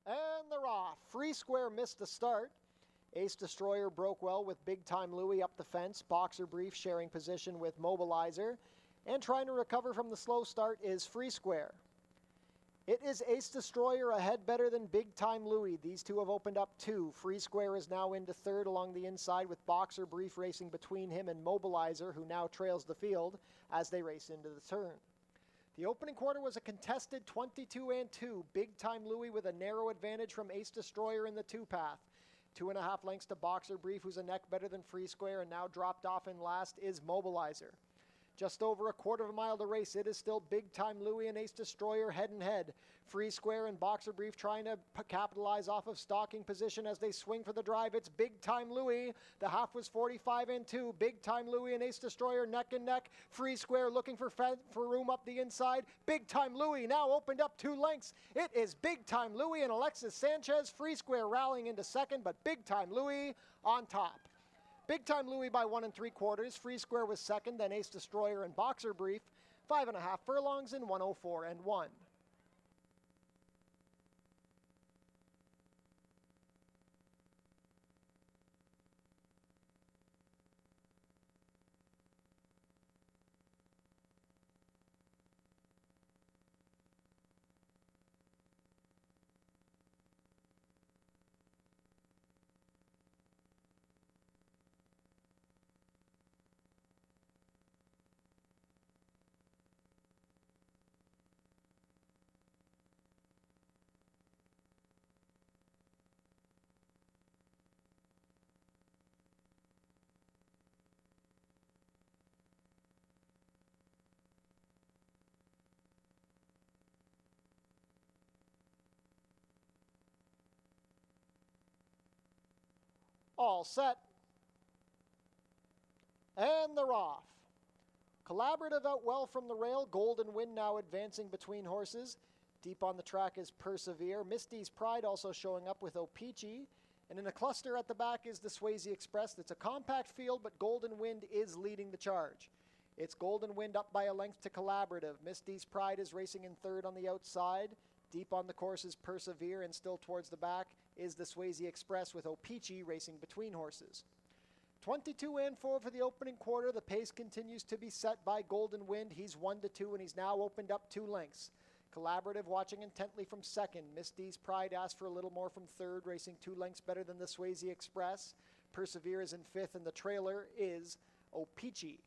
And they're off. Free Square missed the start. Ace Destroyer broke well with Big Time Louie up the fence. Boxer Brief sharing position with Mobilizer. And trying to recover from the slow start is Free Square. It is Ace Destroyer ahead better than Big Time Louie. These two have opened up 2. Free Square is now into third along the inside with Boxer Brief racing between him and Mobilizer, who now trails the field as they race into the turn. The opening quarter was a contested 22-2. Big Time Louie with a narrow advantage from Ace Destroyer in the 2-path. 2.5 lengths to Boxer Brief, who's a neck better than Free Square, and now dropped off in last is Mobilizer. Just over a quarter of a mile to race. It is still Big Time Louie and Ace Destroyer head and head. Free Square and Boxer Brief trying to capitalize off of stalking position as they swing for the drive. It's Big Time Louie. The half was 45-2. Big Time Louie and Ace Destroyer neck and neck. Free Square looking for room up the inside. Big Time Louie now opened up 2 lengths. It is Big Time Louie and Alexis Sanchez. Free Square rallying into second, but Big Time Louie on top. Big Time Louie by 1 3/4. Free Square was second, then Ace Destroyer and Boxer Brief. 5.5 furlongs in 104-1. All set. And they're off. Collaborative out well from the rail. Golden Wind now advancing between horses. Deep on the track is Persevere. Misty's Pride also showing up with Opeachy. And in a cluster at the back is the Swayze Express. It's a compact field, but Golden Wind is leading the charge. It's Golden Wind up by a length to Collaborative. Misty's Pride is racing in third on the outside. Deep on the course is Persevere, and still towards the back is the Swayze Express with Opeachy racing between horses. 22-4 for the opening quarter. The pace continues to be set by Golden Wind. He's 1-2, and he's now opened up 2 lengths. Collaborative watching intently from second. Misty's Pride asked for a little more from third, racing 2 lengths better than the Swayze Express. Persevere is in fifth, and the trailer is Opeachy.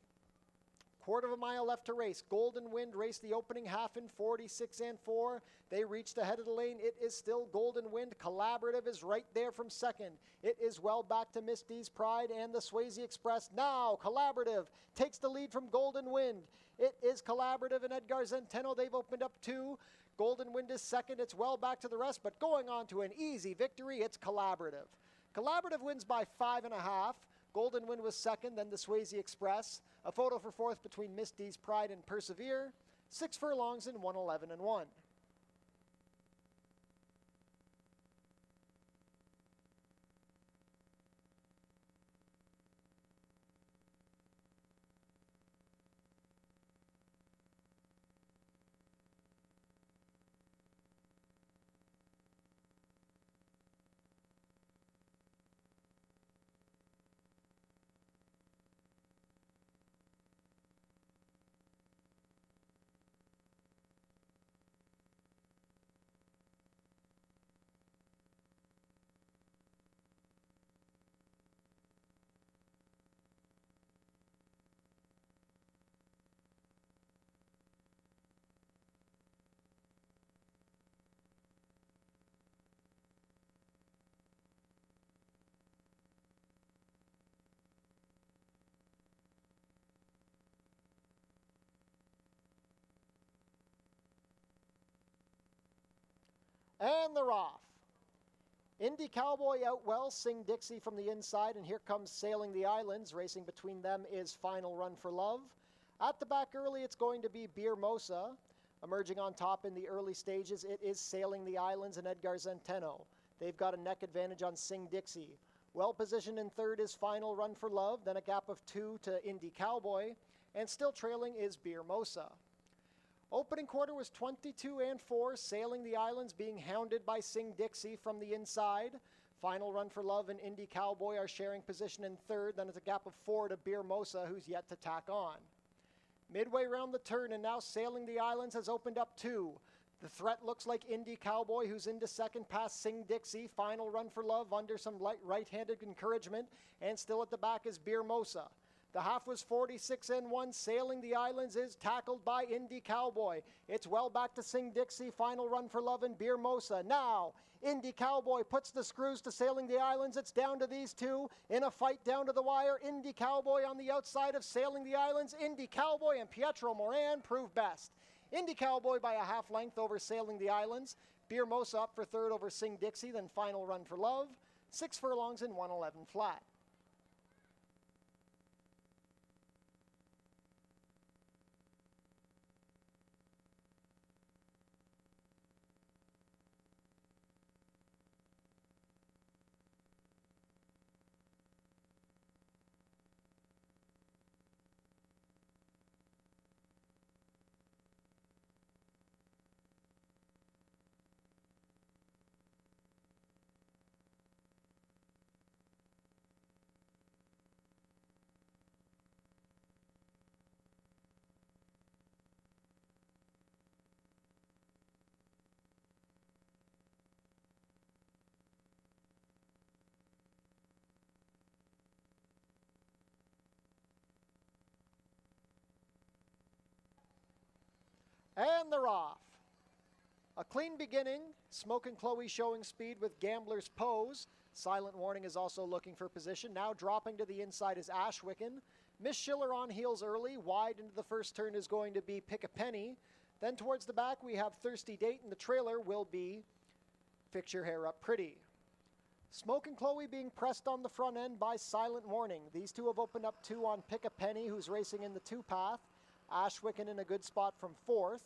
Quarter of a mile left to race. Golden Wind raced the opening half in 46-4. They reached the head of the lane. It is still Golden Wind. Collaborative is right there from second. It is well back to Misty's Pride and the Swayze Express. Now Collaborative takes the lead from Golden Wind. It is Collaborative and Edgar Zenteno. They've opened up 2. Golden Wind is second. It's well back to the rest, but going on to an easy victory, it's Collaborative. Collaborative wins by 5.5. Golden Wind was second, then the Swayze Express. A photo for fourth between Misty's Pride and Persevere. 6 furlongs in 111-1. And they're off. Indy Cowboy out well, Sing Dixie from the inside, and here comes Sailing the Islands. Racing between them is Final Run for Love. At the back early, it's going to be Beer Mosa. Emerging on top in the early stages, it is Sailing the Islands and Edgar Zenteno. They've got a neck advantage on Sing Dixie. Well positioned in third is Final Run for Love, then a gap of 2 to Indy Cowboy, and still trailing is Beer Mosa. Opening quarter was 22-4, Sailing the Islands being hounded by Sing Dixie from the inside. Final Run for Love and Indy Cowboy are sharing position in third. Then it's a gap of 4 to Beer Mosa, who's yet to tack on. Midway around the turn, and now Sailing the Islands has opened up 2. The threat looks like Indy Cowboy, who's into second past Sing Dixie. Final Run for Love under some light right-handed encouragement, and still at the back is Beer Mosa. The half was 46-1. Sailing the Islands is tackled by Indy Cowboy. It's well back to Sing Dixie, Final Run for Love, and Beer Mosa. Now, Indy Cowboy puts the screws to Sailing the Islands. It's down to these two in a fight down to the wire. Indy Cowboy on the outside of Sailing the Islands. Indy Cowboy and Pietro Moran prove best. Indy Cowboy by a half length over Sailing the Islands. Beer Mosa up for third over Sing Dixie, then Final Run for Love. 6 furlongs and 111 flat. And they're off. A clean beginning. Smoke and Chloe showing speed with Gambler's Pose. Silent Warning is also looking for position. Now dropping to the inside is Ashwicken. Miss Schiller on heels early. Wide into the first turn is going to be Pick a Penny. Then towards the back we have Thirsty Date, and the trailer will be Fix Your Hair Up Pretty. Smoke and Chloe being pressed on the front end by Silent Warning. These two have opened up 2 on Pick a Penny, who's racing in the 2 path. Ashwicken in a good spot from 4th.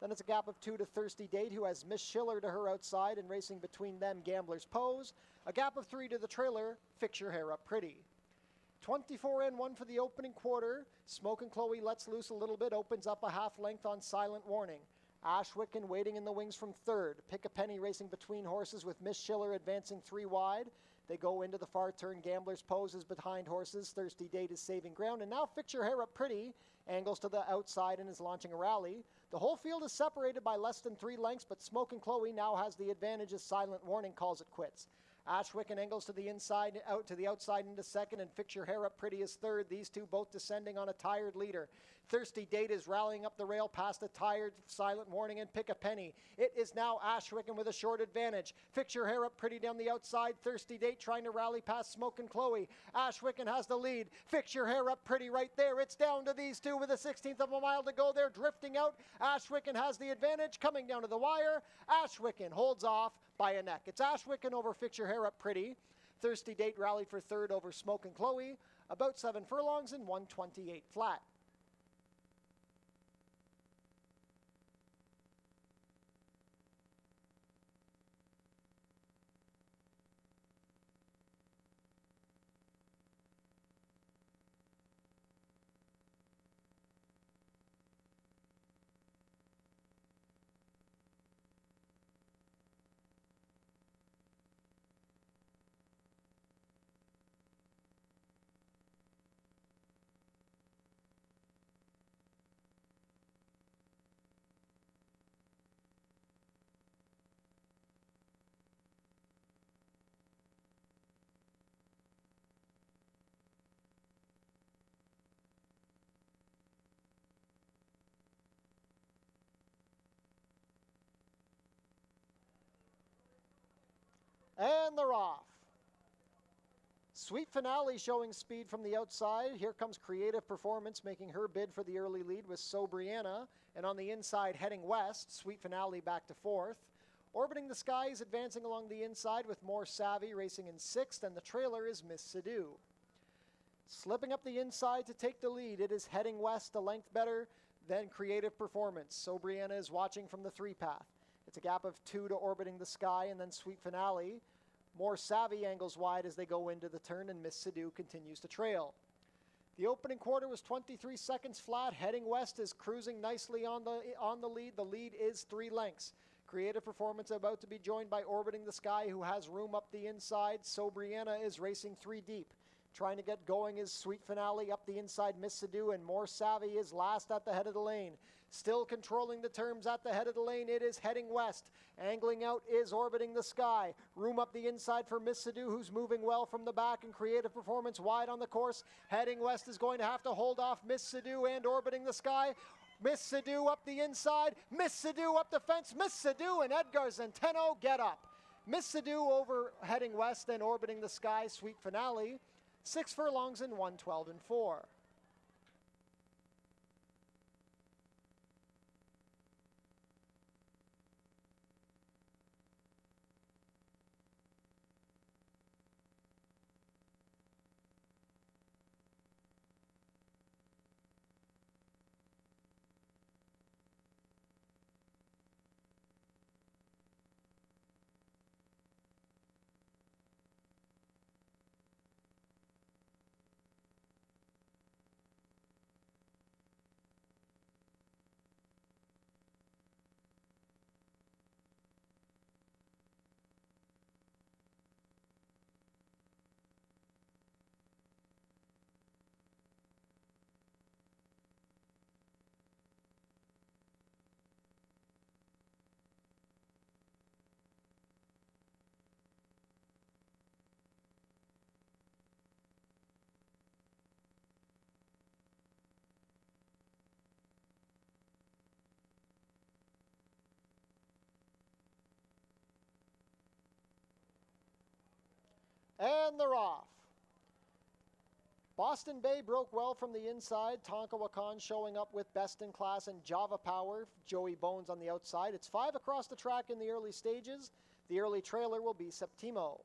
Then it's a gap of 2 to Thirsty Date, who has Miss Schiller to her outside, and racing between them, Gambler's Pose. A gap of 3 to the trailer, Fix Your Hair Up Pretty. 24-1 for the opening quarter. Smoke and Chloe lets loose a little bit, opens up a half length on Silent Warning. Ashwicken waiting in the wings from 3rd. Pick a Penny racing between horses with Miss Schiller advancing 3 wide. They go into the far turn. Gambler's Pose is behind horses. Thirsty Date is saving ground. And now Fix Your Hair Up Pretty angles to the outside and is launching a rally. The whole field is separated by less than 3 lengths, but Smoke and Chloe now has the advantage as Silent Warning calls it quits. Ashwicken angles to the inside, out to the outside into second, and Fix Your Hair Up Pretty is third. These two both descending on a tired leader. Thirsty Date is rallying up the rail past a tired Silent Warning and Pick a Penny. It is now Ashwicken with a short advantage. Fix Your Hair Up Pretty down the outside. Thirsty Date trying to rally past Smoke and Chloe. Ashwicken has the lead. Fix Your Hair Up Pretty right there. It's down to these two with a 16th of a mile to go. They're drifting out. Ashwicken has the advantage coming down to the wire. Ashwicken holds off by a neck. It's Ashwicken over Fix Your Hair Up Pretty. Thirsty Date rallied for third over Smoke and Chloe. About 7 furlongs and 128 flat. And they're off. Sweet Finale showing speed from the outside. Here comes Creative Performance making her bid for the early lead with Sobriana. And on the inside heading west, Sweet Finale back to 4th. Orbiting the Skies advancing along the inside with More Savvy racing in 6th. And the trailer is Miss Suedoo. Slipping up the inside to take the lead. It is heading west, a length better than Creative Performance. Sobriana is watching from the 3 path. It's a gap of 2 to Orbiting the Sky, and then Sweet Finale. More Savvy angles wide as they go into the turn, and Miss Suedoo continues to trail. The opening quarter was 23 seconds flat. Heading West is cruising nicely on the lead. The lead is 3 lengths. Creative Performance about to be joined by Orbiting the Sky, who has room up the inside. Sobriana is racing 3 deep. Trying to get going is Sweet Finale up the inside. Miss Suedoo and More Savvy is last at the head of the lane. Still controlling the terms at the head of the lane, it is Heading West. Angling out is Orbiting the Sky. Room up the inside for Miss Suedoo, who's moving well from the back, and Creative Performance wide on the course. Heading West is going to have to hold off Miss Suedoo and Orbiting the Sky. Miss Suedoo up the inside. Miss Suedoo up the fence. Miss Suedoo and Edgar Zenteno get up. Miss Suedoo over Heading West and Orbiting the Sky. Sweet Finale. 6 furlongs in 1:12 and 4. And they're off. Boston Bay broke well from the inside. Tonka Wakan showing up with Best in Class and Java Power. Joey Bones on the outside. It's 5 across the track in the early stages. The early trailer will be Septimo.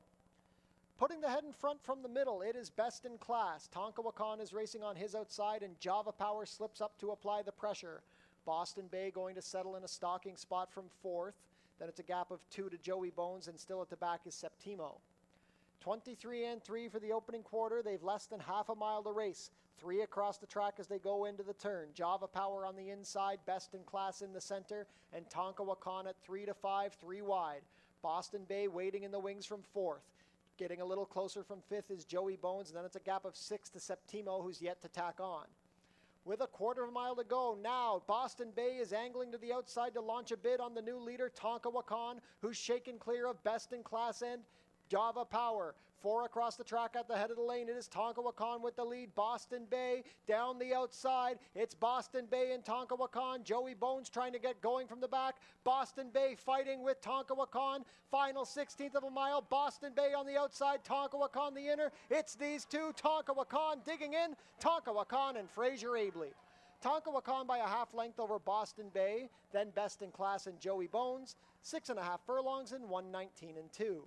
Putting the head in front from the middle, it is Best in Class. Tonka Wakan is racing on his outside, and Java Power slips up to apply the pressure. Boston Bay going to settle in a stalking spot from 4th. Then it's a gap of 2 to Joey Bones, and still at the back is Septimo. 23 and 3 for the opening quarter. They've less than half a mile to race. 3 across the track as they go into the turn. Java Power on the inside, Best in Class in the center, and Tonka Wakan at 3 to 5, 3 wide. Boston Bay waiting in the wings from 4th. Getting a little closer from 5th is Joey Bones, and then it's a gap of 6 to Septimo, who's yet to tack on. With a quarter of a mile to go, now Boston Bay is angling to the outside to launch a bid on the new leader, Tonka Wakan, who's shaken clear of Best in Class and Java Power. 4 across the track at the head of the lane. It is Tonka Wakan with the lead. Boston Bay down the outside. It's Boston Bay and Tonka Wakan. Joey Bones trying to get going from the back. Boston Bay fighting with Tonka Wakan. Final 16th of a mile. Boston Bay on the outside. Tonka Wakan the inner. It's these two. Tonka Wakan digging in. Tonka Wakan and Fraser Abley. Tonka Wakan by a half length over Boston Bay. Then Best in Class and Joey Bones. 6.5 furlongs in 1:19 and 2.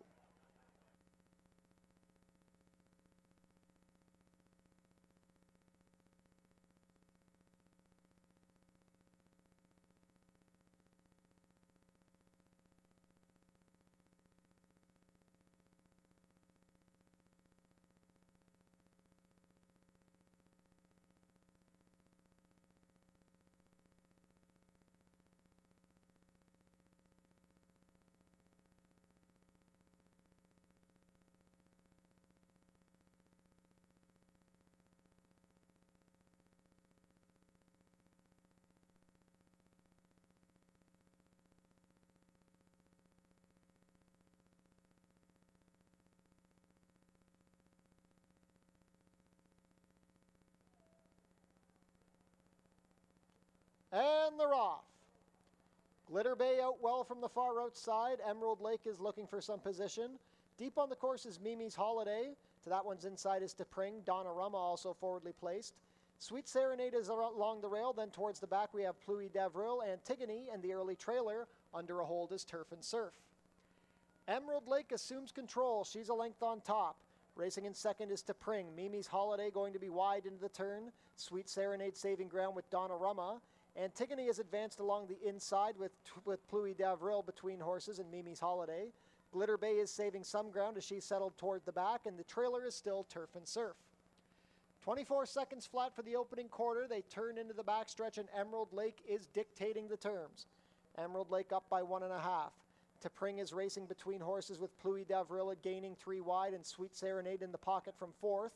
And they're off. Glitter Bay out well from the far outside. Emerald Lake is looking for some position. Deep on the course is Mimi's Holiday. To that one's inside is T'Pring. Donnarumma also forwardly placed. Sweet Serenade is along the rail. Then towards the back we have Pluie d'Avril, Antigone, and the early trailer. Under a hold is Turf and Surf. Emerald Lake assumes control. She's a length on top. Racing in second is T'Pring. Mimi's Holiday going to be wide into the turn. Sweet Serenade saving ground with Donnarumma. Antigone is advanced along the inside with Pluie d'Avril between horses and Mimi's Holiday. Glitter Bay is saving some ground as she settled toward the back, and the trailer is still Turf and Surf. 24 seconds flat for the opening quarter. They turn into the backstretch, and Emerald Lake is dictating the terms. Emerald Lake up by 1.5. T'Pring is racing between horses with Pluie d'Avril gaining 3 wide and Sweet Serenade in the pocket from 4th.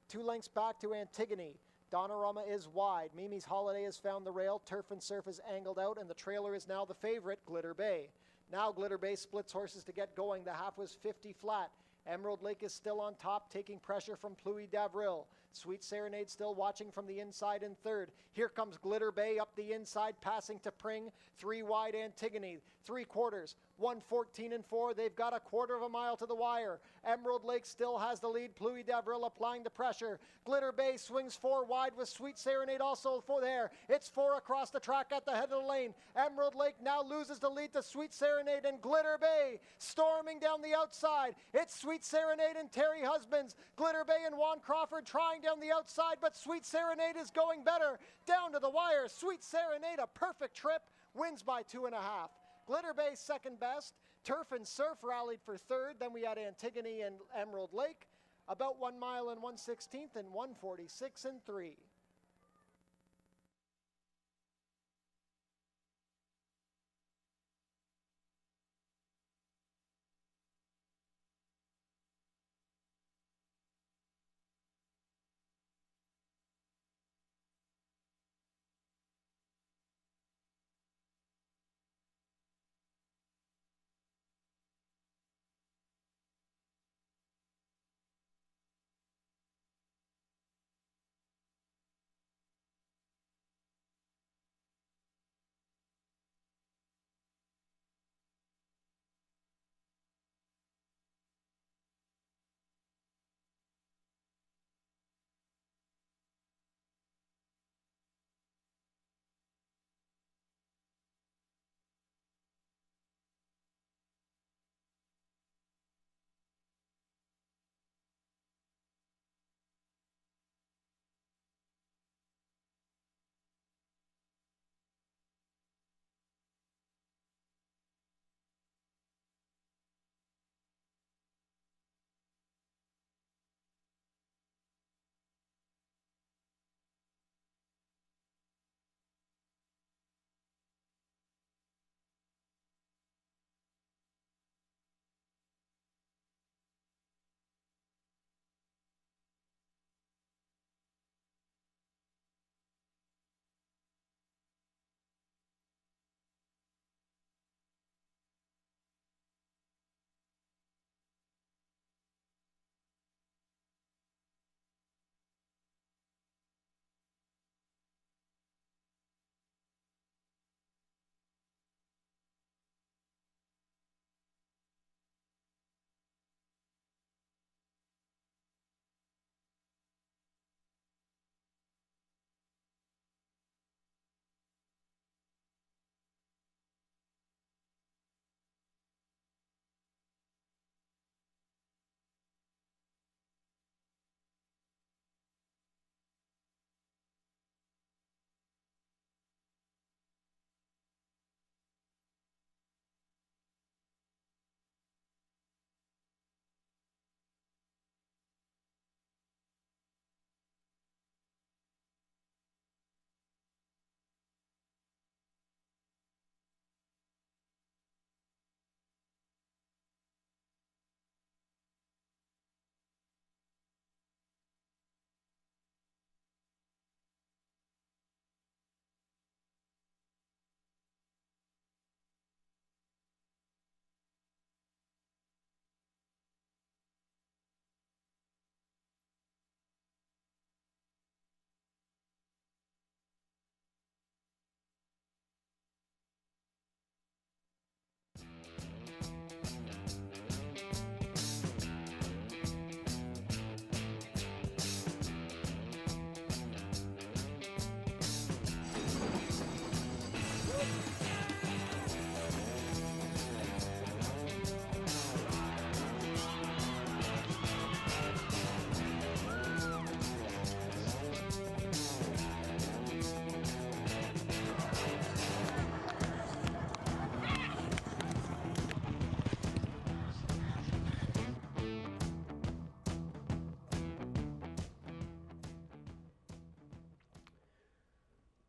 2 lengths back to Antigone. Donnarumma is wide. Mimi's Holiday has found the rail. Turf and Surf is angled out, and the trailer is now the favorite, Glitter Bay. Now Glitter Bay splits horses to get going. The half was 50 flat. Emerald Lake is still on top, taking pressure from Pluie d'Avril. Sweet Serenade still watching from the inside in 3rd. Here comes Glitter Bay up the inside, passing T'Pring. 3 wide Antigone. 3 quarters. 1:14 and 4. They've got a 1/4 mile to the wire. Emerald Lake still has the lead. Pluie d'Avril applying the pressure. Glitter Bay swings 4 wide with Sweet Serenade also for there. It's 4 across the track at the head of the lane. Emerald Lake now loses the lead to Sweet Serenade, and Glitter Bay storming down the outside. It's Sweet Serenade and Terry Husbands. Glitter Bay and Juan Crawford trying down the outside, but Sweet Serenade is going better. Down to the wire. Sweet Serenade, a perfect trip, wins by 2.5. Glitter Bay second best. Turf and Surf rallied for 3rd. Then we had Antigone and Emerald Lake. About 1 mile and 1/16 and 1:46 and 3.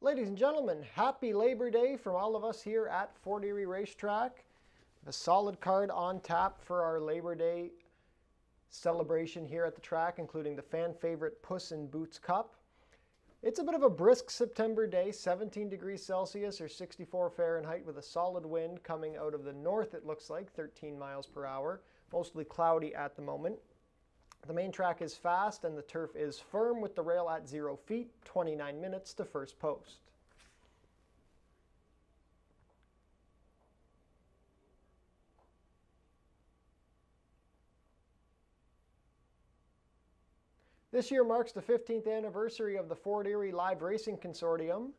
Ladies and gentlemen, happy Labor Day from all of us here at Fort Erie Racetrack. A solid card on tap for our Labor Day celebration here at the track, including the fan favorite Puss in Boots Cup. It's a bit of a brisk September day, 17 degrees Celsius or 64 Fahrenheit with a solid wind coming out of the north, it looks like, 13 miles per hour. Mostly cloudy at the moment. The main track is fast and the turf is firm with the rail at 0 feet, 29 minutes to first post. This year marks the 15th anniversary of the Fort Erie Live Racing Consortium.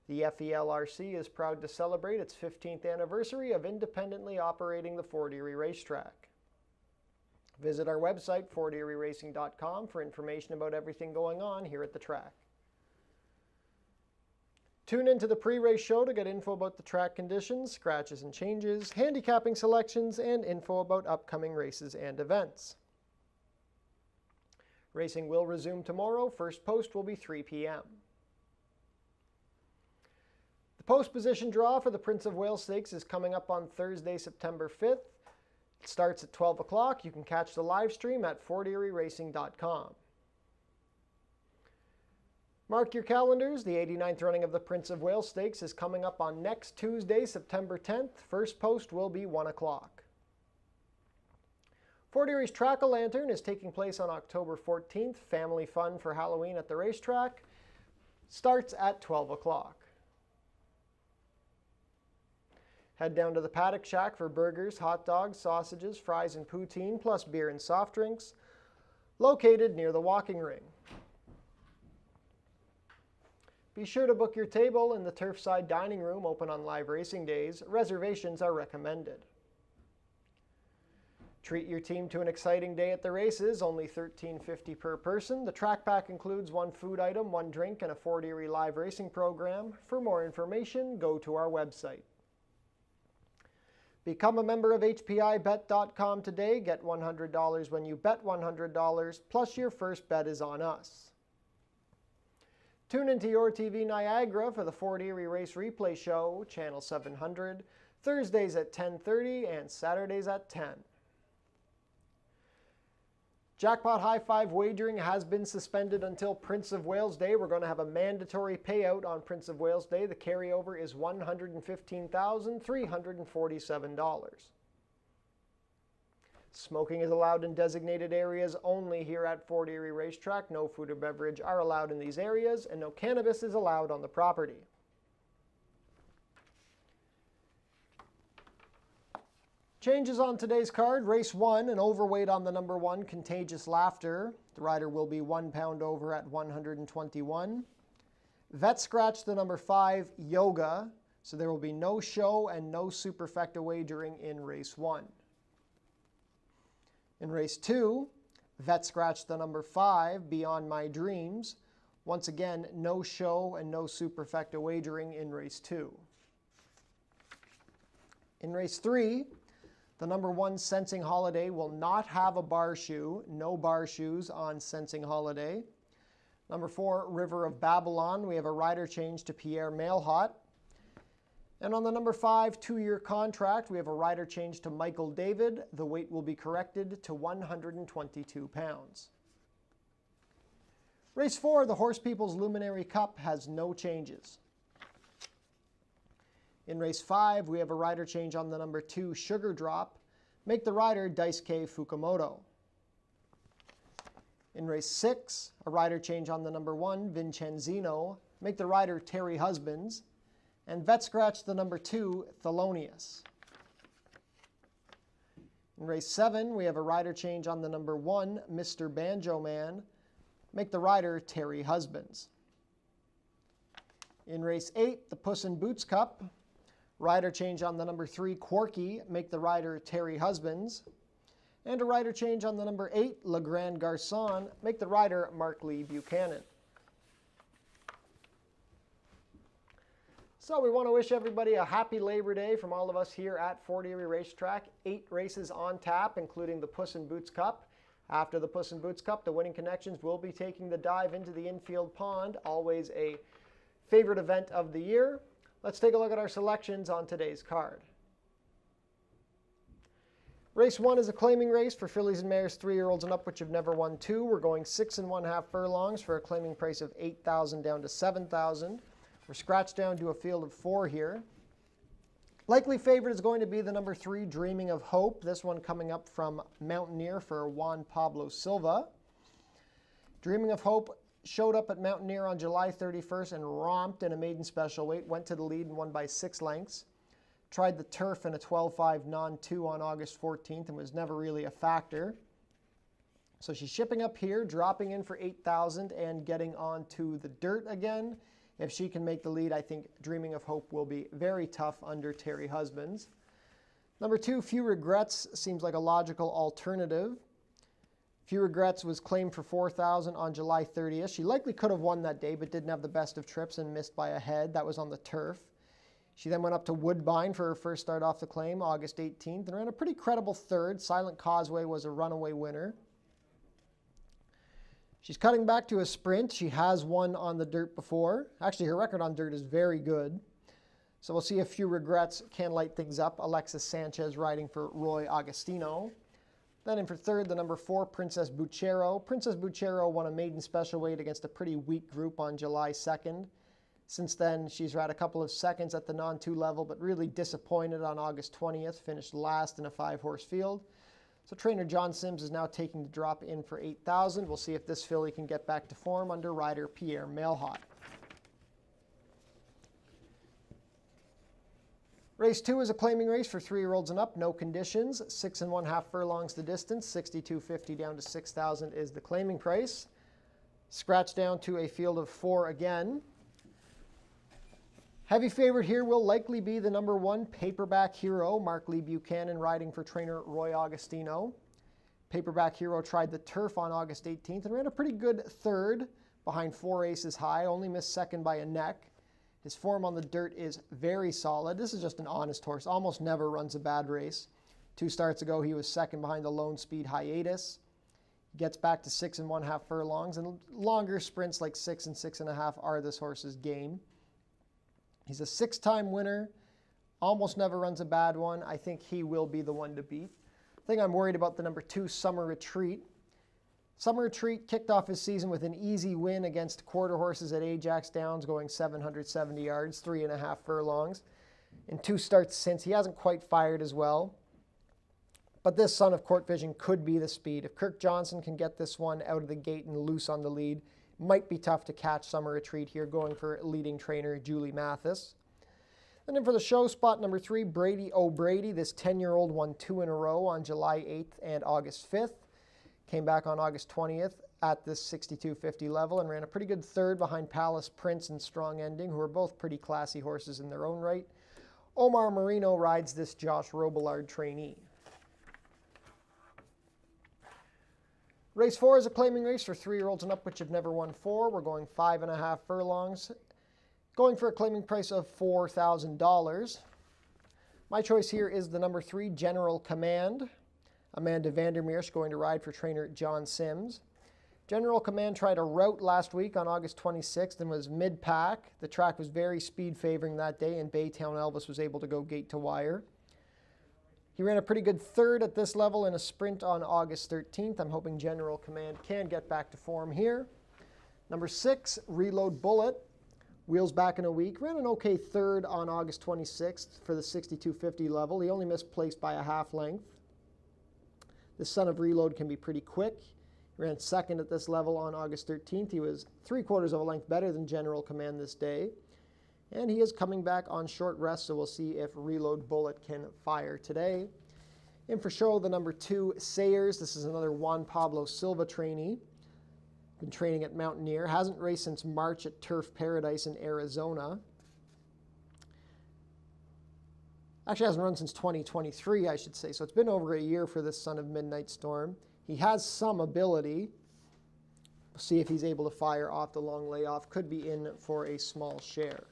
The FELRC is proud to celebrate its 15th anniversary of independently operating the Fort Erie Racetrack. Visit our website, forterieracing.com, for information about everything going on here at the track. Tune into the pre-race show to get info about the track conditions, scratches and changes, handicapping selections, and info about upcoming races and events. Racing will resume tomorrow. First post will be 3 p.m. The post position draw for the Prince of Wales Stakes is coming up on Thursday, September 5th. It starts at 12 o'clock. You can catch the live stream at forterieracing.com. Mark your calendars. The 89th running of the Prince of Wales Stakes is coming up on next Tuesday, September 10th. First post will be 1 o'clock. Fort Erie's Track-A-Lantern is taking place on October 14th. Family fun for Halloween at the racetrack. Starts at 12 o'clock. Head down to the Paddock Shack for burgers, hot dogs, sausages, fries, and poutine, plus beer and soft drinks, located near the walking ring. Be sure to book your table in the Turfside Dining Room, open on live racing days. Reservations are recommended. Treat your team to an exciting day at the races, only $13.50 per person. The track pack includes 1 food item, 1 drink, and a Fort Erie live racing program. For more information, go to our website. Become a member of HPIBet.com today. Get $100 when you bet $100, plus your first bet is on us. Tune into Your TV Niagara for the Fort Erie Race Replay Show, Channel 700, Thursdays at 10:30 and Saturdays at 10. Jackpot High Five wagering has been suspended until Prince of Wales Day. We're going to have a mandatory payout on Prince of Wales Day. The carryover is $115,347. Smoking is allowed in designated areas only here at Fort Erie Racetrack. No food or beverage are allowed in these areas, and no cannabis is allowed on the property. Changes on today's card. Race 1, an overweight on the number 1, Contagious Laughter. The rider will be 1 pound over at 121. Vet scratch the number 5, Yoga. So there will be no show and no superfecta wagering in race 1. In race 2, vet scratch the number 5, Beyond My Dreams. Once again, no show and no superfecta wagering in race 2. In race 3, the number 1, Sensing Holiday, will not have a bar shoe. No bar shoes on Sensing Holiday. Number 4, River of Babylon, we have a rider change to Pierre Mailhot. And on the number 5, 2-year contract, we have a rider change to Michael David. The weight will be corrected to 122 pounds. Race 4, the Horse People's Luminary Cup, has no changes. In race 5, we have a rider change on the number 2, Sugar Drop. Make the rider Daisuke Fukumoto. In race 6, a rider change on the number 1, Vincenzino. Make the rider Terry Husbands. And vet scratch the number 2, Thelonious. In race 7, we have a rider change on the number 1, Mr. Banjo Man. Make the rider Terry Husbands. In race 8, the Puss in Boots Cup. Rider change on the number 3, Quarky. Make the rider Terry Husbands. And a rider change on the number 8, Le Grand Garçon. Make the rider Mark Lee Buchanan. So we want to wish everybody a happy Labor Day from all of us here at Fort Erie Racetrack. 8 races on tap, including the Puss in Boots Cup. After the Puss in Boots Cup, the Winning Connections will be taking the dive into the infield pond. Always a favorite event of the year. Let's take a look at our selections on today's card. Race 1 is a claiming race for fillies and mares 3-year-olds and up which have never won 2. We're going 6 1/2 furlongs for a claiming price of $8,000 down to $7,000. We're scratched down to a field of 4 here. Likely favorite is going to be the number 3, Dreaming of Hope. This one coming up from Mountaineer for Juan Pablo Silva. Dreaming of Hope showed up at Mountaineer on July 31st and romped in a maiden special weight, went to the lead and won by 6 lengths. Tried the turf in a 12-5 non-2 on August 14th and was never really a factor. So she's shipping up here, dropping in for $8,000 and getting onto the dirt again. If she can make the lead, I think Dreaming of Hope will be very tough under Terry Husbands. Number 2, Few Regrets seems like a logical alternative. Few Regrets was claimed for $4,000 on July 30th. She likely could have won that day, but didn't have the best of trips and missed by a head. That was on the turf. She then went up to Woodbine for her first start off the claim, August 18th, and ran a pretty credible third. Silent Causeway was a runaway winner. She's cutting back to a sprint. She has won on the dirt before. Actually, her record on dirt is very good. So we'll see if Few Regrets can light things up. Alexis Sanchez riding for Roy Agostino. Then in for third, the number 4, Princess Buchero. Princess Buchero won a maiden special weight against a pretty weak group on July 2nd. Since then, she's had a couple of seconds at the non-2 level, but really disappointed on August 20th, finished last in a 5-horse field. So trainer John Sims is now taking the drop in for $8,000. We'll see if this filly can get back to form under rider Pierre Mailhot. Race 2 is a claiming race for 3-year-olds and up, no conditions. 6 1/2 furlongs the distance, $6,250 down to $6,000 is the claiming price. Scratch down to a field of 4 again. Heavy favorite here will likely be the number 1, Paperback Hero, Mark Lee Buchanan riding for trainer Roy Agostino. Paperback Hero tried the turf on August 18th and ran a pretty good third behind 4 aces high, only missed second by a neck. His form on the dirt is very solid. This is just an honest horse, almost never runs a bad race. 2 starts ago, he was second behind the Lone Speed Hiatus. He gets back to 6 1/2 furlongs, and longer sprints like 6 and 6.5 are this horse's game. He's a 6-time winner, almost never runs a bad one. I think he will be the one to beat. I think I'm worried about the number 2, Summer Retreat. Summer Retreat kicked off his season with an easy win against quarter horses at Ajax Downs, going 770 yards, 3 1/2 furlongs. In 2 starts since, he hasn't quite fired as well. But this son of Court Vision could be the speed. If Kirk Johnson can get this one out of the gate and loose on the lead, might be tough to catch Summer Retreat here, going for leading trainer Julie Mathis. And then for the show spot, number 3, Brady O'Brady. This 10-year-old won 2 in a row on July 8th and August 5th. Came back on August 20th at this $6,250 level and ran a pretty good third behind Palace Prince and Strong Ending, who are both pretty classy horses in their own right. Omar Marino rides this Josh Robillard trainee. Race 4 is a claiming race for 3-year-olds and up which have never won 4. We're going 5 1/2 furlongs, going for a claiming price of $4,000. My choice here is the number 3, General Command. Amanda Vandermeersch going to ride for trainer John Sims. General Command tried a route last week on August 26th and was mid-pack. The track was very speed favoring that day, and Baytown Elvis was able to go gate to wire. He ran a pretty good third at this level in a sprint on August 13th. I'm hoping General Command can get back to form here. Number 6, Reload Bullet. Wheels back in a week. Ran an okay third on August 26th for the $6,250 level. He only missed place by a half length. This son of Reload can be pretty quick. He ran second at this level on August 13th. He was 3/4 of a length better than General Command this day. And he is coming back on short rest, so we'll see if Reload Bullet can fire today. In for show, the number 2, Sayers. This is another Juan Pablo Silva trainee. Been training at Mountaineer. Hasn't raced since March at Turf Paradise in Arizona. Actually hasn't run since 2023, I should say. So it's been over a year for this son of Midnight Storm. He has some ability. We'll see if he's able to fire off the long layoff. Could be in for a small share.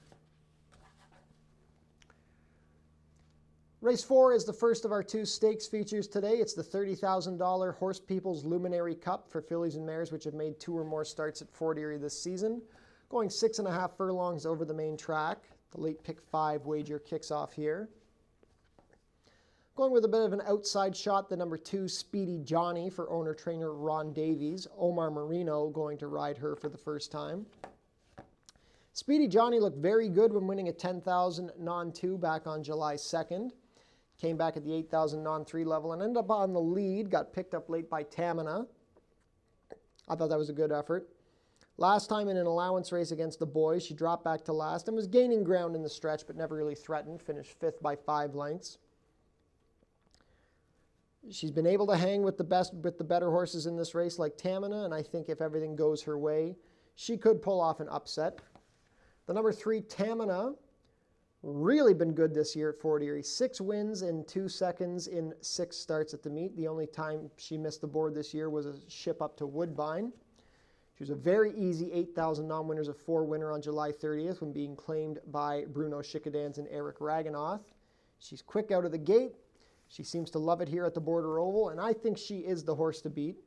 Race 4 is the first of our 2 stakes features today. It's the $30,000 Horse People's Luminary Cup for fillies and mares which have made 2 or more starts at Fort Erie this season. Going 6.5 furlongs over the main track. The late pick 5 wager kicks off here. Going with a bit of an outside shot, the number 2, Speedy Johnny, for owner-trainer Ron Davies. Omar Marino going to ride her for the first time. Speedy Johnny looked very good when winning a 10,000 non-2 back on July 2nd. Came back at the 8,000 non-3 level and ended up on the lead. Got picked up late by Tamina. I thought that was a good effort. Last time in an allowance race against the boys, she dropped back to last and was gaining ground in the stretch, but never really threatened. Finished 5th by 5 lengths. She's been able to hang with the better horses in this race like Tamina, and I think if everything goes her way, she could pull off an upset. The number 3, Tamina, really been good this year at Fort Erie. 6 wins and 2 seconds in 6 starts at the meet. The only time she missed the board this year was a ship up to Woodbine. She was a very easy 8,000 non-winners of 4 winner on July 30th when being claimed by Bruno Schickadans and Eric Raganoff. She's quick out of the gate. She seems to love it here at the Border Oval, and I think she is the horse to beat.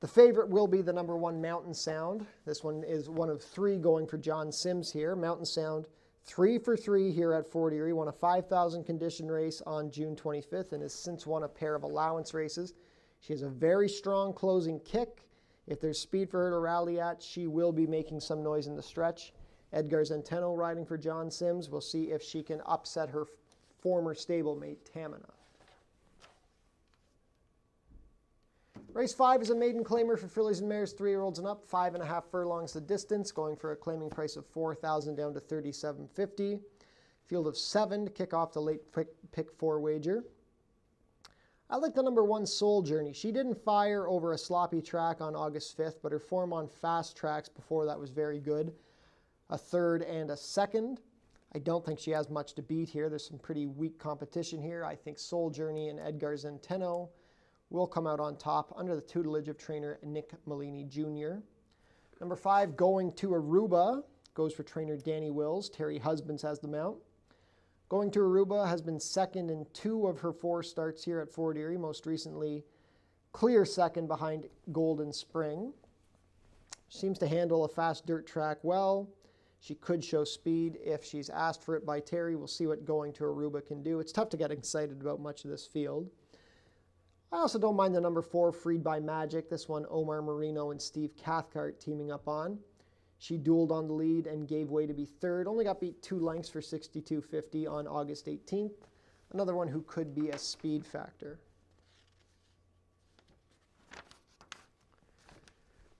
The favorite will be the number 1, Mountain Sound. This one is one of 3 going for John Sims here. Mountain Sound, 3 for 3 here at Fort Erie. Won a 5,000 condition race on June 25th and has since won a pair of allowance races. She has a very strong closing kick. If there's speed for her to rally at, she will be making some noise in the stretch. Edgar Zenteno riding for John Sims. We'll see if she can upset her former stablemate, Tamina. Race 5 is a maiden claimer for fillies and mares, 3-year-olds and up. 5.5 furlongs the distance, going for a claiming price of $4,000 down to $3,750. Field of 7 to kick off the late pick 4 wager. I like the number 1, Soul Journey. She didn't fire over a sloppy track on August 5th, but her form on fast tracks before that was very good. A 3rd and a 2nd. I don't think she has much to beat here. There's some pretty weak competition here. I think Soul Journey and Edgar Zenteno will come out on top under the tutelage of trainer Nick Malini Jr. Number 5, Going to Aruba, goes for trainer Danny Wills. Terry Husbands has the mount. Going to Aruba has been second in 2 of her 4 starts here at Fort Erie, most recently clear second behind Golden Spring. Seems to handle a fast dirt track well. She could show speed if she's asked for it by Terry. We'll see what Going to Aruba can do. It's tough to get excited about much of this field. I also don't mind the number 4, Freed by Magic. This one, Omar Marino and Steve Cathcart teaming up on. She dueled on the lead and gave way to be 3rd. Only got beat 2 lengths for $62.50 on August 18th. Another one who could be a speed factor.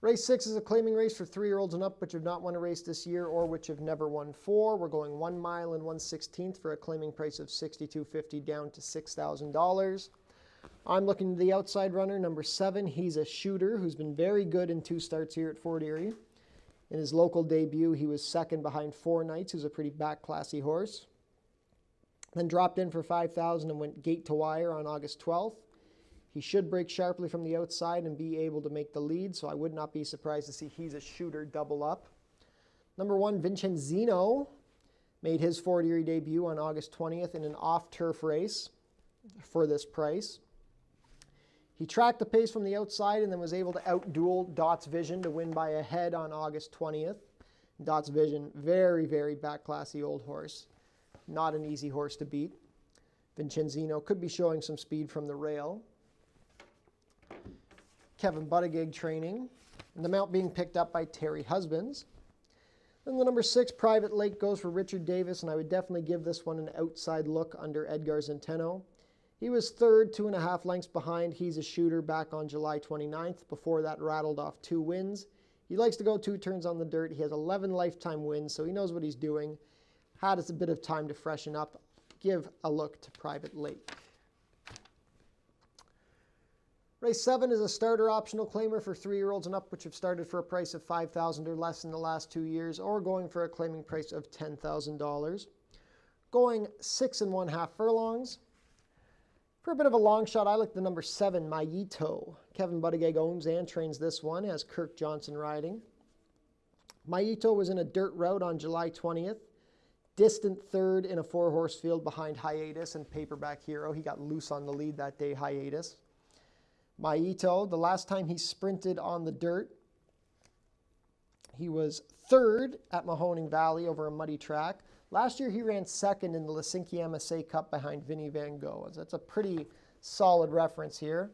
Race 6 is a claiming race for 3-year-olds and up which have not won a race this year or which have never won 4. We're going 1 mile and 1/16 for a claiming price of $62.50 down to $6,000. I'm looking to the outside runner, number 7. He's a shooter who's been very good in 2 starts here at Fort Erie. In his local debut, he was second behind 4 Knights, who's a pretty back-classy horse. Then dropped in for $5,000 and went gate to wire on August 12th. He should break sharply from the outside and be able to make the lead, so I would not be surprised to see He's a Shooter double up. Number 1, Vincenzino, made his Fort Erie debut on August 20th in an off-turf race for this price. He tracked the pace from the outside and then was able to outduel Dot's Vision to win by a head on August 20th. Dot's Vision, very, very back-classy old horse. Not an easy horse to beat. Vincenzino could be showing some speed from the rail. Kevin Buttigieg training, and the mount being picked up by Terry Husbands. Then the number 6, Private Lake, goes for Richard Davis, and I would definitely give this one an outside look under Edgar Zenteno. He was 3rd, 2.5 lengths behind He's a Shooter back on July 29th. Before that, rattled off 2 wins. He likes to go 2 turns on the dirt. He has 11 lifetime wins, so he knows what he's doing. Had a bit of time to freshen up. Give a look to Private Lake. Race 7 is a starter optional claimer for 3-year-olds and up, which have started for a price of $5,000 or less in the last 2 years, or going for a claiming price of $10,000. Going 6 1/2 furlongs. For a bit of a long shot, I like the number 7, Mayito. Kevin Buttigieg owns and trains this one, has Kirk Johnson riding. Mayito was in a dirt route on July 20th. Distant 3rd in a 4-horse field behind Hiatus and Paperback Hero. He got loose on the lead that day, Hiatus. Mayito, the last time he sprinted on the dirt, He was third at Mahoning Valley over a muddy track. Last year, he ran second in the Helsinki MSA Cup behind Vinny Van Gogh. So that's a pretty solid reference here.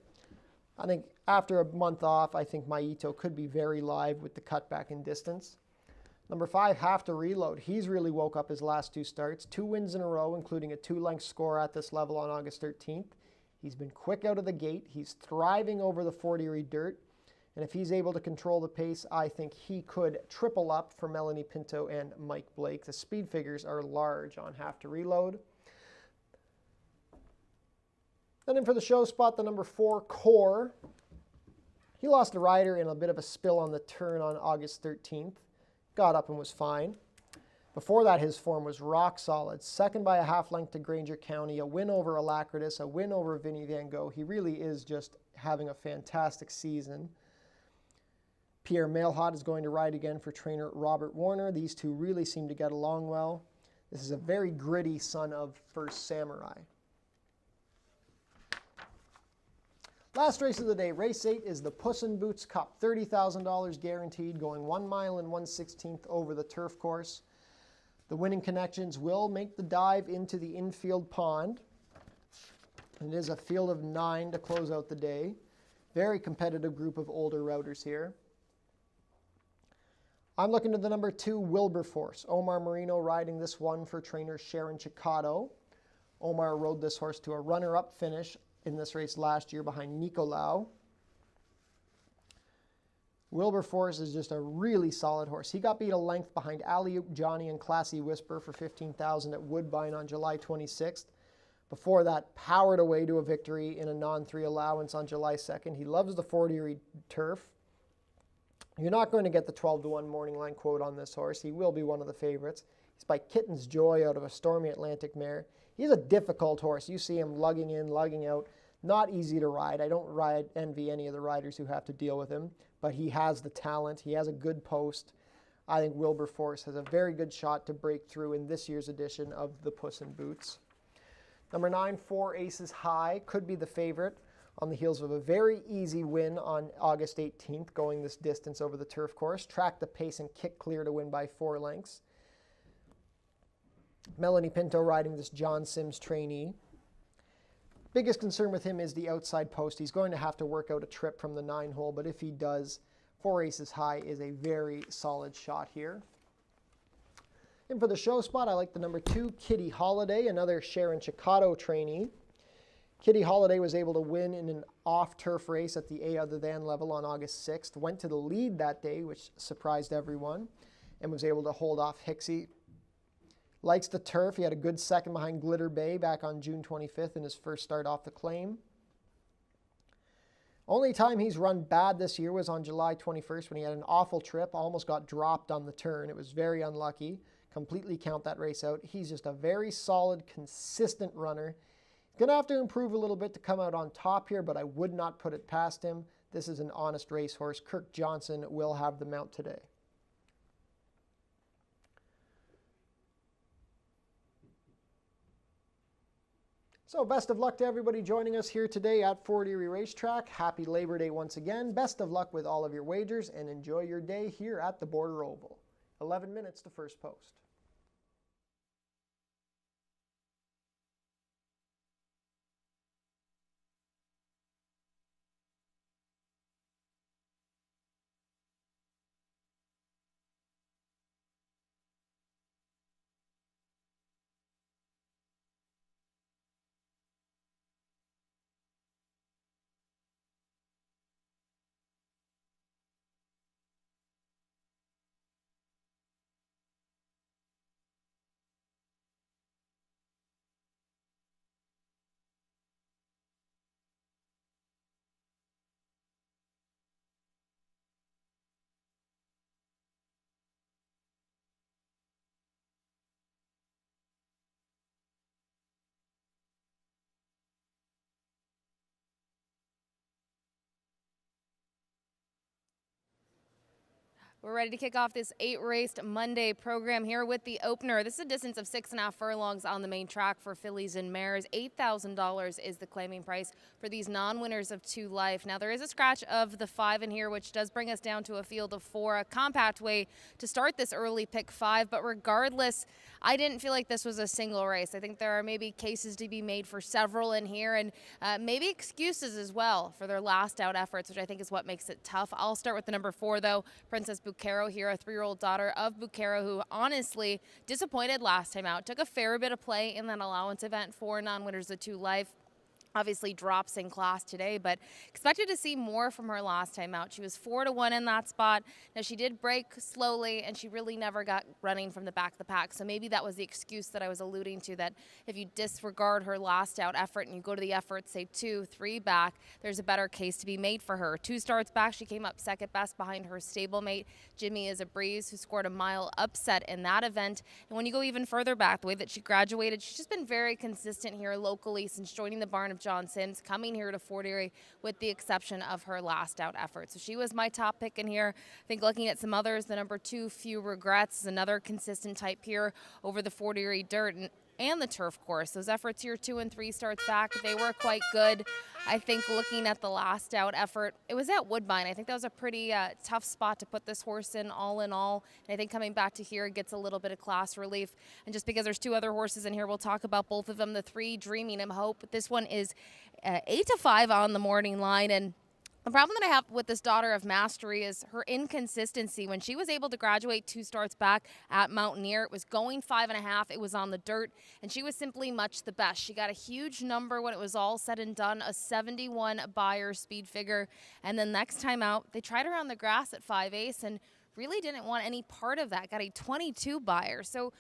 I think after a month off, I think Maito could be very live with the cutback in distance. Number 5, Have to Reload. He's really woke up his last 2 starts. 2 wins in a row, including a 2-length score at this level on August 13th. He's been quick out of the gate. He's thriving over the Fort Erie dirt. And if he's able to control the pace, I think he could triple up for Melanie Pinto and Mike Blake. The speed figures are large on Have to Reload. And then for the show spot, the number 4, Core. He lost a rider in a bit of a spill on the turn on August 13th. Got up and was fine. Before that, his form was rock solid. Second by a half length to Granger County, a win over Alacritus, a win over Vinny Van Gogh. He really is just having a fantastic season. Pierre Mailhot is going to ride again for trainer Robert Warner. These two really seem to get along well. This is a very gritty son of First Samurai. Last race of the day, race 8 is the Puss in Boots Cup. $30,000 guaranteed, going 1 mile and 1/16 over the turf course. The winning connections will make the dive into the infield pond. It is a field of 9 to close out the day. Very competitive group of older routers here. I'm looking to the number 2, Wilberforce. Omar Marino riding this one for trainer Sharon Chicotto. Omar rode this horse to a runner-up finish in this race last year behind Nicolau. Wilberforce is just a really solid horse. He got beat a length behind Alley Oop Johnny and Classy Whisper for $15,000 at Woodbine on July 26th. Before that, powered away to a victory in a non-3 allowance on July 2nd. He loves the Fort Erie turf. You're not going to get the 12-1 morning line quote on this horse. He will be one of the favorites. He's by Kitten's Joy out of a Stormy Atlantic mare. He's a difficult horse. You see him lugging in, lugging out. Not easy to ride. I don't envy any of the riders who have to deal with him, but he has the talent. He has a good post. I think Wilberforce has a very good shot to break through in this year's edition of the Puss in Boots. Number 9, 4 Aces High, could be the favorite on the heels of a very easy win on August 18th, going this distance over the turf course. Tracked the pace and kick clear to win by 4 lengths. Melanie Pinto riding this John Sims trainee. Biggest concern with him is the outside post. He's going to have to work out a trip from the 9-hole, but if he does, 4 Aces High is a very solid shot here. And for the show spot, I like the number 2, Kitty Holiday, another Sharon Chicotto trainee. Kitty Holiday was able to win in an off-turf race at the A other than level on August 6th, went to the lead that day, which surprised everyone, and was able to hold off Hixie. Likes the turf. He had a good second behind Glitter Bay back on June 25th in his first start off the claim. Only time he's run bad this year was on July 21st when he had an awful trip, almost got dropped on the turn. It was very unlucky. Completely count that race out. He's just a very solid, consistent runner. Going to have to improve a little bit to come out on top here, but I would not put it past him. This is an honest racehorse. Kirk Johnson will have the mount today. So best of luck to everybody joining us here today at Fort Erie Racetrack. Happy Labor Day once again. Best of luck with all of your wagers and enjoy your day here at the Border Oval. 11 minutes to first post. We're ready to kick off this 8-race Monday program here with the opener. This is a distance of 6.5 furlongs on the main track for fillies and mares. $8,000 is the claiming price for these non-winners of 2 Life. Now, there is a scratch of the 5 in here, which does bring us down to a field of 4, a compact way to start this early pick 5. But regardless, I didn't feel like this was a single race. I think there are maybe cases to be made for several in here, and maybe excuses as well for their last out efforts, which I think is what makes it tough. I'll start with the number 4, though, Princess Bucaro here, a 3-year-old daughter of Bucaro, who honestly disappointed last time out. Took a fair bit of play in that allowance event for non-winners of 2 Life. Obviously drops in class today, but expected to see more from her last time out. She was 4-1 in that spot. Now, she did break slowly, and she really never got running from the back of the pack. So maybe that was the excuse that I was alluding to, that if you disregard her last out effort and you go to the effort, say 2, 3 back, there's a better case to be made for her. 2 starts back, she came up second best behind her stablemate, Jimmy Is a Breeze, who scored a mile upset in that event. And when you go even further back, the way that she graduated, she's just been very consistent here locally since joining the barn of John Sims, coming here to Fort Erie, with the exception of her last out effort. So she was my top pick in here. I think looking at some others, the number 2, Few Regrets, is another consistent type here over the Fort Erie dirt and the turf course. Those efforts here 2 and 3 starts back, they were quite good. I think looking at the last out effort, it was at Woodbine. I think that was a pretty tough spot to put this horse in all. And I think coming back to here gets a little bit of class relief. And just because there's 2 other horses in here, we'll talk about both of them. The 3, Dreaming of Hope. This one is 8-5 on the morning line, and the problem that I have with this Daughter of Mastery is her inconsistency. When she was able to graduate 2 starts back at Mountaineer, it was going 5.5. It was on the dirt, and she was simply much the best. She got a huge number when it was all said and done, a 71 Beyer speed figure. And then next time out, they tried her on the grass at 5/8 and really didn't want any part of that. Got a 22 Beyer. So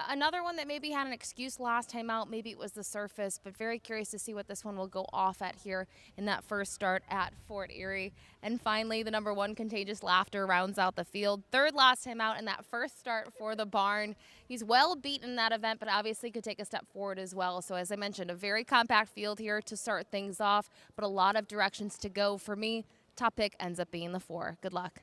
another one that maybe had an excuse last time out. Maybe it was the surface, but very curious to see what this one will go off at here in that first start at Fort Erie. And finally, the number 1, Contagious Laughter, rounds out the field. 3rd last time out in that first start for the barn. He's well beaten in that event, but obviously could take a step forward as well. So as I mentioned, a very compact field here to start things off, but a lot of directions to go. For me, top pick ends up being the 4. Good luck.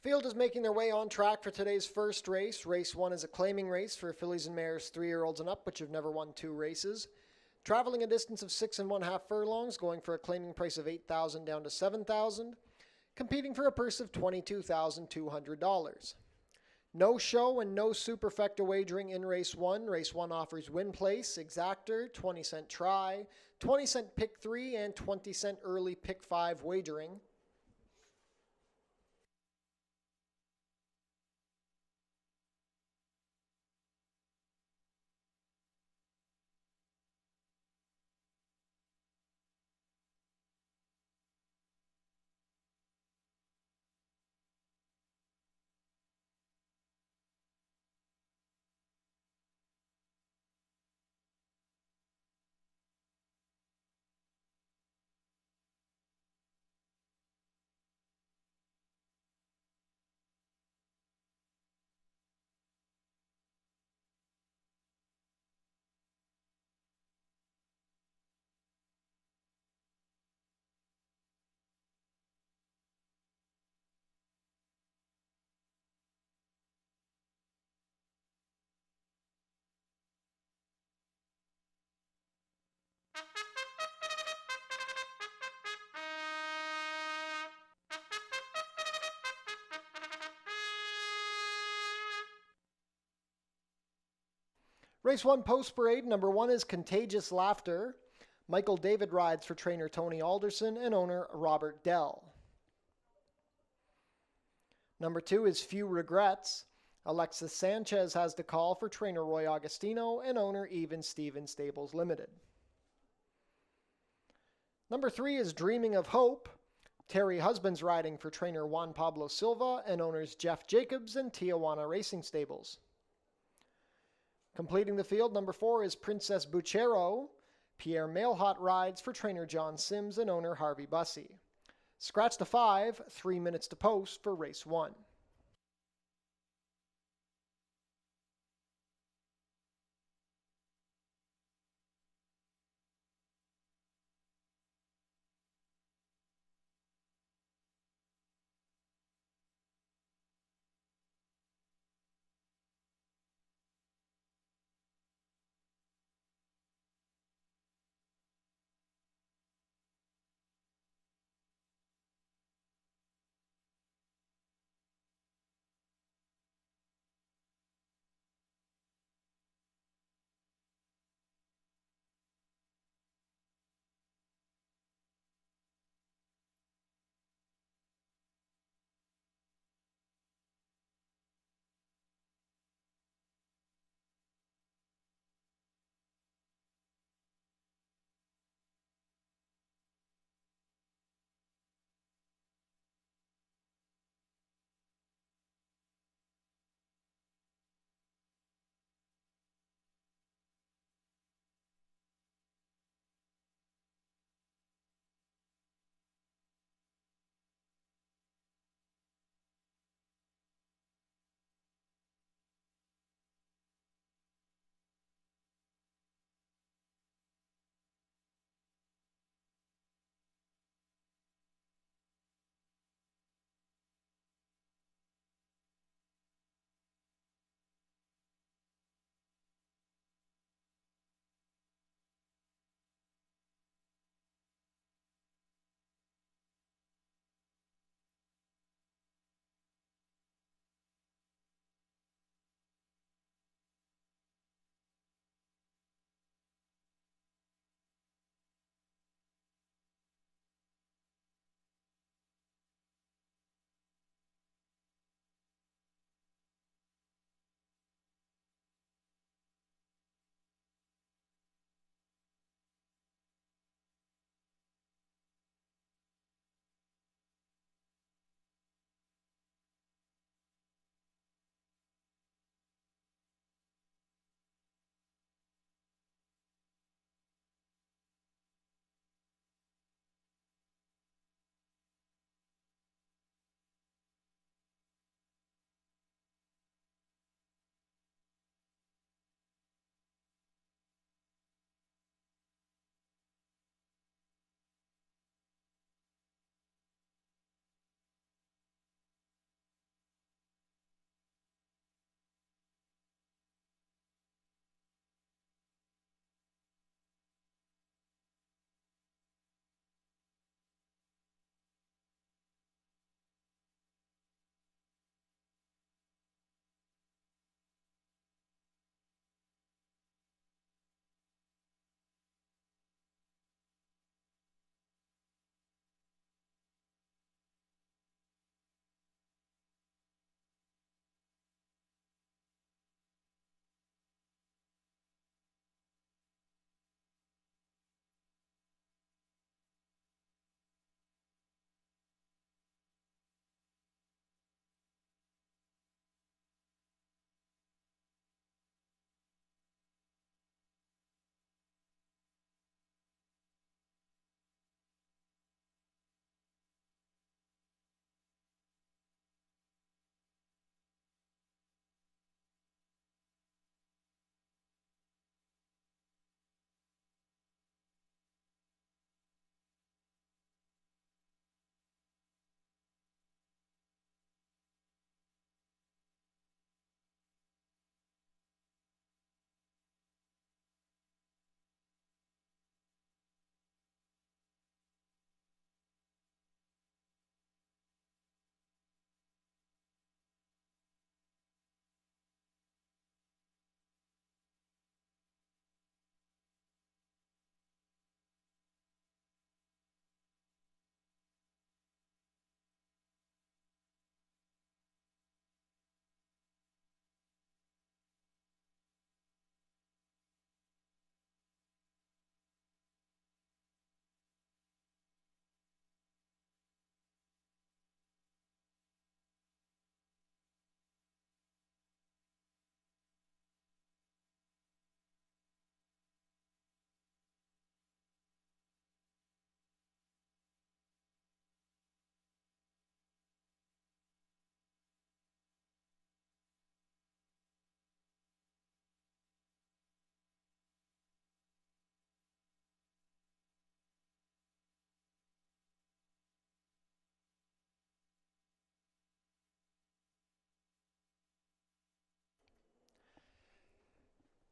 Field is making their way on track for today's first race. Race 1 is a claiming race for fillies and mares 3-year-olds and up, which have never won 2 races. Traveling a distance of 6.5 furlongs, going for a claiming price of $8,000 down to $7,000, competing for a purse of $22,200. No show and no superfecta wagering in race 1. Race 1 offers win place, exactor, 20-cent try, 20-cent pick 3, and 20-cent early pick 5 wagering. Race 1 post parade, number 1 is Contagious Laughter. Michael David rides for trainer Tony Alderson and owner Robert Dell. Number 2 is Few Regrets. Alexis Sanchez has the call for trainer Roy Augustino and owner Even Steven Stables Limited. Number 3 is Dreaming of Hope. Terry Husbands riding for trainer Juan Pablo Silva and owners Jeff Jacobs and Tijuana Racing Stables. Completing the field, number 4 is Princess Buchero. Pierre Mailhot rides for trainer John Sims and owner Harvey Bussey. Scratch to 5, 3 minutes to post for race 1.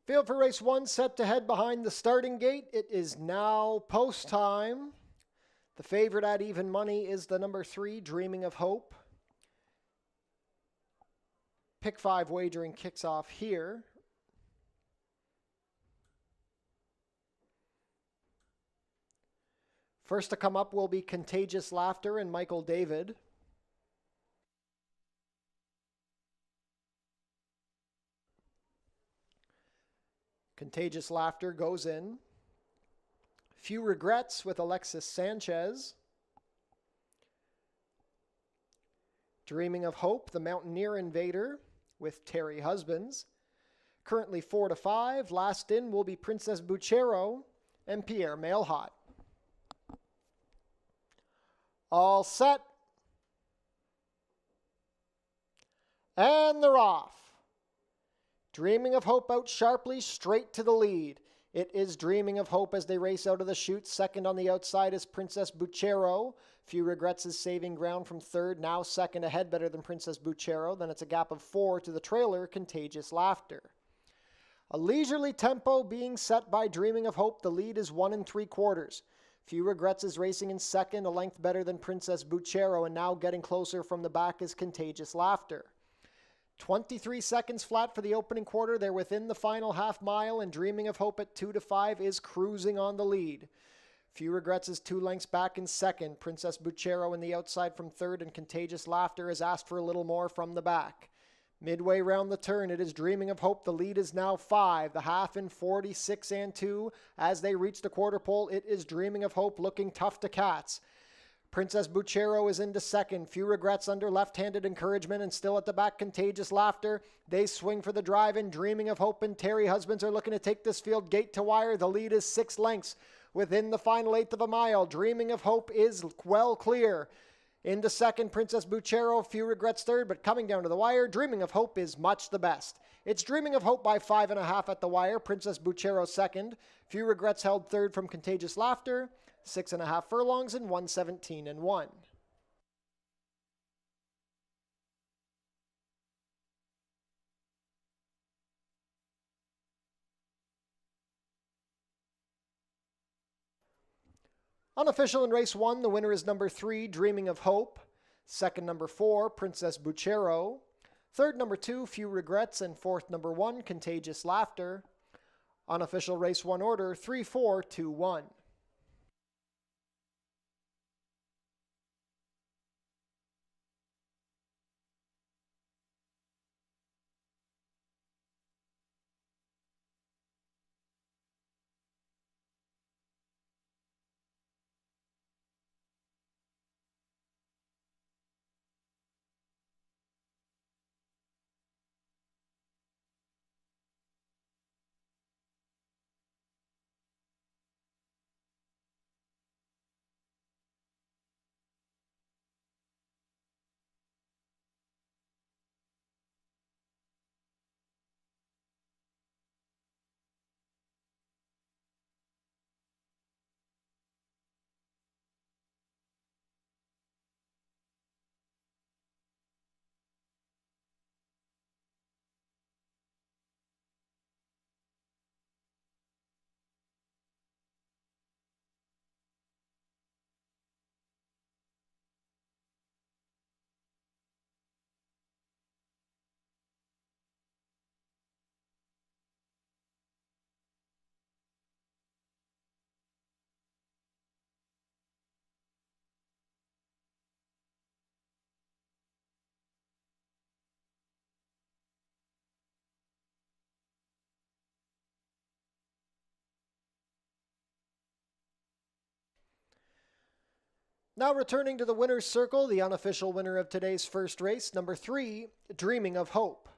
Field for race 1 set to head behind the starting gate. It is now post time. The favorite at even money is the number 3, Dreaming of Hope. Pick 5 wagering kicks off here. First to come up will be Contagious Laughter and Michael David. Contagious Laughter goes in. Few Regrets with Alexis Sanchez. Dreaming of Hope, the Mountaineer Invader with Terry Husbands. Currently 4-5. Last in will be Princess Buchero and Pierre Mailhot. All set. And they're off. Dreaming of Hope out sharply, straight to the lead. It is Dreaming of Hope as they race out of the chute. Second on the outside is Princess Buchero. Few Regrets is saving ground from third. Now second ahead, better than Princess Buchero. Then it's a gap of 4 to the trailer, Contagious Laughter. A leisurely tempo being set by Dreaming of Hope. The lead is 1 3/4. Few Regrets is racing in second, a length better than Princess Buchero, and now getting closer from the back is Contagious Laughter. 23 seconds flat for the opening quarter. They're within the final half mile, and Dreaming of Hope at 2-5 is cruising on the lead. Few Regrets is 2 lengths back in second. Princess Buchero in the outside from third, and Contagious Laughter has asked for a little more from the back. Midway round the turn, it is Dreaming of Hope. The lead is now 5. The half in 46 2. As they reach the quarter pole, it is Dreaming of Hope looking tough to cats. Princess Buchero is into second. Few Regrets under left-handed encouragement, and still at the back, Contagious Laughter. They swing for the drive, and Dreaming of Hope and Terry Husbands are looking to take this field gate to wire. The lead is 6 lengths. Within the final 1/8 of a mile, Dreaming of Hope is well clear. Into second, Princess Buchero. Few Regrets third, but coming down to the wire, Dreaming of Hope is much the best. It's Dreaming of Hope by 5.5 at the wire. Princess Buchero second. Few Regrets held third from Contagious Laughter. 6.5 furlongs and 1:17 1. Unofficial in race 1, the winner is number 3, Dreaming of Hope. Second, number 4, Princess Buchero. Third, number 2, Few Regrets. And fourth, number 1, Contagious Laughter. Unofficial race 1 order, 3-4-2-1. Now returning to the winner's circle, the unofficial winner of today's first race, number 3, Dreaming of Hope.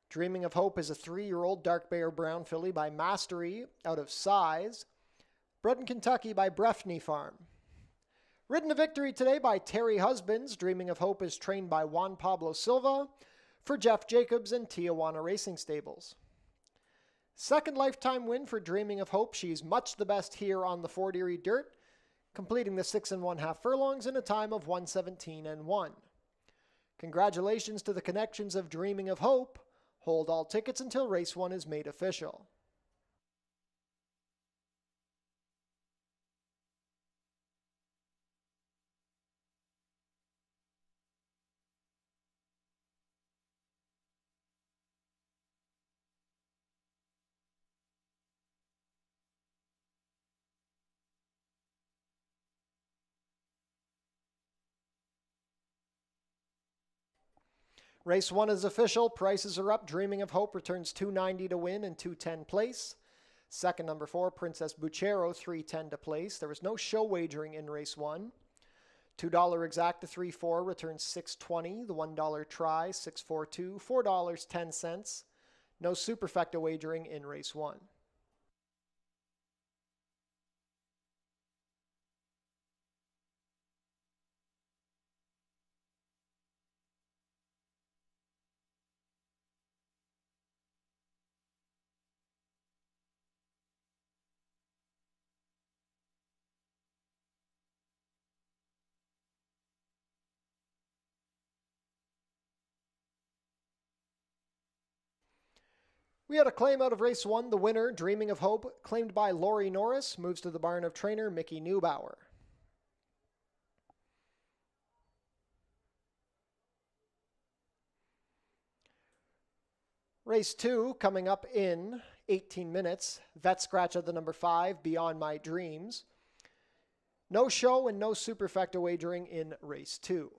Dreaming of Hope is a 3-year-old dark bay or brown filly by Mastery out of Size, bred in Kentucky by Breffney Farm. Ridden to victory today by Terry Husbands. Dreaming of Hope is trained by Juan Pablo Silva for Jeff Jacobs and Tijuana Racing Stables. Second lifetime win for Dreaming of Hope. She's much the best here on the Fort Erie dirt, completing the 6 1/2 furlongs in a time of 1:17 1. Congratulations to the connections of Dreaming of Hope, Hold all tickets until race 1 is made official. Race 1 is official. Prices are up. Dreaming of Hope returns $2.90 to win and $2.10 place. Second, number 4, Princess Buchero, $3.10 to place. There was no show wagering in race 1. $2 Exacta 3-4 returns $6.20. The $1 Try, $6.42. $4.10. No superfecta wagering in race 1. We had a claim out of race 1. The winner, Dreaming of Hope, claimed by Lori Norris, moves to the barn of trainer Mickey Neubauer. Race 2 coming up in 18 minutes. Vet scratch of the number 5, Beyond My Dreams. No show and no superfecta wagering in race 2.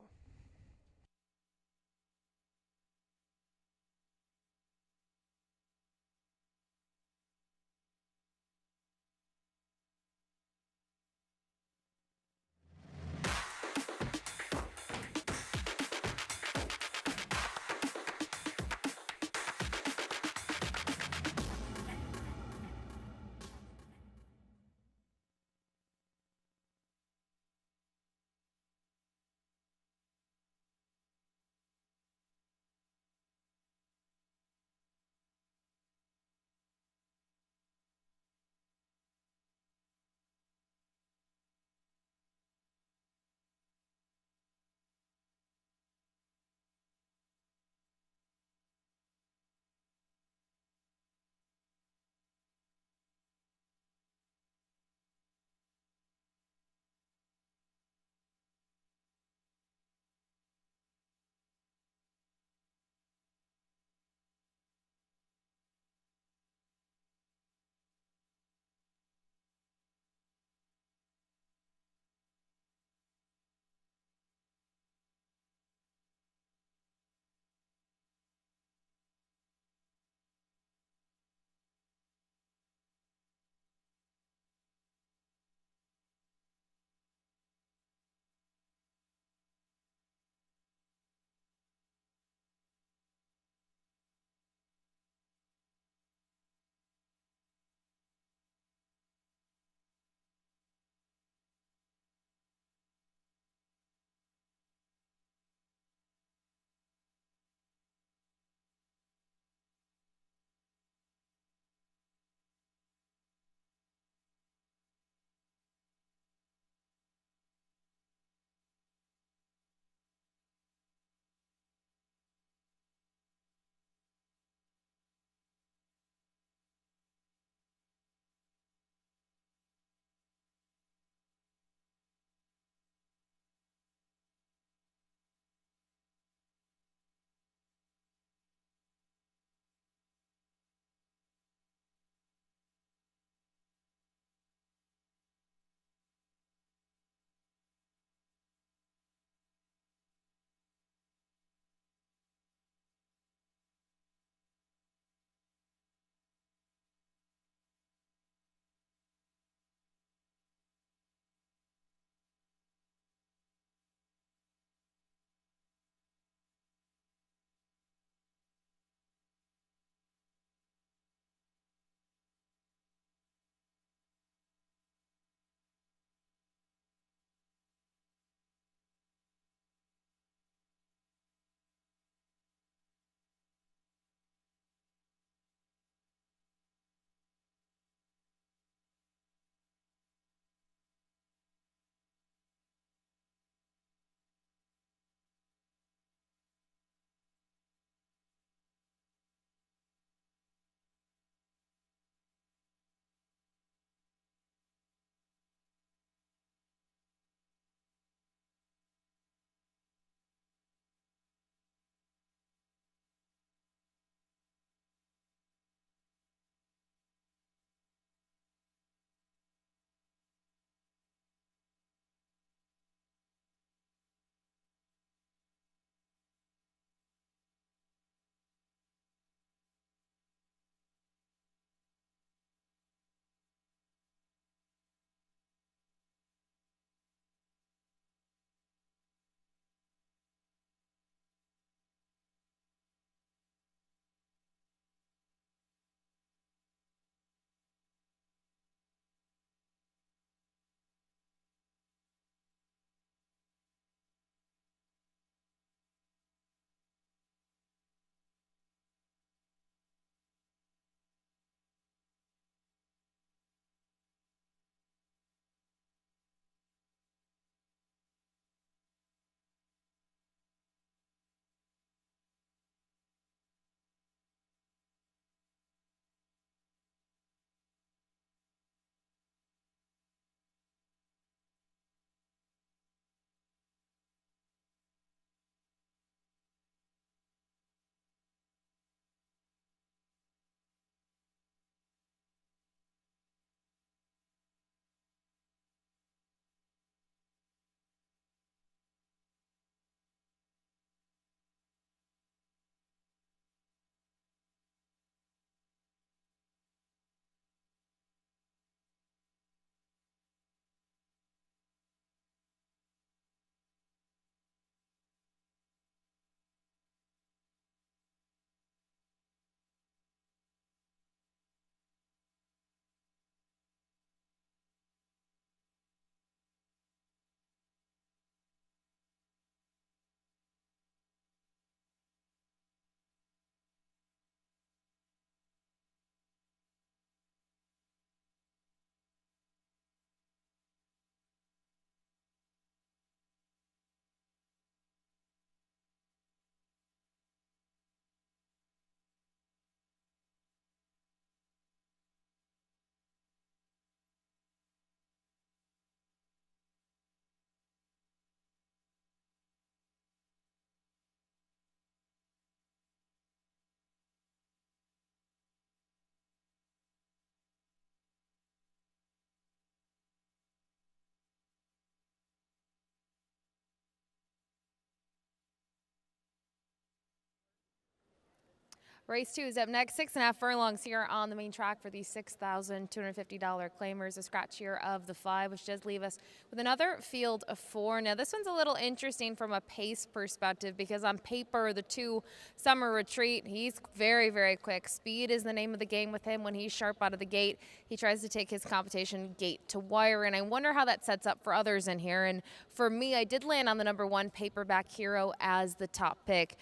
Race 2 is up next. 6.5 furlongs here on the main track for the $6,250 claimers. A scratch here of the 5, which does leave us with another field of 4. Now, this one's a little interesting from a pace perspective because on paper, the 2 Summer Retreat, he's very, very quick. Speed is the name of the game with him. When he's sharp out of the gate, he tries to take his competition gate to wire, and I wonder how that sets up for others in here. And for me, I did land on the number 1 Paperback Hero as the top pick.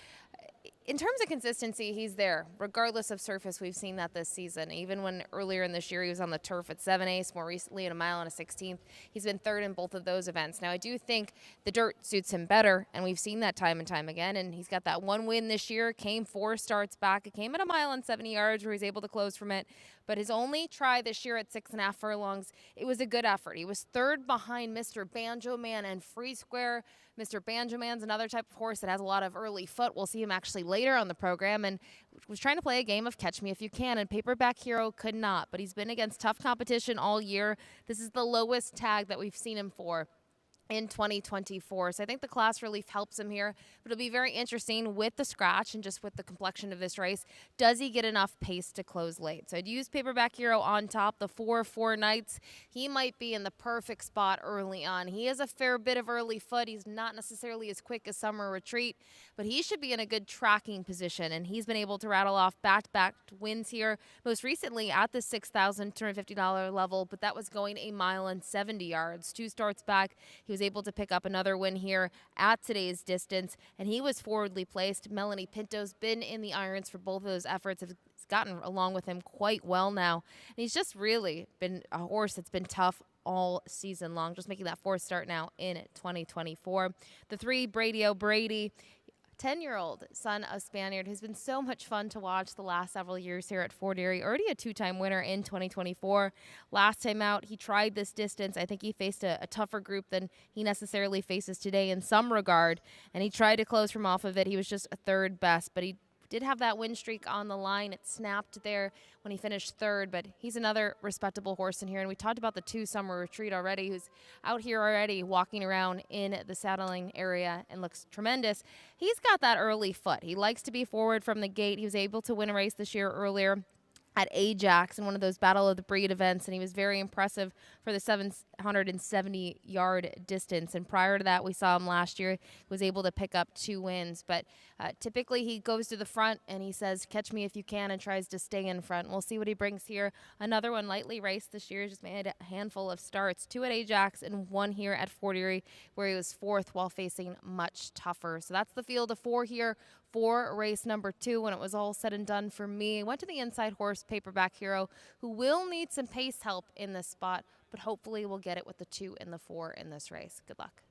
In terms of consistency, he's there, regardless of surface. We've seen that this season. Even when earlier in this year he was on the turf at 7/8, more recently at a mile and a 16th. He's been third in both of those events. Now, I do think the dirt suits him better, and we've seen that time and time again. And he's got that 1 win this year, came 4 starts back. It came at a mile and 70 yards where he's able to close from it. But his only try this year at 6.5 furlongs, it was a good effort. He was third behind Mr. Banjo Man and Free Square. Mr. Banjo Man's another type of horse that has a lot of early foot. We'll see him actually later on the program, and was trying to play a game of catch me if you can, and Paperback Hero could not. But he's been against tough competition all year. This is the lowest tag that we've seen him for in 2024. So I think the class relief helps him here, but it'll be very interesting with the scratch and just with the complexion of this race. Does he get enough pace to close late? So I'd use Paperback Hero on top. The 4 nights, he might be in the perfect spot early on. He has a fair bit of early foot. He's not necessarily as quick as Summer Retreat, but he should be in a good tracking position, and he's been able to rattle off back-to-back wins here, most recently at the $6,250 level, but that was going a mile and 70 yards. 2 starts back, he was able to pick up another win here at today's distance, and he was forwardly placed. Melanie Pinto's been in the irons for both of those efforts, has gotten along with him quite well now, and he's just really been a horse that's been tough all season long, just making that 4th start now in 2024. The 3, Brady O'Brady, 10-year-old son of Spaniard, who's been so much fun to watch the last several years here at Fort Erie. Already a 2-time winner in 2024. Last time out, he tried this distance. I think he faced a tougher group than he necessarily faces today in some regard, and he tried to close from off of it. He was just a 3rd best, but he did have that win streak on the line. It snapped there when he finished 3rd, but he's another respectable horse in here. And we talked about the 2 Summer Retreat already, who's out here already walking around in the saddling area and looks tremendous. He's got that early foot. He likes to be forward from the gate. He was able to win a race this year earlier at Ajax in one of those Battle of the Breed events, and he was very impressive for the 770-yard distance. And prior to that, we saw him last year. He was able to pick up 2 wins. But typically, he goes to the front, and he says, catch me if you can, and tries to stay in front. We'll see what he brings here. Another one lightly raced this year, just made a handful of starts. 2 at Ajax and 1 here at Fort Erie, where he was 4th while facing much tougher. So that's the field of 4 here for race number 2. When it was all said and done for me, I went to the inside horse, Paperback Hero, who will need some pace help in this spot, but hopefully we'll get it with the 2 and the 4 in this race. Good luck.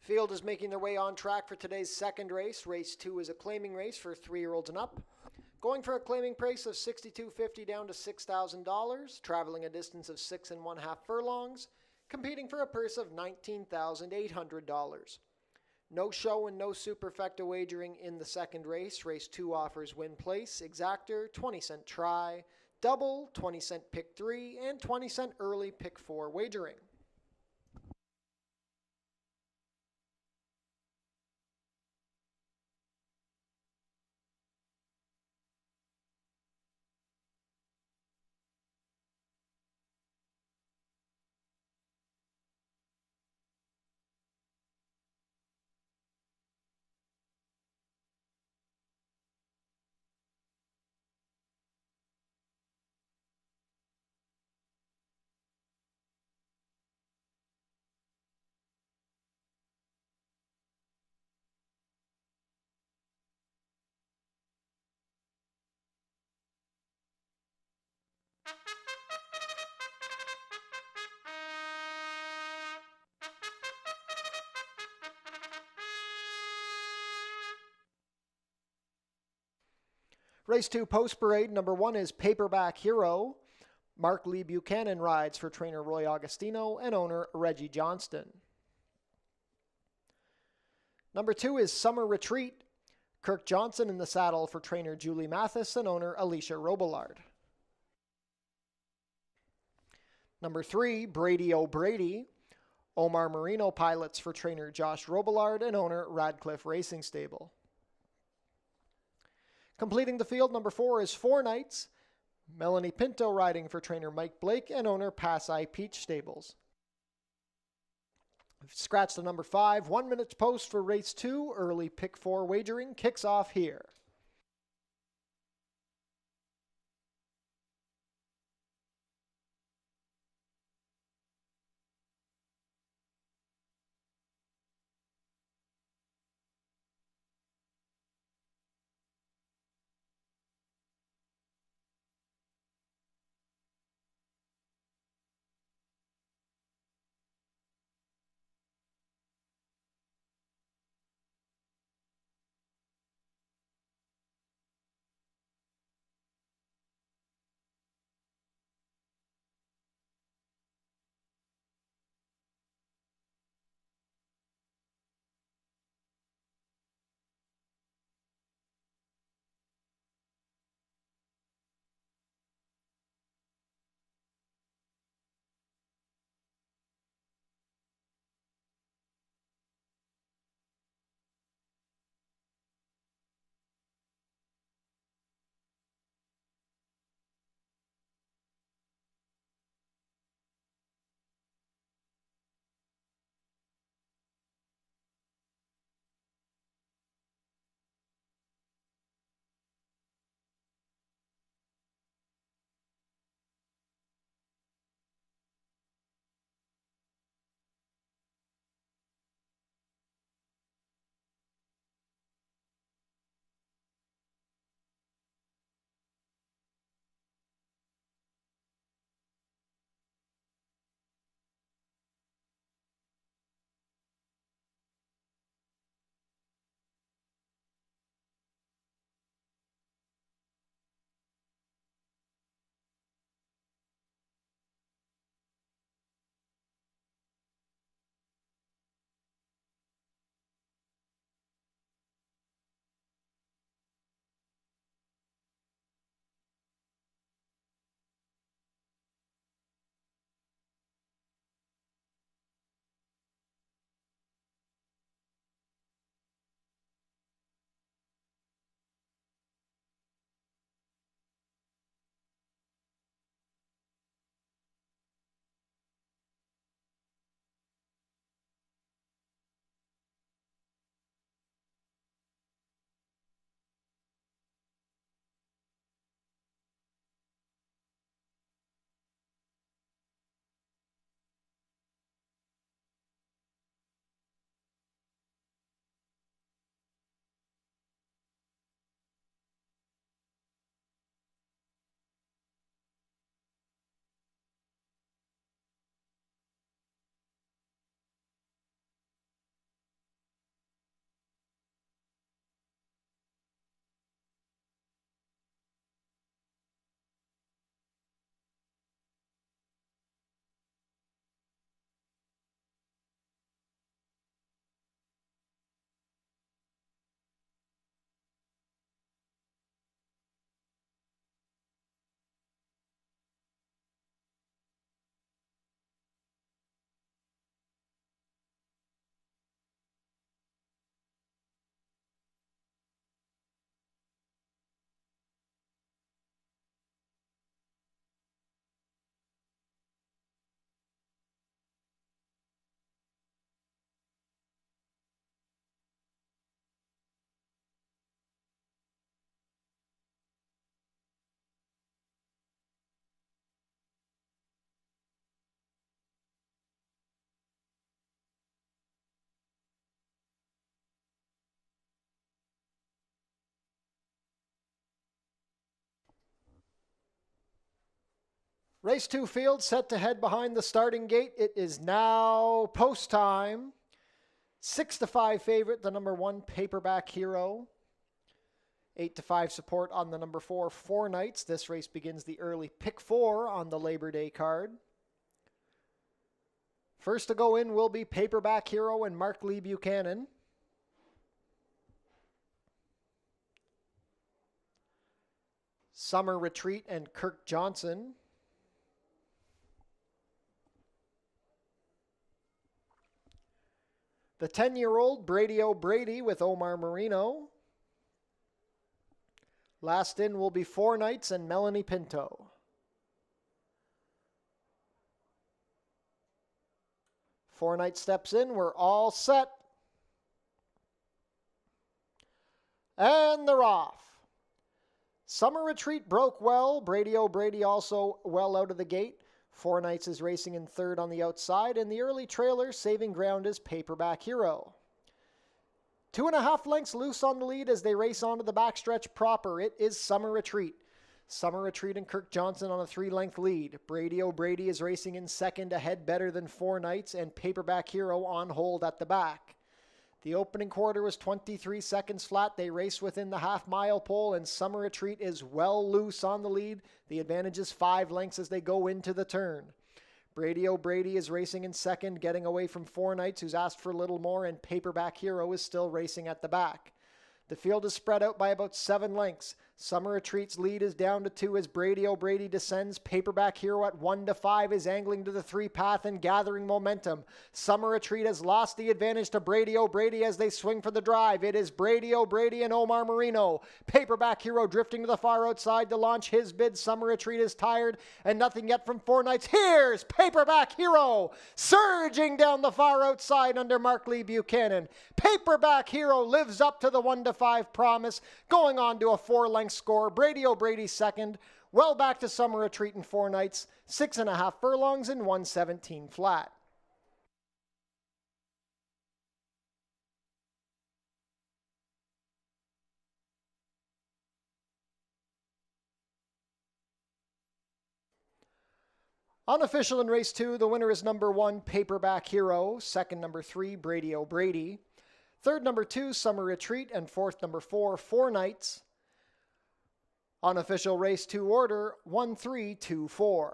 Field is making their way on track for today's second race. Race 2 is a claiming race for 3-year-olds and up. Going for a claiming price of $6,250 down to $6,000, traveling a distance of 6½ furlongs, competing for a purse of $19,800. No show and no superfecta wagering in the second race. Race 2 offers win place, exactor, 20-cent try, double, 20-cent pick 3, and 20-cent early pick 4 wagering. Race 2 post parade, number 1 is Paperback Hero. Mark Lee Buchanan rides for trainer Roy Augustino and owner Reggie Johnston. Number 2 is Summer Retreat. Kirk Johnson in the saddle for trainer Julie Mathis and owner Alicia Robillard. Number 3, Brady O'Brady. Omar Marino pilots for trainer Josh Robillard and owner Radcliffe Racing Stable. Completing the field, number 4 is Four Nights. Melanie Pinto riding for trainer Mike Blake and owner Pass Eye Peach Stables. Scratch the number 5. 1 minute post for race 2. Early pick 4 wagering kicks off here. Race 2 field set to head behind the starting gate. It is now post time. 6-5 favorite, the number 1 Paperback Hero. 8-5 support on the number 4 Four Knights. This race begins the early pick 4 on the Labor Day card. First to go in will be Paperback Hero and Mark Lee Buchanan. Summer Retreat and Kirk Johnson. The 10-year-old Brady O'Brady with Omar Marino. Last in will be Four Knights and Melanie Pinto. Four Knights steps in. We're all set. And they're off. Summer Retreat broke well. Brady O'Brady also well out of the gate. Four Knights is racing in third on the outside, and the early trailer saving ground is Paperback Hero. 2.5 lengths loose on the lead as they race onto the backstretch proper. It is Summer Retreat. Summer Retreat and Kirk Johnson on a 3-length lead. Brady O'Brady is racing in second, ahead better than Four Knights, and Paperback Hero on hold at the back. The opening quarter was 23 seconds flat. They race within the half-mile pole, and Summer Retreat is well loose on the lead. The advantage is 5 lengths as they go into the turn. Brady O'Brady is racing in second, getting away from Four Knights, who's asked for a little more, and Paperback Hero is still racing at the back. The field is spread out by about 7 lengths. Summer Retreat's lead is down to 2 as Brady O'Brady descends. Paperback Hero at 1-5 is angling to the 3 path and gathering momentum. Summer Retreat has lost the advantage to Brady O'Brady as they swing for the drive. It is Brady O'Brady and Omar Marino. Paperback Hero drifting to the far outside to launch his bid. Summer Retreat is tired and nothing yet from Four Knights. Here's Paperback Hero surging down the far outside under Mark Lee Buchanan. Paperback Hero lives up to the 1-5 promise, going on to a 4-length score. Brady O'Brady second, well back to Summer Retreat and Four Knights, 6.5 furlongs and 117 flat. Unofficial in race 2, the winner is number 1 Paperback Hero, second number 3 Brady O'Brady, third number 2 Summer Retreat, and fourth number 4 Four Knights. Unofficial race 2 order 1-3-2-4.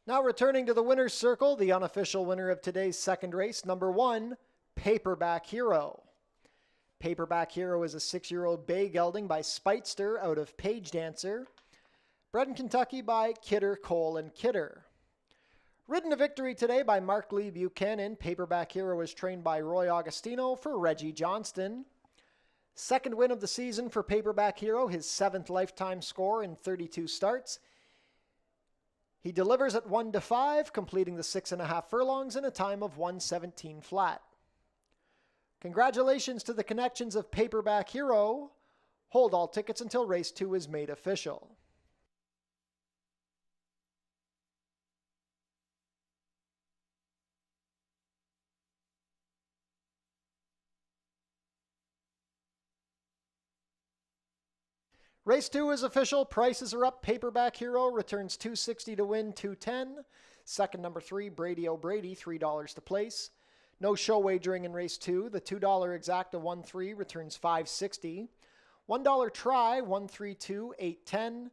Now returning to the winner's circle, the unofficial winner of today's second race, number 1, Paperback Hero. Paperback Hero is a 6-year-old bay gelding by Speightster out of Page Dancer, bred in Kentucky by Kidder, Cole, and Kidder. Ridden to victory today by Mark Lee Buchanan, Paperback Hero is trained by Roy Augustino for Reggie Johnston. Second win of the season for Paperback Hero, his 7th lifetime score in 32 starts. He delivers at 1-5, completing the 6.5 furlongs in a time of 117 flat. Congratulations to the connections of Paperback Hero. Hold all tickets until race 2 is made official. Race 2 is official. Prices are up. Paperback Hero returns $2.60 to win, $2.10. Second, number 3, Brady O'Brady, $3 to place. No show wagering in race 2. The $2 exacta 1-3 returns $5.60. $1 try, 132, 810.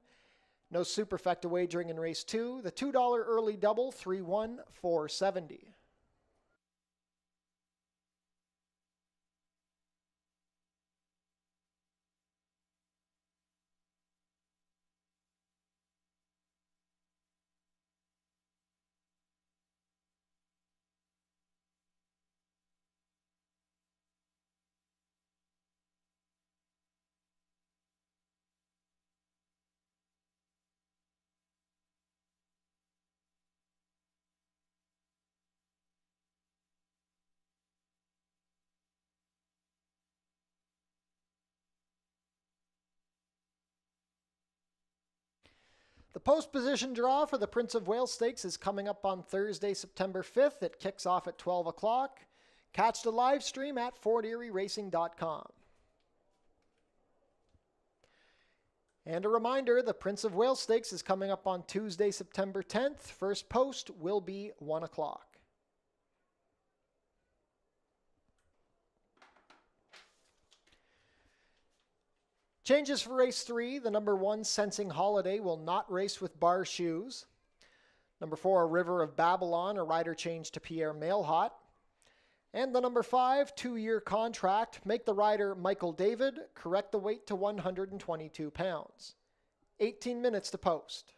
No superfecta wagering in race 2. The $2 early double, 3-1, 470. The post position draw for the Prince of Wales Stakes is coming up on Thursday, September 5th. It kicks off at 12 o'clock. Catch the live stream at FortErieRacing.com. And a reminder, the Prince of Wales Stakes is coming up on Tuesday, September 10th. First post will be 1 o'clock. Changes for race 3. The number 1, Sensing Holiday, will not race with bar shoes. Number 4, River of Babylon, a rider change to Pierre Mailhot. And the number 5, 2-year contract, make the rider Michael David, correct the weight to 122 pounds. 18 minutes to post.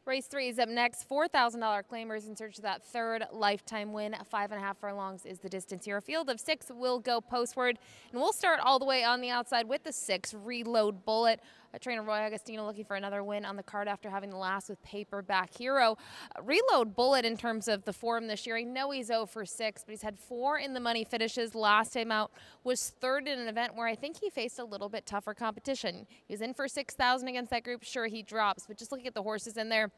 Race 3 is up next. $4,000 claimers in search of that third lifetime win. 5.5 furlongs is the distance here. A field of 6 will go postward, and we'll start all the way on the outside with the 6, Reload Bullet. Trainer Roy Agostino looking for another win on the card after having the last with Paperback Hero. Reload Bullet, in terms of the form this year, I know he's 0 for 6, but he's had 4 in the money finishes. Last time out was third in an event where I think he faced a little bit tougher competition. He was in for 6,000 against that group. Sure, he drops, but just looking at the horses in there,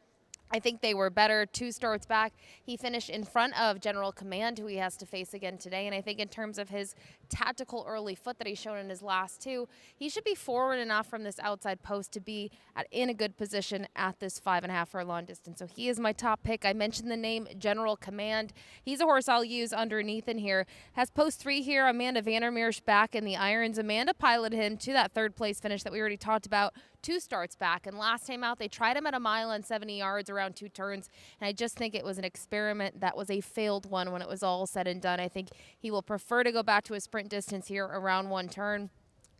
I think they were better. 2 starts back, he finished in front of General Command, who he has to face again today. And I think in terms of his tactical early foot that he's shown in his last 2, he should be forward enough from this outside post to be in a good position at this 5.5 furlong distance. So he is my top pick. I mentioned the name General Command. He's a horse I'll use underneath in here. Has post 3 here. Amanda Vandermeer's back in the irons. Amanda piloted him to that third place finish that we already talked about 2 starts back, and last time out they tried him at a mile and 70 yards around 2 turns, and I just think it was an experiment that was a failed one when it was all said and done. I think he will prefer to go back to a sprint distance here around 1 turn.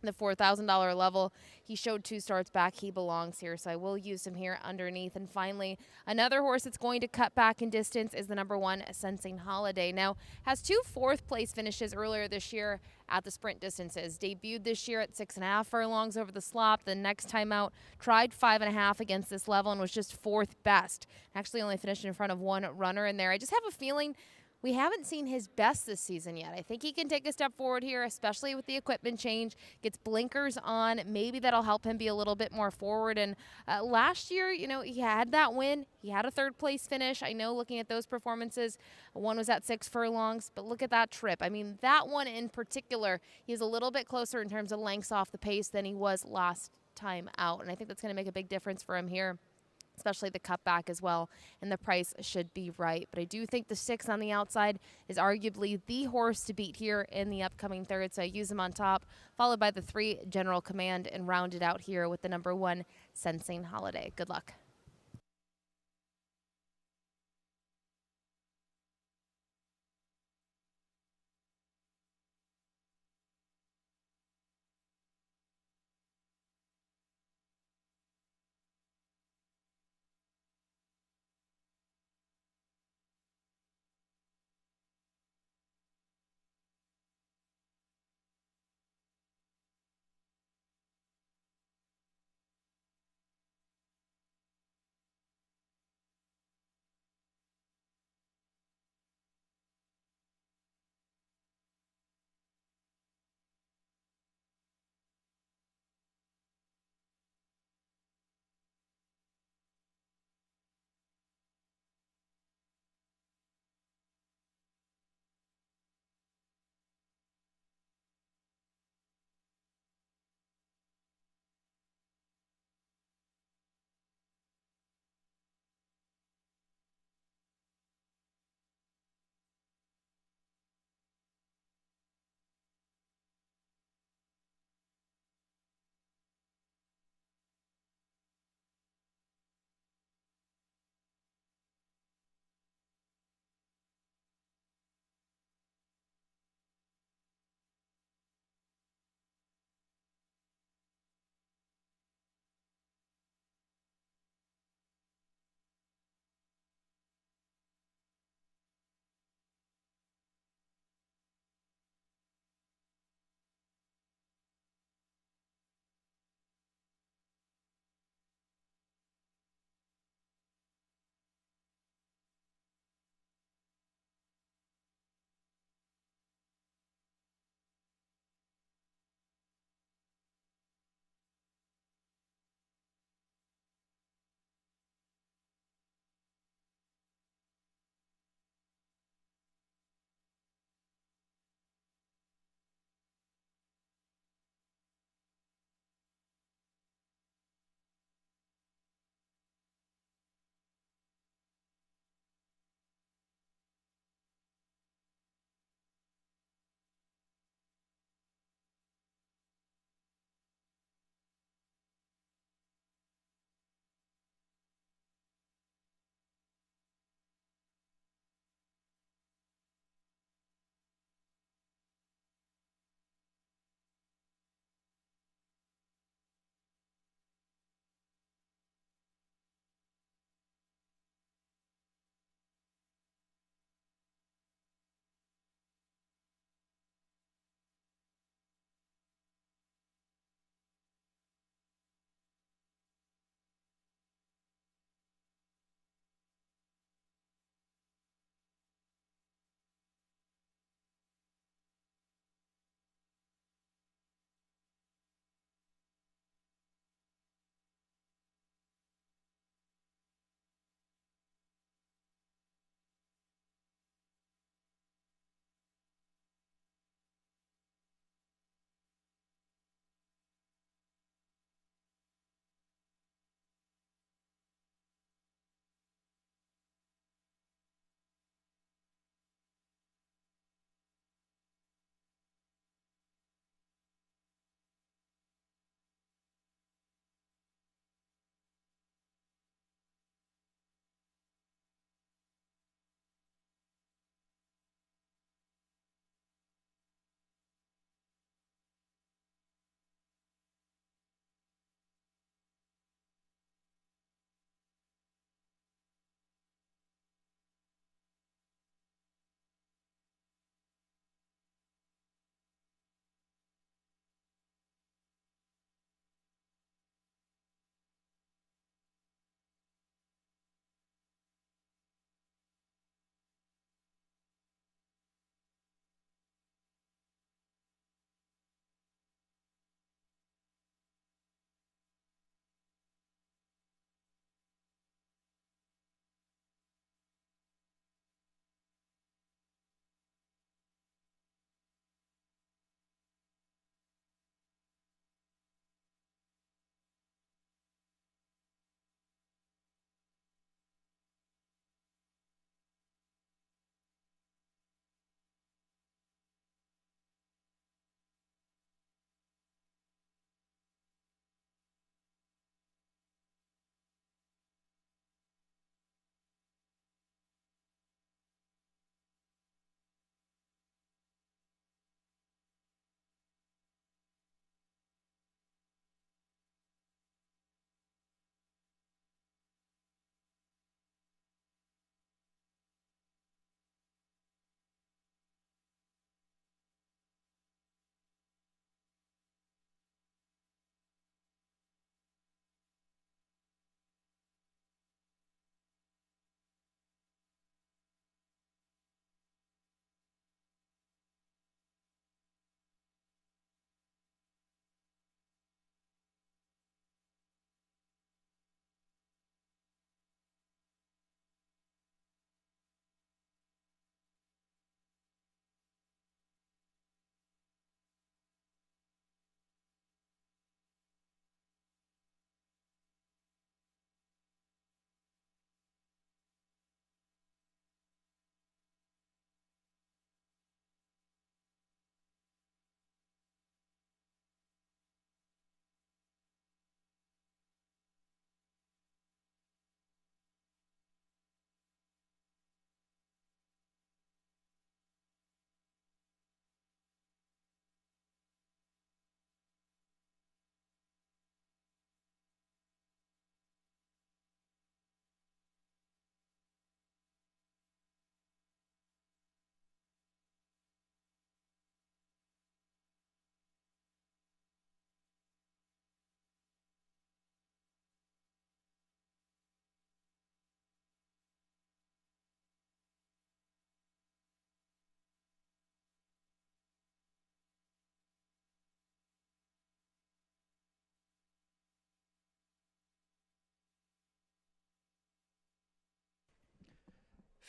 The $4,000 level. He showed 2 starts back. He belongs here, so I will use him here underneath. And finally, another horse that's going to cut back in distance is the number 1, Sensing Holiday. Now, has 2 4th-place finishes earlier this year at the sprint distances. Debuted this year at 6.5 furlongs over the slop. The next time out, tried 5.5 against this level and was just 4th best. Actually only finished in front of 1 runner in there. I just have a feeling we haven't seen his best this season yet. I think he can take a step forward here, especially with the equipment change. Gets blinkers on. Maybe that'll help him be a little bit more forward. And last year, you know, he had that win. He had a 3rd place finish. I know looking at those performances, one was at 6 furlongs, but look at that trip. I mean, that one in particular, he's a little bit closer in terms of lengths off the pace than he was last time out. And I think that's going to make a big difference for him here, especially the cutback as well, and the price should be right. But I do think the 6 on the outside is arguably the horse to beat here in the upcoming third, so I use him on top, followed by the 3, General Command, and round it out here with the number 1, Sensing Holiday. Good luck.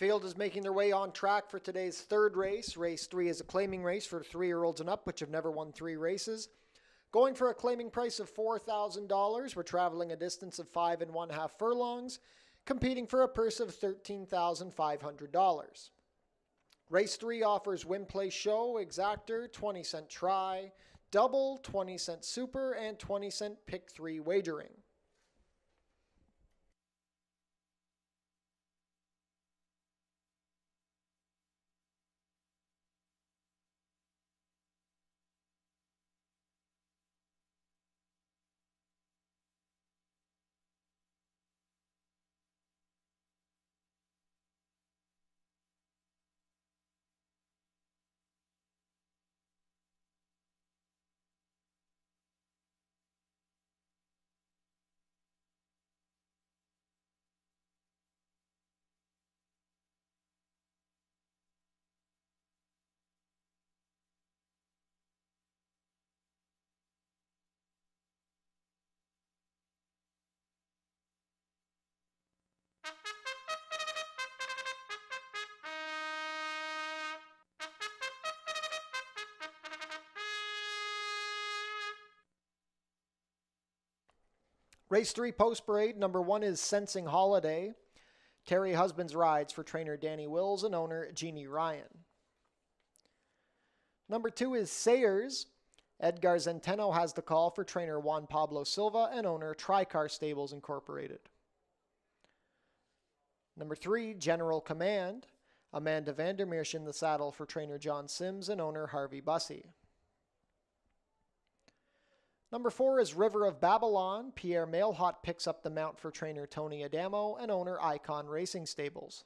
Field is making their way on track for today's third race. Race 3 is a claiming race for 3-year-olds and up, which have never won 3 races. Going for a claiming price of $4,000. We're traveling a distance of 5 1/2 furlongs, competing for a purse of $13,500. Race 3 offers win, play, show, exactor, 20-cent try, double, 20-cent super, and 20-cent pick 3 wagering. Race 3 post parade, number 1 is Sensing Holiday. Terry Husbands rides for trainer Danny Wills and owner Jeannie Ryan. Number 2 is Sayers. Edgar Zenteno has the call for trainer Juan Pablo Silva and owner Tricar Stables Incorporated. Number 3, General Command. Amanda Vandermeersch in the saddle for trainer John Sims and owner Harvey Bussey. Number 4 is River of Babylon. Pierre Mailhot picks up the mount for trainer Tony Adamo and owner Icon Racing Stables.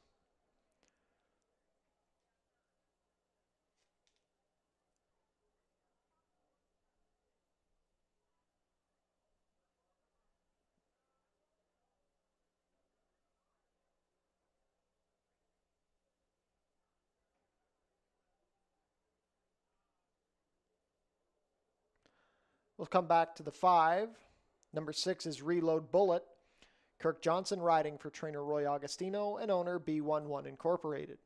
We'll come back to the 5. Number 6 is Reload Bullet. Kirk Johnson riding for trainer Roy Augustino and owner B11 Incorporated.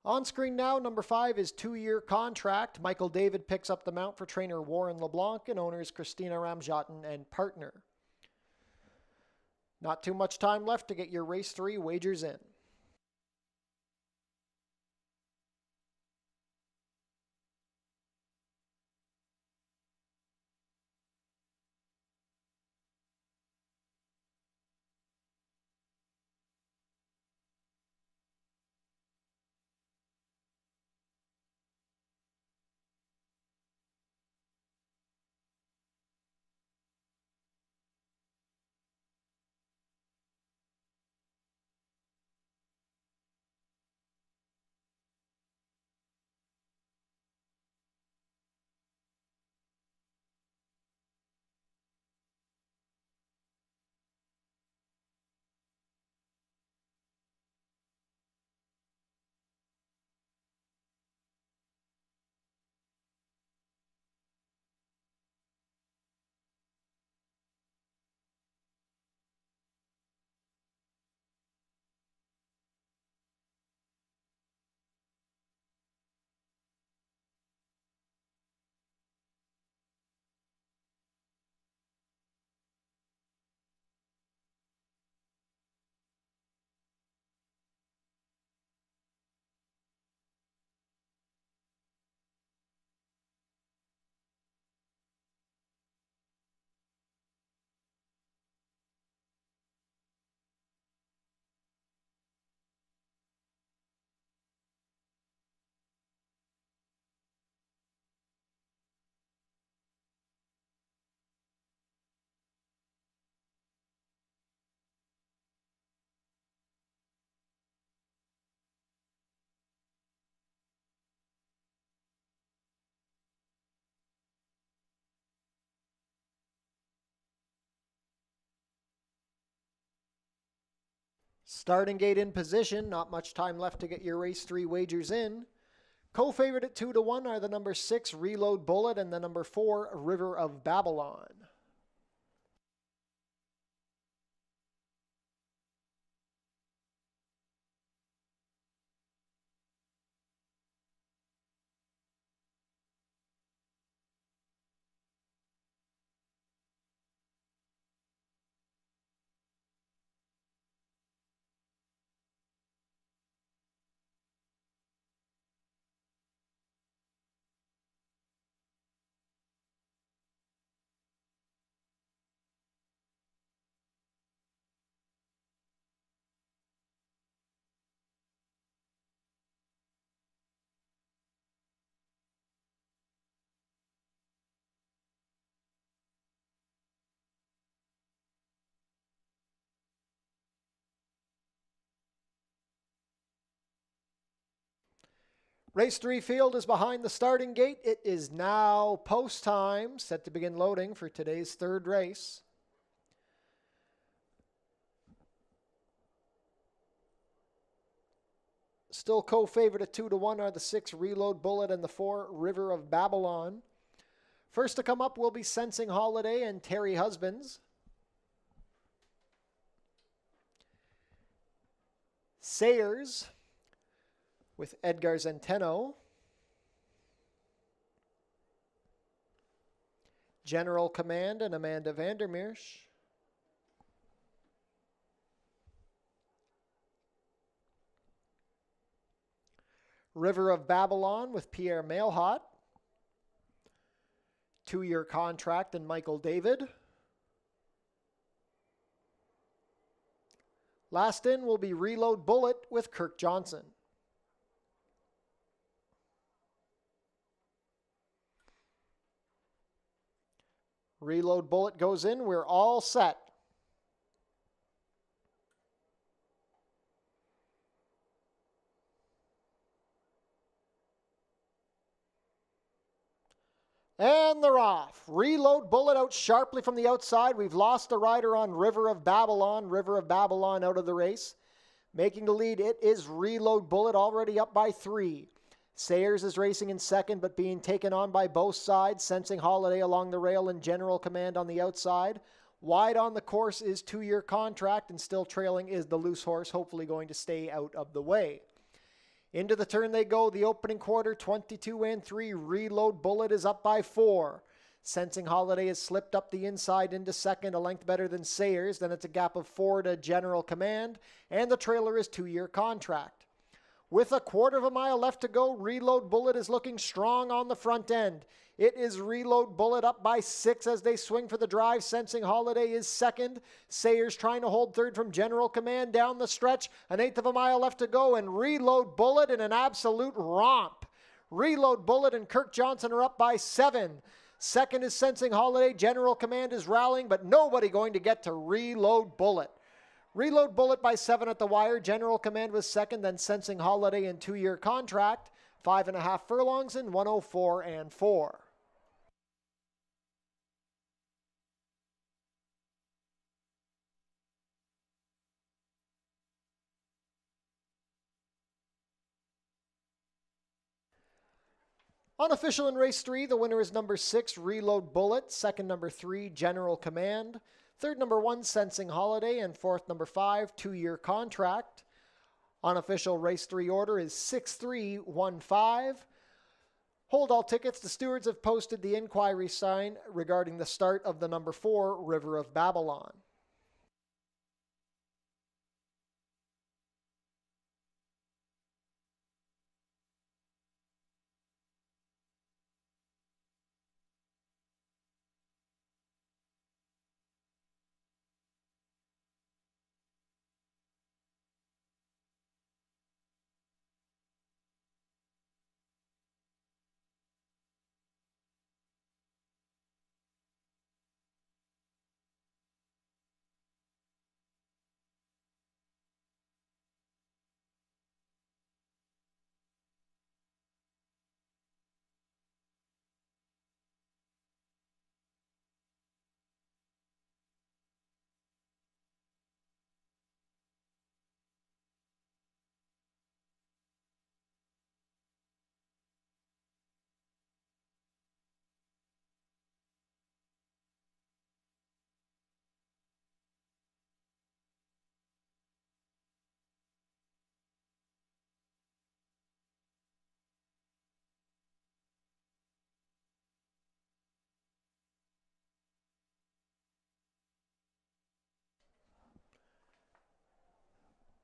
On screen now, number 5 is 2-year contract. Michael David picks up the mount for trainer Warren LeBlanc and owners Christina Ramjatin and partner. Not too much time left to get your race 3 wagers in. Starting gate in position. Not much time left to get your race 3 wagers in. Co-favorite at 2-1 are the number 6, Reload Bullet, and the number 4, River of Babylon. Race 3 field is behind the starting gate. It is now post time, set to begin loading for today's third race. Still co-favorite at 2-1 are the 6, Reload Bullet, and the 4, River of Babylon. First to come up will be Sensing Holiday and Terry Husbands. Sayers with Edgar Zenteno. General Command and Amanda Vandermeersch. River of Babylon with Pierre Mailhot. 2-year contract and Michael David. Last in will be Reload Bullet with Kirk Johnson. Reload Bullet goes in. We're all set. And they're off. Reload Bullet out sharply from the outside. We've lost the rider on River of Babylon. River of Babylon out of the race. Making the lead, it is Reload Bullet, already up by 3. Sayers is racing in second, but being taken on by both sides. Sensing Holiday along the rail and General Command on the outside. Wide on the course is 2-year contract, and still trailing is the Loose Horse, hopefully going to stay out of the way. Into the turn they go, the opening quarter, 22 and 3. Reload Bullet is up by 4. Sensing Holiday has slipped up the inside into second, a length better than Sayers. Then it's a gap of 4 to General Command, and the trailer is 2-year contract. With a quarter of a mile left to go, Reload Bullet is looking strong on the front end. It is Reload Bullet up by 6 as they swing for the drive. Sensing Holiday is second. Sayers trying to hold third from General Command down the stretch. An eighth of a mile left to go, and Reload Bullet in an absolute romp. Reload Bullet and Kirk Johnson are up by 7. Second is Sensing Holiday. General Command is rallying, but nobody going to get to Reload Bullet. Reload Bullet by 7 at the wire. General Command was second, then Sensing Holiday in 2-year contract. 5.5 furlongs in 104 and 4. Unofficial in race 3, the winner is number 6, Reload Bullet. Second, number 3, General Command. Third, number 1, Sensing Holiday. And fourth, number 5, 2-year contract. Unofficial race 3 order is 6-3-1-5. Hold all tickets. The stewards have posted the inquiry sign regarding the start of the number 4, River of Babylon.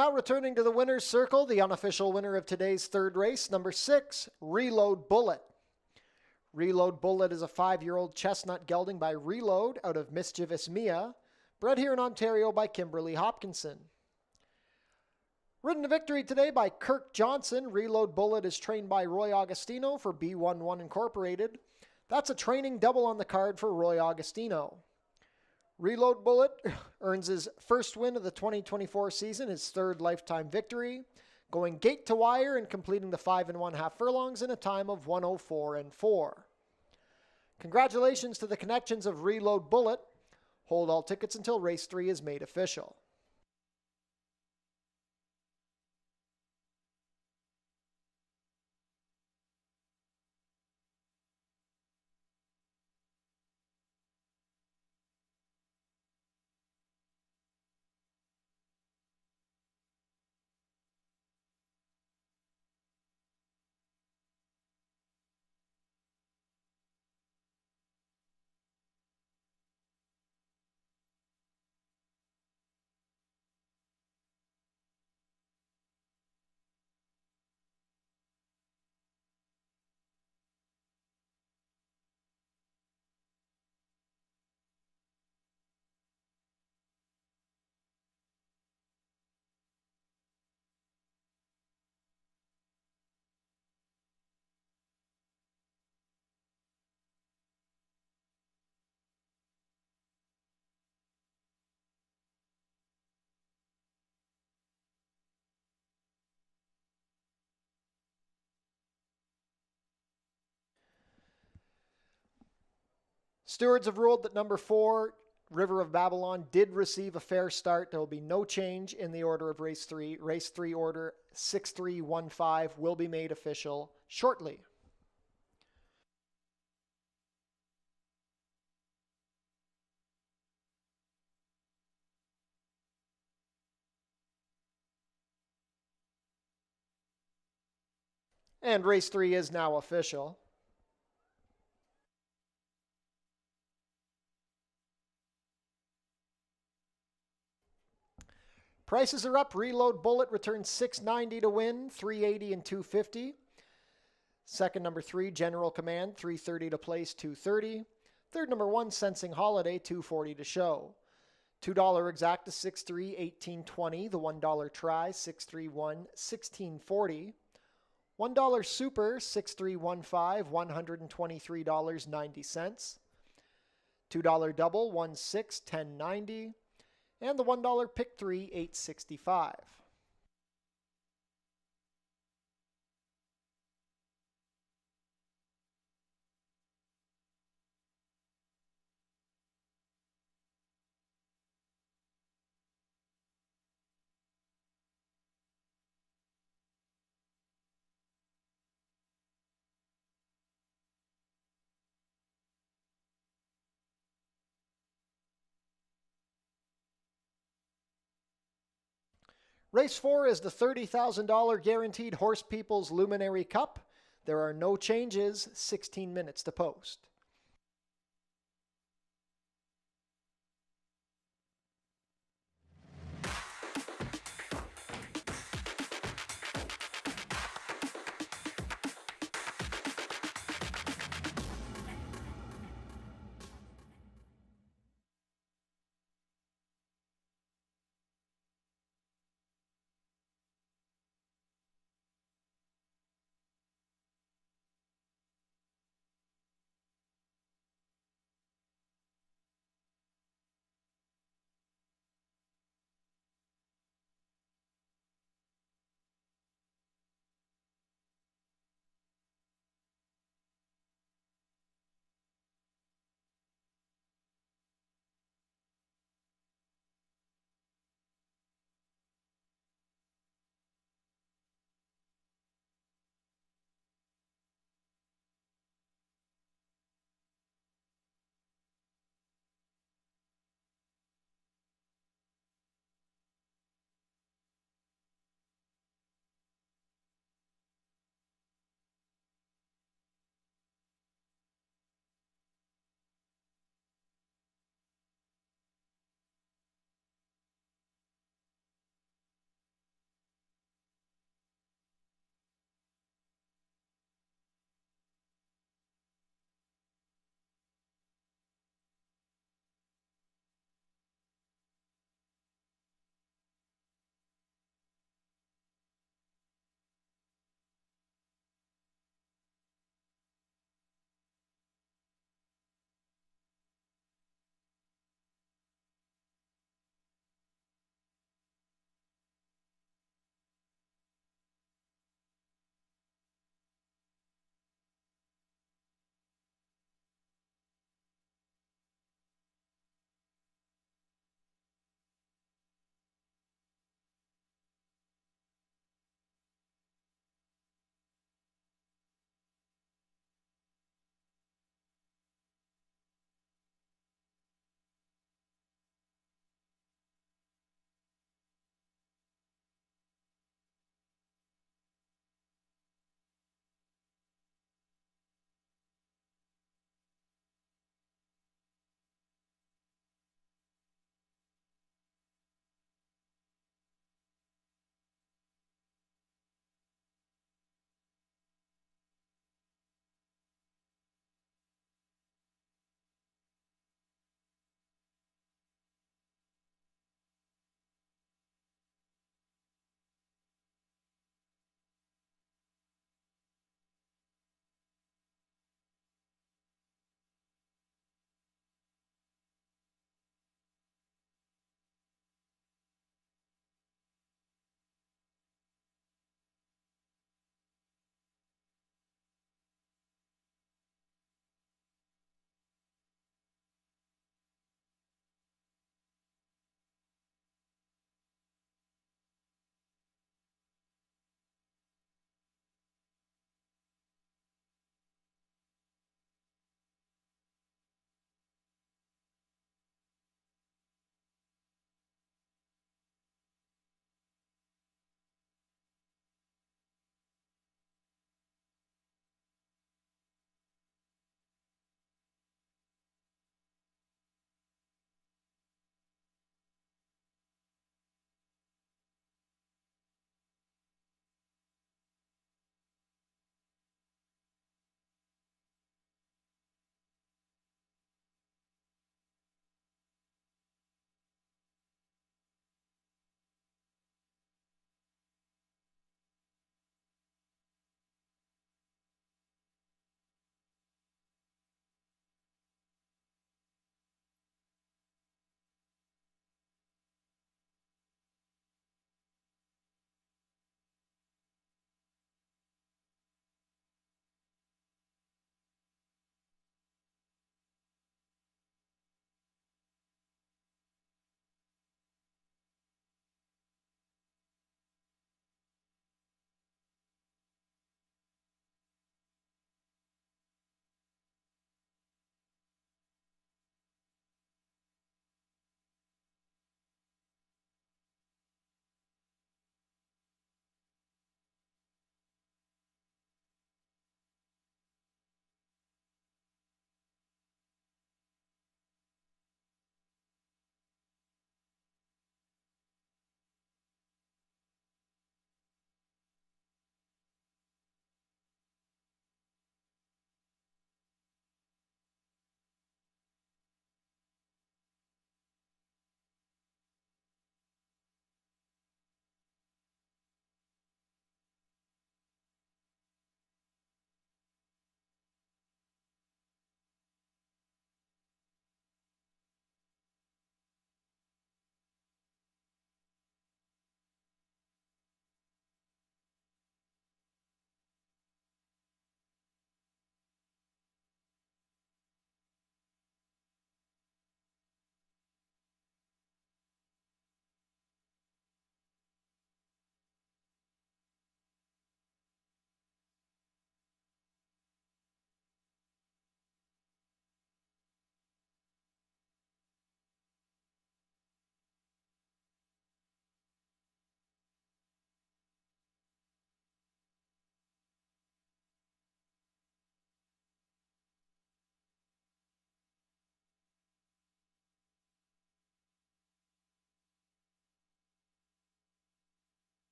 Now returning to the winner's circle, the unofficial winner of today's third race, number 6, Reload Bullet. Reload Bullet is a 5-year-old chestnut gelding by Reload out of Mischievous Mia, bred here in Ontario by Kimberly Hopkinson. Ridden to victory today by Kirk Johnson, Reload Bullet is trained by Roy Augustino for B11 Incorporated. That's a training double on the card for Roy Augustino. Reload Bullet earns his first win of the 2024 season, his third lifetime victory, going gate to wire and completing the 5 1/2 furlongs in a time of 1:04.4. Congratulations to the connections of Reload Bullet. Hold all tickets until race 3 is made official. Stewards have ruled that number 4, River of Babylon, did receive a fair start. There will be no change in the order of race 3. Race 3 order 6315 will be made official shortly. And race 3 is now official. Prices are up. Reload Bullet returns $690 to win, $380 and $250. Second, number 3, General Command, $330 to place, $230. Third, number 1, Sensing Holiday, $240 to show. $2 exacta, $6.3, $18.20. The $1 try, $6.31, $16.40. $1 super, $6.315, $123.90. $2 double, $1.6, $10.90. And the $1 pick 3, $8.65. Race 4 is the $30,000 guaranteed Horse People's Luminary Cup. There are no changes, 16 minutes to post.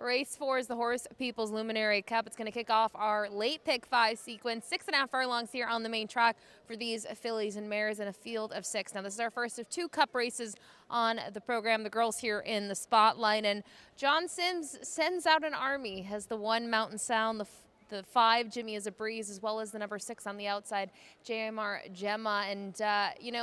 Race 4 is the Horse People's Luminary Cup. It's going to kick off our late pick 5 sequence. 6.5 furlongs here on the main track for these fillies and mares in a field of 6. Now, this is our first of 2 cup races on the program. The girls here in the spotlight. And John Sims sends out an army, has the 1 Mountain Sound, the 5, Jimmy is a Breeze, as well as the number 6 on the outside, JMR Gemma. And,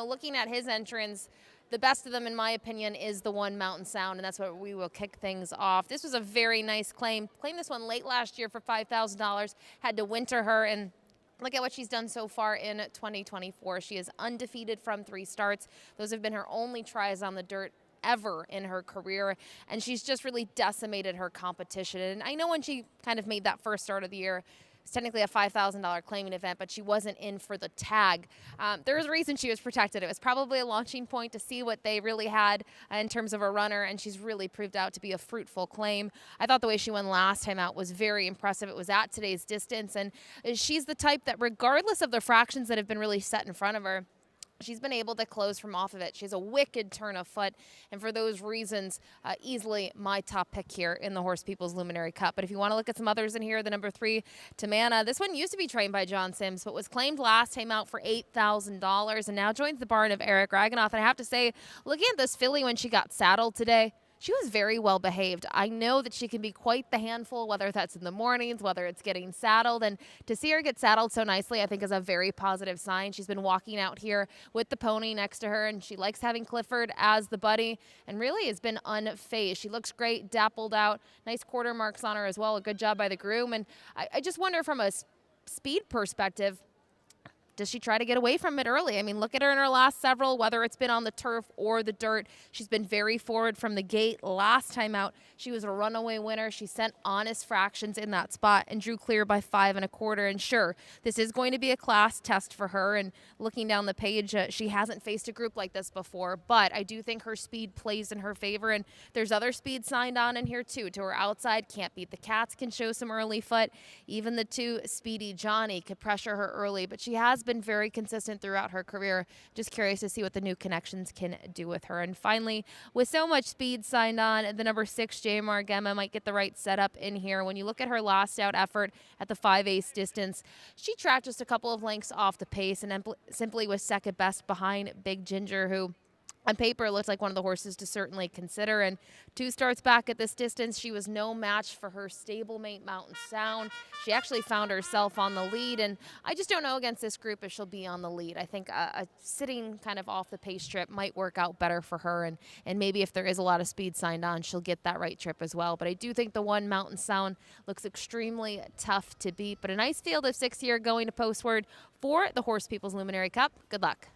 looking at his entrance, the best of them, in my opinion, is the 1 Mountain Sound, and that's what we will kick things off. This was a very nice claim. Claimed this one late last year for $5,000. Had to winter her, and look at what she's done so far in 2024. She is undefeated from 3 starts. Those have been her only tries on the dirt ever in her career, and she's just really decimated her competition. And I know when she kind of made that first start of the year, it's technically a $5,000 claiming event, but she wasn't in for the tag. There was a reason she was protected. It was probably a launching point to see what they really had in terms of a runner, and she's really proved out to be a fruitful claim. I thought the way she won last time out was very impressive. It was at today's distance, and she's the type that regardless of the fractions that have been really set in front of her, she's been able to close from off of it. She has a wicked turn of foot, and for those reasons, easily my top pick here in the Horse People's Luminary Cup. But if you want to look at some others in here, the number 3, Tamana. This one used to be trained by John Sims, but was claimed last time out for $8,000, and now joins the barn of Eric Raganoff. And I have to say, looking at this filly when she got saddled today, she was very well behaved. I know that she can be quite the handful, whether that's in the mornings, whether it's getting saddled. And to see her get saddled so nicely, I think is a very positive sign. She's been walking out here with the pony next to her, and she likes having Clifford as the buddy and really has been unfazed. She looks great, dappled out, nice quarter marks on her as well. A good job by the groom. And I just wonder from a speed perspective, does she try to get away from it early? I mean, look at her in her last several, whether it's been on the turf or the dirt. She's been very forward from the gate. Last time out, she was a runaway winner. She sent honest fractions in that spot and drew clear by 5 1/4. And sure, this is going to be a class test for her. And looking down the page, she hasn't faced a group like this before. But I do think her speed plays in her favor. And there's other speed signed on in here, too. To her outside, Can't Beat the Cats can show some early foot. Even the 2, Speedy Johnny, could pressure her early. But she has been very consistent throughout her career. Just curious to see what the new connections can do with her. And finally, with so much speed signed on, the number 6, Jamar Gemma, might get the right setup in here. When you look at her last out effort at the 5/8 distance, she tracked just a couple of lengths off the pace and simply was second best behind Big Ginger, who on paper looked like one of the horses to certainly consider. And 2 starts back at this distance, she was no match for her stablemate Mountain Sound. She actually found herself on the lead, and I just don't know against this group if she'll be on the lead. I think a sitting kind of off the pace trip might work out better for her, and maybe if there is a lot of speed signed on, she'll get that right trip as well. But I do think the 1 Mountain Sound looks extremely tough to beat. But a nice field of 6 here going to postward for the Horse People's Luminary Cup. Good luck.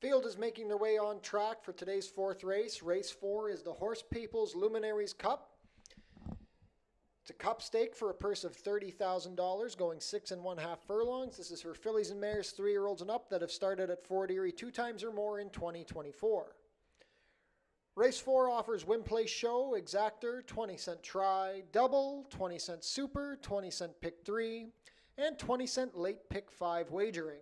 Field is making their way on track for today's fourth race. Race 4 is the Horse People's Luminaries Cup. It's a cup stake for a purse of $30,000 going 6 1/2 furlongs. This is for fillies and mares 3-year-olds and up that have started at Fort Erie 2 times or more in 2024. Race 4 offers win place show, exactor, 20-cent try, double, 20-cent super, 20-cent pick 3, and 20-cent late pick 5 wagering.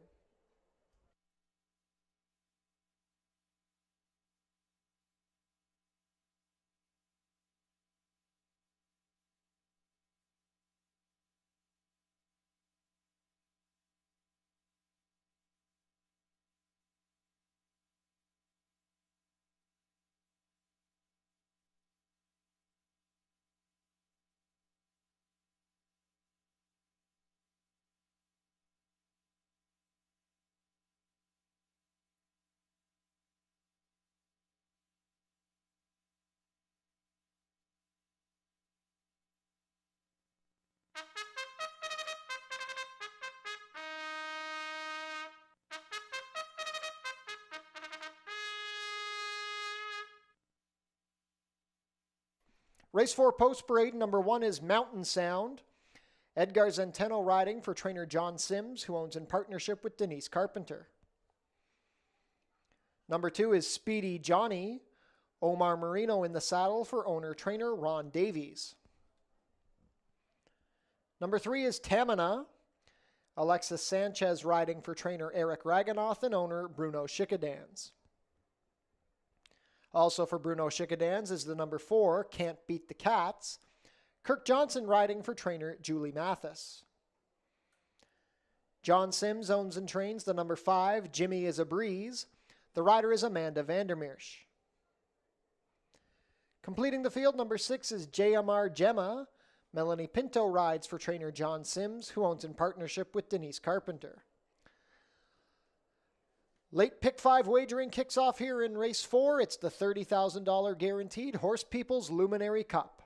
Race 4 post parade, number 1 is Mountain Sound. Edgar Zenteno riding for trainer John Sims, who owns in partnership with Denise Carpenter. Number 2 is Speedy Johnny. Omar Marino in the saddle for owner-trainer Ron Davies. Number 3 is Tamina. Alexis Sanchez riding for trainer Eric Raganoff and owner Bruno Schickadans. Also for Bruno Schickadans is the number 4, Can't Beat the Cats. Kirk Johnson riding for trainer Julie Mathis. John Sims owns and trains the number 5, Jimmy is a Breeze. The rider is Amanda Vandermeersch. Completing the field, number 6 is JMR Gemma. Melanie Pinto rides for trainer John Sims, who owns in partnership with Denise Carpenter. Late pick 5 wagering kicks off here in race 4. It's the $30,000 guaranteed Horse People's Luminary Cup.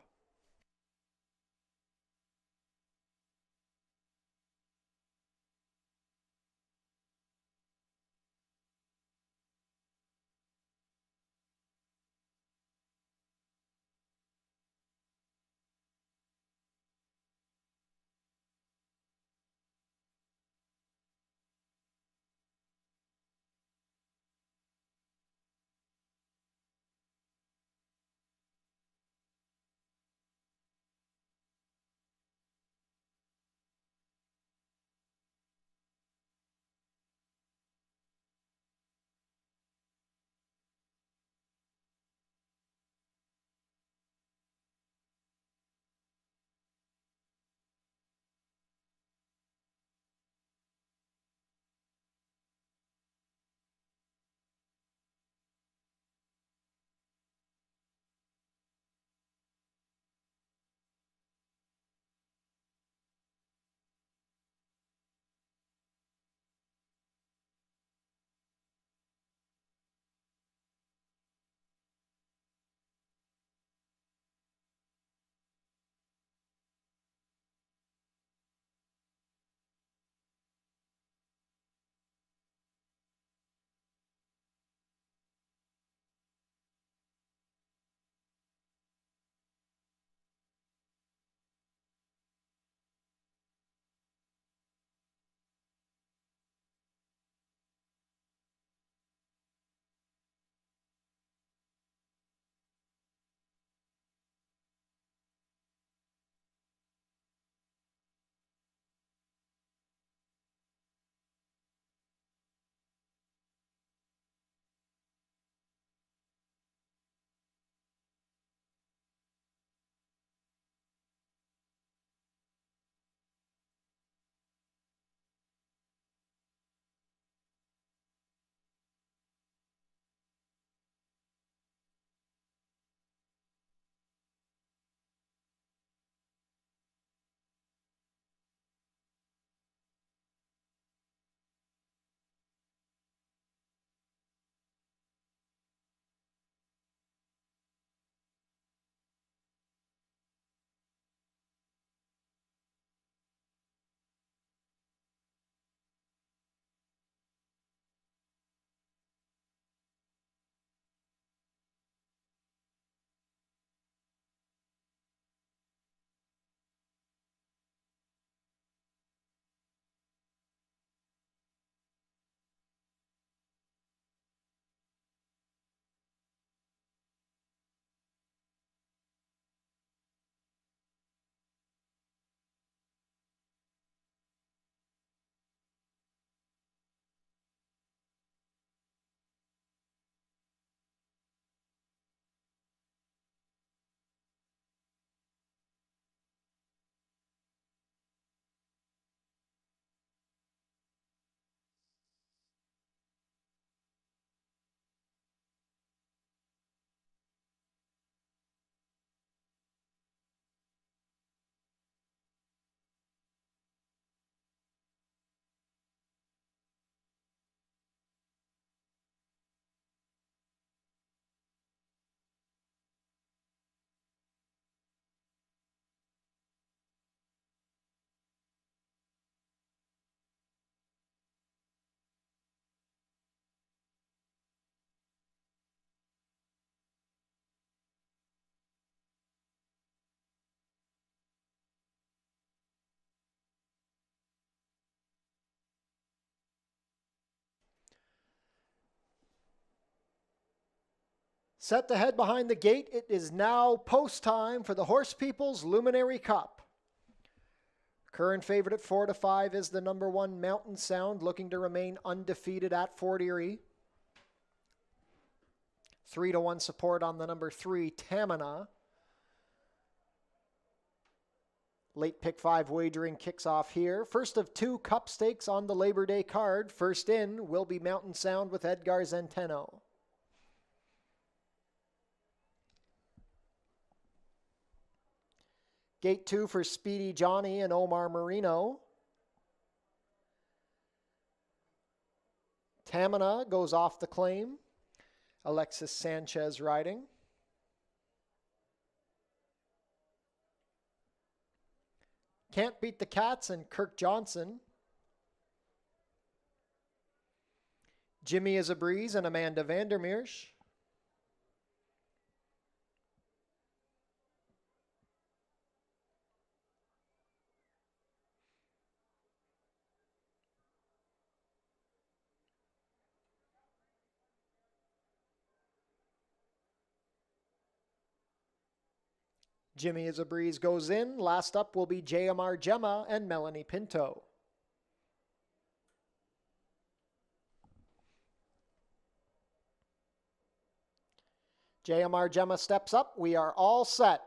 Set to head behind the gate, it is now post time for the Horse People's Luminary Cup. Current favorite at 4 to 5 is the number 1 Mountain Sound, looking to remain undefeated at Fort Erie. 3 to 1 support on the number 3 Tamina. Late pick 5 wagering kicks off here. First of 2 Cup stakes on the Labor Day card. First in will be Mountain Sound with Edgar Zenteno. Gate 2 for Speedy Johnny and Omar Marino. Tamina goes off the claim. Alexis Sanchez riding. Can't Beat the Cats and Kirk Johnson. Jimmy is a Breeze and Amanda Vandermeersch. Jimmy is a Breeze goes in. Last up will be JMR Gemma and Melanie Pinto. JMR Gemma steps up. We are all set.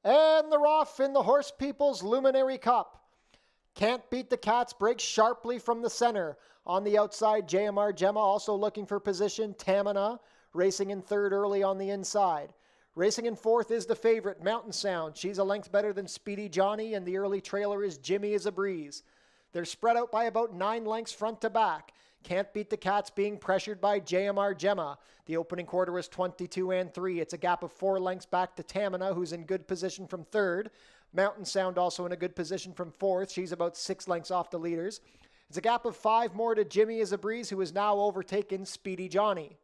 And they're off in the Horse People's Luminary Cup. Can't Beat the Cats breaks sharply from the center. On the outside, JMR Gemma also looking for position. Tamina racing in third early on the inside. Racing in fourth is the favorite, Mountain Sound. She's a length better than Speedy Johnny, and the early trailer is Jimmy is a Breeze. They're spread out by about 9 lengths front to back. Can't Beat the Cats being pressured by JMR Gemma. The opening quarter was 22 and 3. It's a gap of 4 lengths back to Tamina, who's in good position from third. Mountain Sound also in a good position from fourth. She's about 6 lengths off the leaders. It's a gap of 5 more to Jimmy is a Breeze, who has now overtaken Speedy Johnny.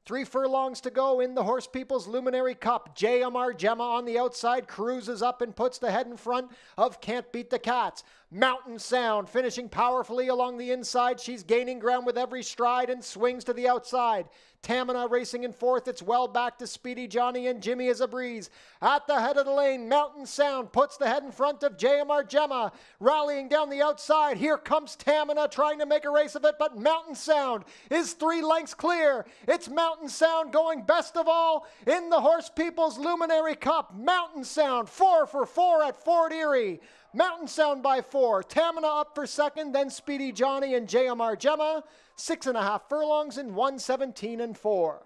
3 furlongs to go in the Horse People's Luminary Cup. JMR Gemma on the outside cruises up and puts the head in front of Can't Beat the Cats. Mountain Sound finishing powerfully along the inside. She's gaining ground with every stride and swings to the outside. Tamina racing in fourth. It's well back to Speedy Johnny and Jimmy is a Breeze. At the head of the lane, Mountain Sound puts the head in front of JMR Gemma. Rallying down the outside. Here comes Tamina trying to make a race of it, but Mountain Sound is 3 lengths clear. It's Mountain Sound going best of all in the Horse People's Luminary Cup. Mountain Sound 4 for 4 at Fort Erie. Mountain Sound by 4. Tamina up for second, then Speedy Johnny and JMR Gemma. 6.5 furlongs in 1:17 and 4.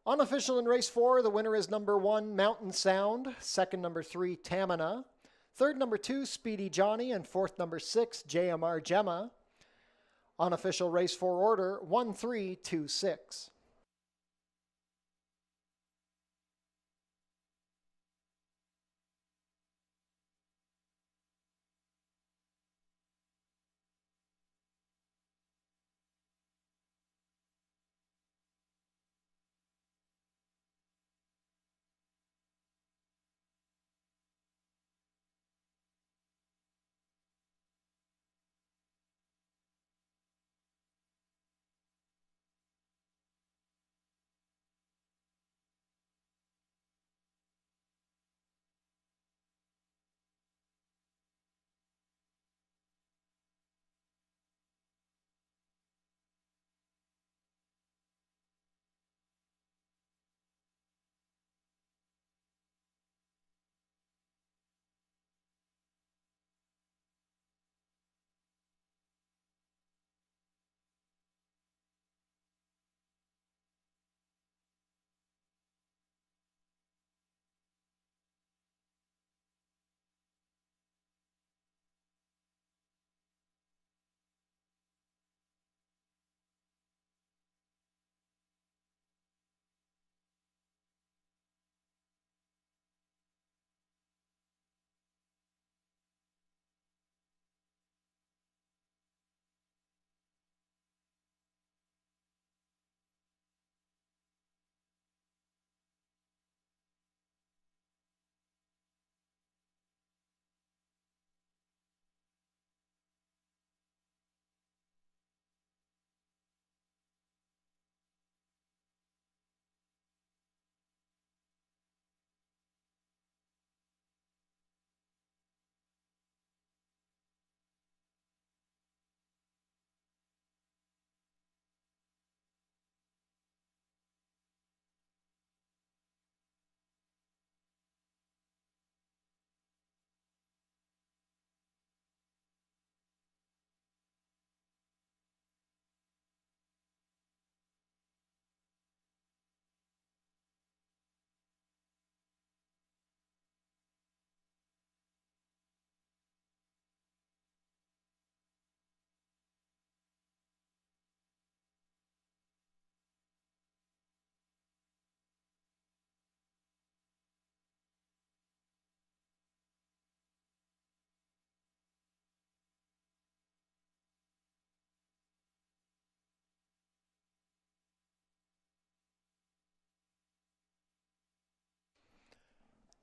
Unofficial in race 4, the winner is number 1, Mountain Sound. Second, number 3, Tamina. Third, number 2, Speedy Johnny. And fourth, number 6, JMR Gemma. Unofficial race 4 order, 1, 3, 2, 6.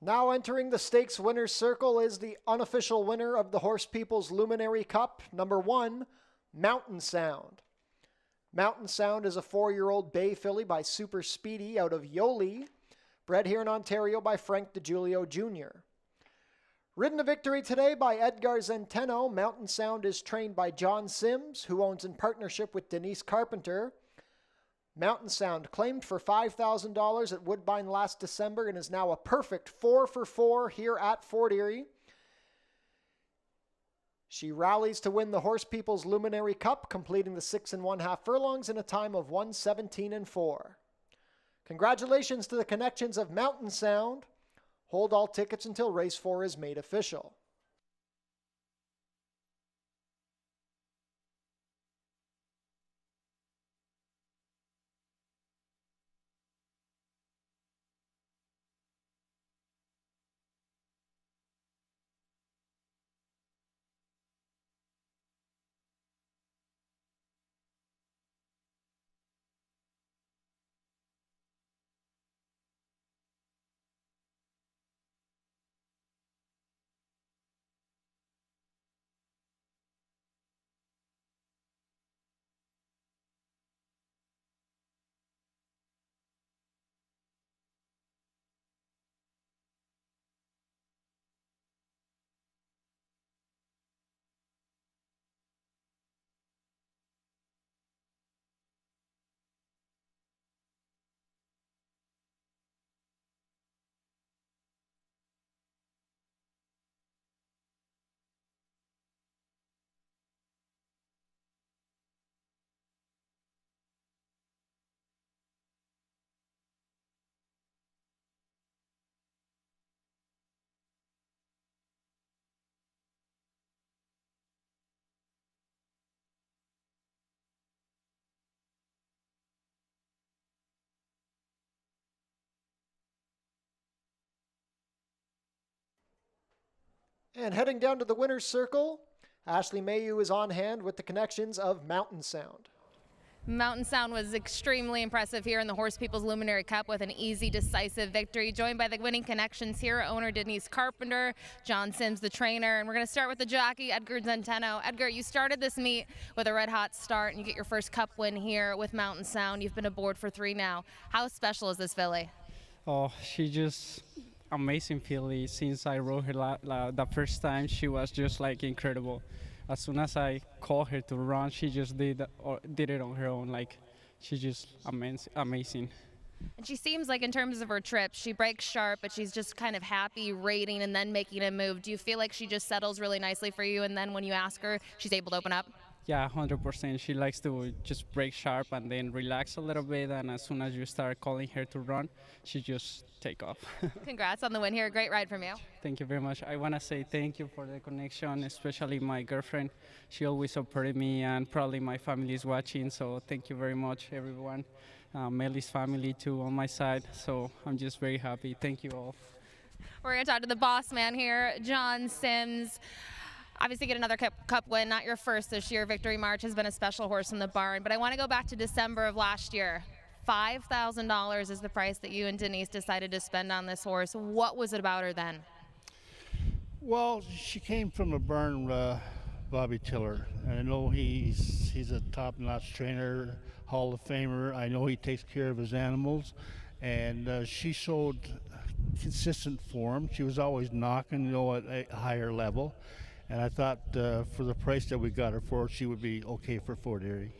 Now entering the stakes winner's circle is the unofficial winner of the Horse People's Luminary Cup, number 1, Mountain Sound. Mountain Sound is a 4-year-old bay filly by Super Speedy out of Yoli, bred here in Ontario by Frank DiGiulio Jr. Ridden to victory today by Edgar Zenteno, Mountain Sound is trained by John Sims, who owns in partnership with Denise Carpenter. Mountain Sound claimed for $5,000 at Woodbine last December and is now a perfect 4 for 4 here at Fort Erie. She rallies to win the Horse People's Luminary Cup, completing the 6 1/2 furlongs in a time of 1:17.4. Congratulations to the connections of Mountain Sound. Hold all tickets until race 4 is made official. And heading down to the winner's circle, Ashley Mayu is on hand with the connections of Mountain Sound. Mountain Sound was extremely impressive here in the Horse People's Luminary Cup with an easy, decisive victory, joined by the winning connections here, owner Denise Carpenter, John Sims, the trainer, and we're going to start with the jockey, Edgar Zenteno. Edgar, you started this meet with a red-hot start, and you get your first Cup win here with Mountain Sound. You've been aboard for 3 now. How special is this filly? Oh, she just amazing filly. Since I rode her the first time, she was just like incredible. As soon as I called her to run, she just did it on her own. Like, she's just amazing. And she seems like, in terms of her trips, she breaks sharp, but she's just kind of happy rating and then making a move. Do you feel like she just settles really nicely for you, and then when you ask her, she's able to open up? Yeah, 100%. She likes to just break sharp and then relax a little bit, and as soon as you start calling her to run, she just take off. Congrats on the win here. Great ride from you. Thank you very much. I want to say thank you for the connection, especially my girlfriend. She always supported me, and probably my family is watching, so thank you very much, everyone. Melly's family, too, on my side, so I'm just very happy. Thank you all. We're going to talk to the boss man here, John Sims. Obviously get another cup win, not your first this year. Victory March has been a special horse in the barn, but I want to go back to December of last year. $5,000 is the price that you and Denise decided to spend on this horse. What was it about her then? Well, she came from a barn, Bobby Tiller. And I know he's a top-notch trainer, Hall of Famer. I know he takes care of his animals, and she showed consistent form. She was always knocking, at a higher level. And I thought for the price that we got her for, she would be okay for Fort Erie,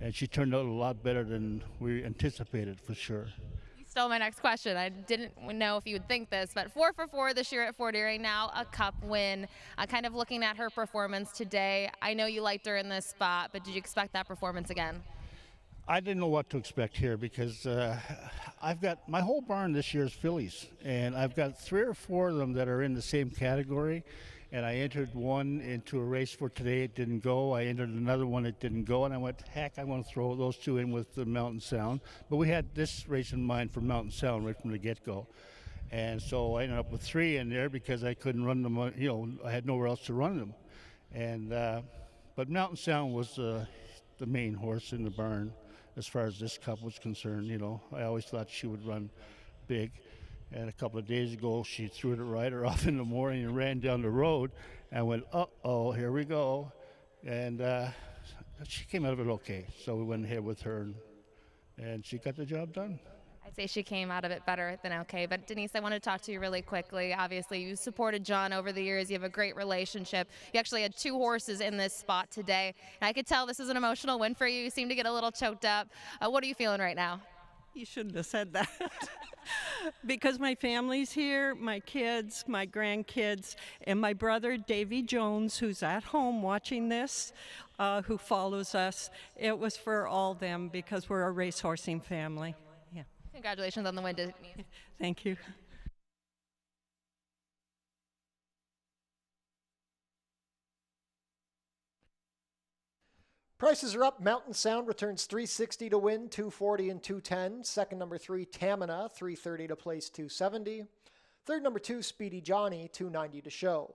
And she turned out a lot better than we anticipated, for sure. You stole my next question. I didn't know if you would think this, but 4 for 4 this year at Fort Erie, now a Cup win. Kind of looking at her performance today, I know you liked her in this spot, but did you expect that performance again? I didn't know what to expect here because I've got my whole barn this year is fillies, and I've got 3 or 4 of them that are in the same category. And I entered one into a race for today. It didn't go. I entered another one. It didn't go. And I went, heck, I want to throw those 2 in with the Mountain Sound. But we had this race in mind for Mountain Sound right from the get-go. And so I ended up with 3 in there because I couldn't run them. I had nowhere else to run them. And but Mountain Sound was the main horse in the barn as far as this Cup was concerned. I always thought she would run big. And a couple of days ago, she threw the rider off in the morning and ran down the road and went, uh-oh, here we go. And she came out of it okay. So we went ahead with her, and she got the job done. I'd say she came out of it better than okay. But Denise, I want to talk to you really quickly. Obviously, you supported John over the years. You have a great relationship. You actually had 2 horses in this spot today. And I could tell this is an emotional win for you. You seem to get a little choked up. What are you feeling right now? You shouldn't have said that. Because my family's here, my kids, my grandkids, and my brother Davy Jones, who's at home watching this, who follows us. It was for all them because we're a racehorsing family. Yeah. Congratulations on the win, Denise. Thank you. Prices are up. Mountain Sound returns $360 to win, $240 and $210. Second, number 3, Tamina, $330 to place, $270. Third, number 2, Speedy Johnny, $290 to show.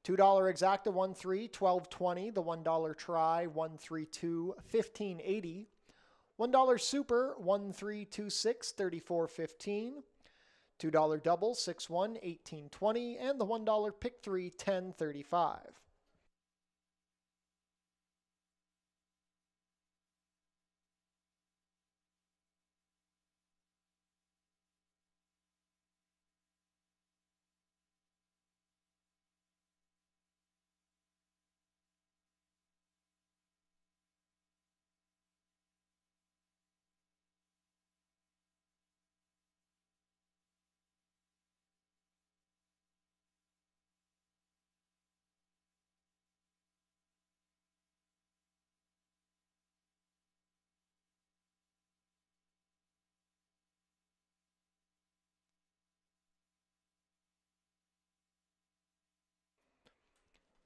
$2 exacta, 1-3, $12.20. The $1 try, 132, $15.80. $1 super, 1-3-2-6, $34.15. $2 double, 6-1, $18.20. And the $1 pick 3, $10.35.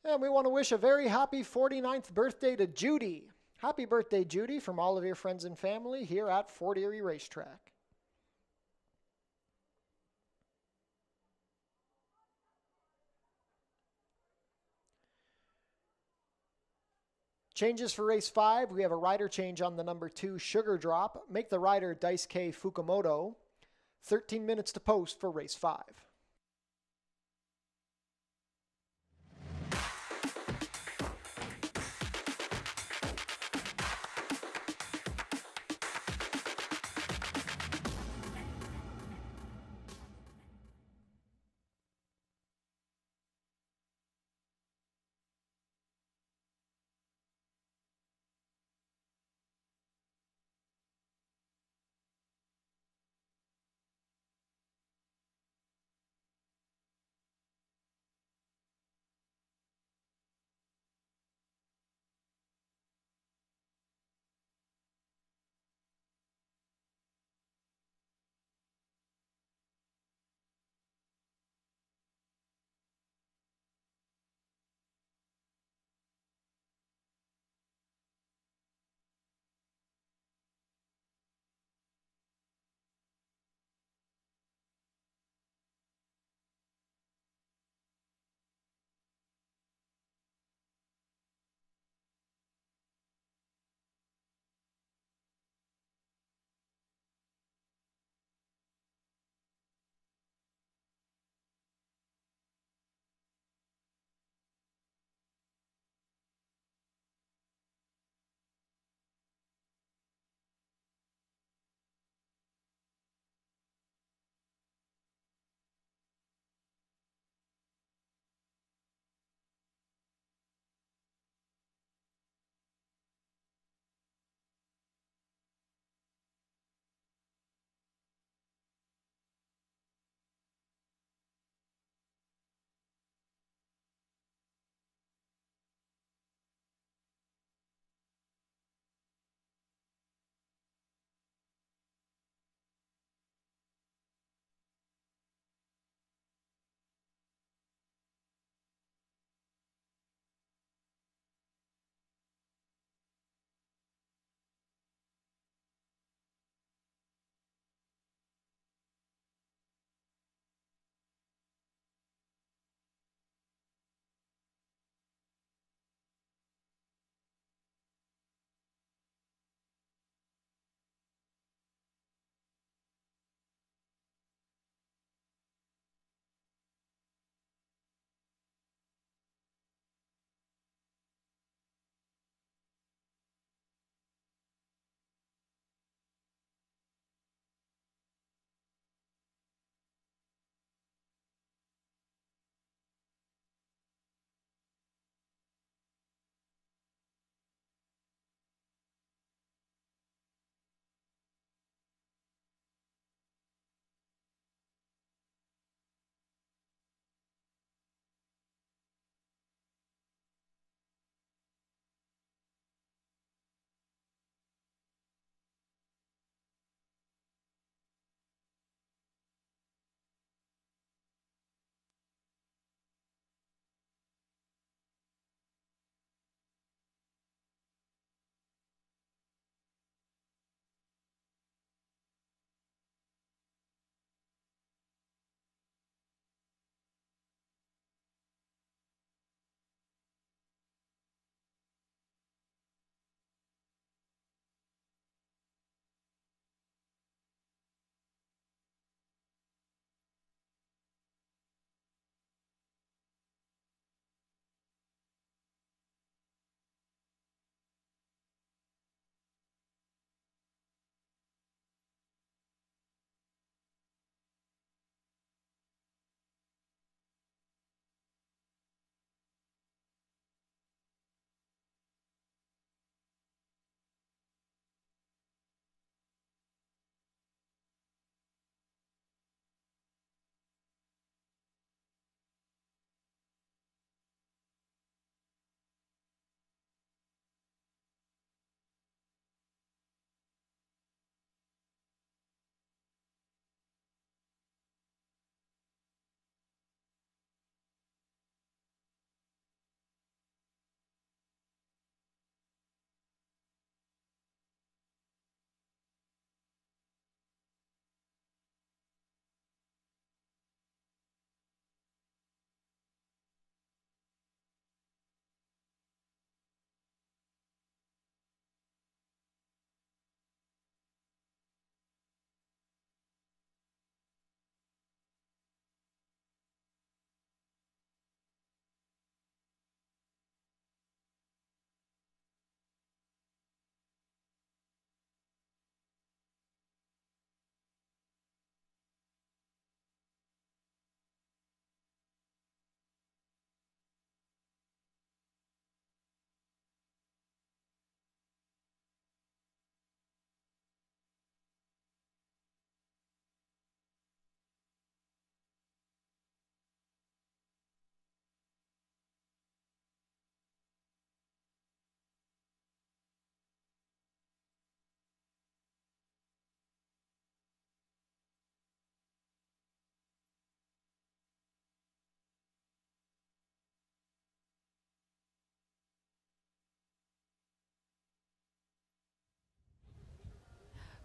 And we want to wish a very happy 49th birthday to Judy. Happy birthday, Judy, from all of your friends and family here at Fort Erie Racetrack. Changes for race 5. We have a rider change on the number 2, Sugar Drop. Make the rider Daisuke Fukumoto. 13 minutes to post for race 5.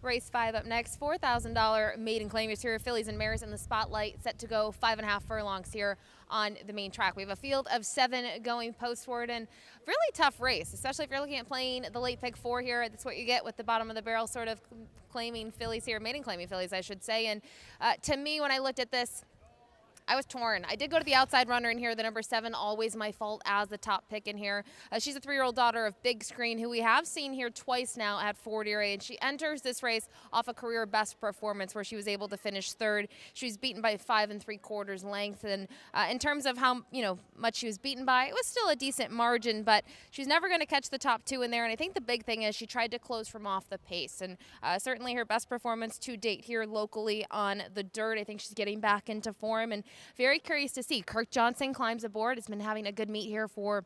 Race 5 up next, $4,000 maiden claimers here. Fillies and mares in the spotlight, set to go 5.5 furlongs here on the main track. We have a field of 7 going postward, and really tough race, especially if you're looking at playing the late pick 4 here. That's what you get with the bottom of the barrel sort of claiming fillies here, maiden claiming fillies, I should say. And to me, when I looked at this, I was torn. I did go to the outside runner in here, the number 7, Always My Fault, as the top pick in here. She's a 3-year-old daughter of Big Screen, who we have seen here twice now at Fort Erie, and she enters this race off a career best performance where she was able to finish 3rd. She was beaten by 5 3/4 length, and in terms of how much she was beaten by, it was still a decent margin, but she's never going to catch the top 2 in there. And I think the big thing is she tried to close from off the pace, and certainly her best performance to date here locally on the dirt. I think she's getting back into form, and very curious to see. Kirk Johnson climbs aboard. Has been having a good meet here for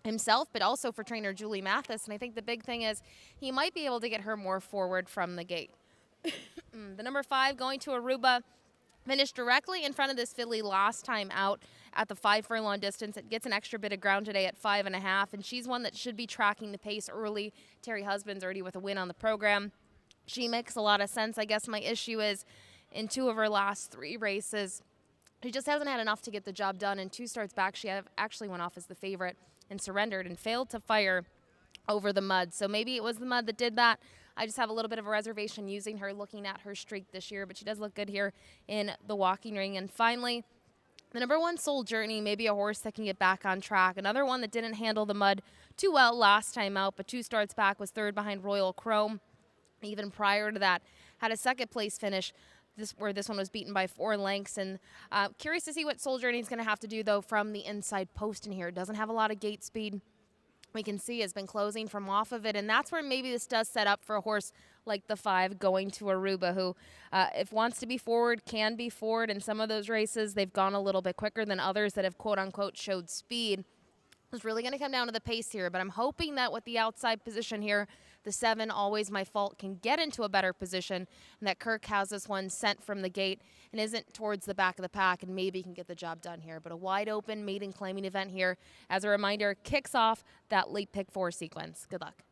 himself, but also for trainer Julie Mathis. And I think the big thing is he might be able to get her more forward from the gate. The number 5, Going to Aruba, finished directly in front of this filly last time out at the 5 furlong distance. It gets an extra bit of ground today at 5.5, and she's one that should be tracking the pace early. Terry Husband's already with a win on the program. She makes a lot of sense. I guess my issue is in 2 of her last 3 races, she just hasn't had enough to get the job done. And 2 starts back, she actually went off as the favorite and surrendered and failed to fire over the mud. So maybe it was the mud that did that. I just have a little bit of a reservation using her, looking at her streak this year, but she does look good here in the walking ring. And finally, the number 1, Soul Journey, maybe a horse that can get back on track. Another one that didn't handle the mud too well last time out, but 2 starts back, was 3rd behind Royal Chrome. Even prior to that, had a 2nd place finish. Where this one was beaten by 4 lengths. And curious to see what Soul Journey is going to have to do, though, from the inside post in here. It doesn't have a lot of gate speed. We can see has been closing from off of it, and that's where maybe this does set up for a horse like the 5, Going to Aruba, who, if wants to be forward, can be forward. In some of those races, they've gone a little bit quicker than others that have, quote-unquote, showed speed. It's really going to come down to the pace here, but I'm hoping that with the outside position here, the 7, Always My Fault, can get into a better position, and that Kirk has this one sent from the gate and isn't towards the back of the pack, and maybe can get the job done here. But a wide open maiden claiming event here, as a reminder, kicks off that late pick 4 sequence. Good luck.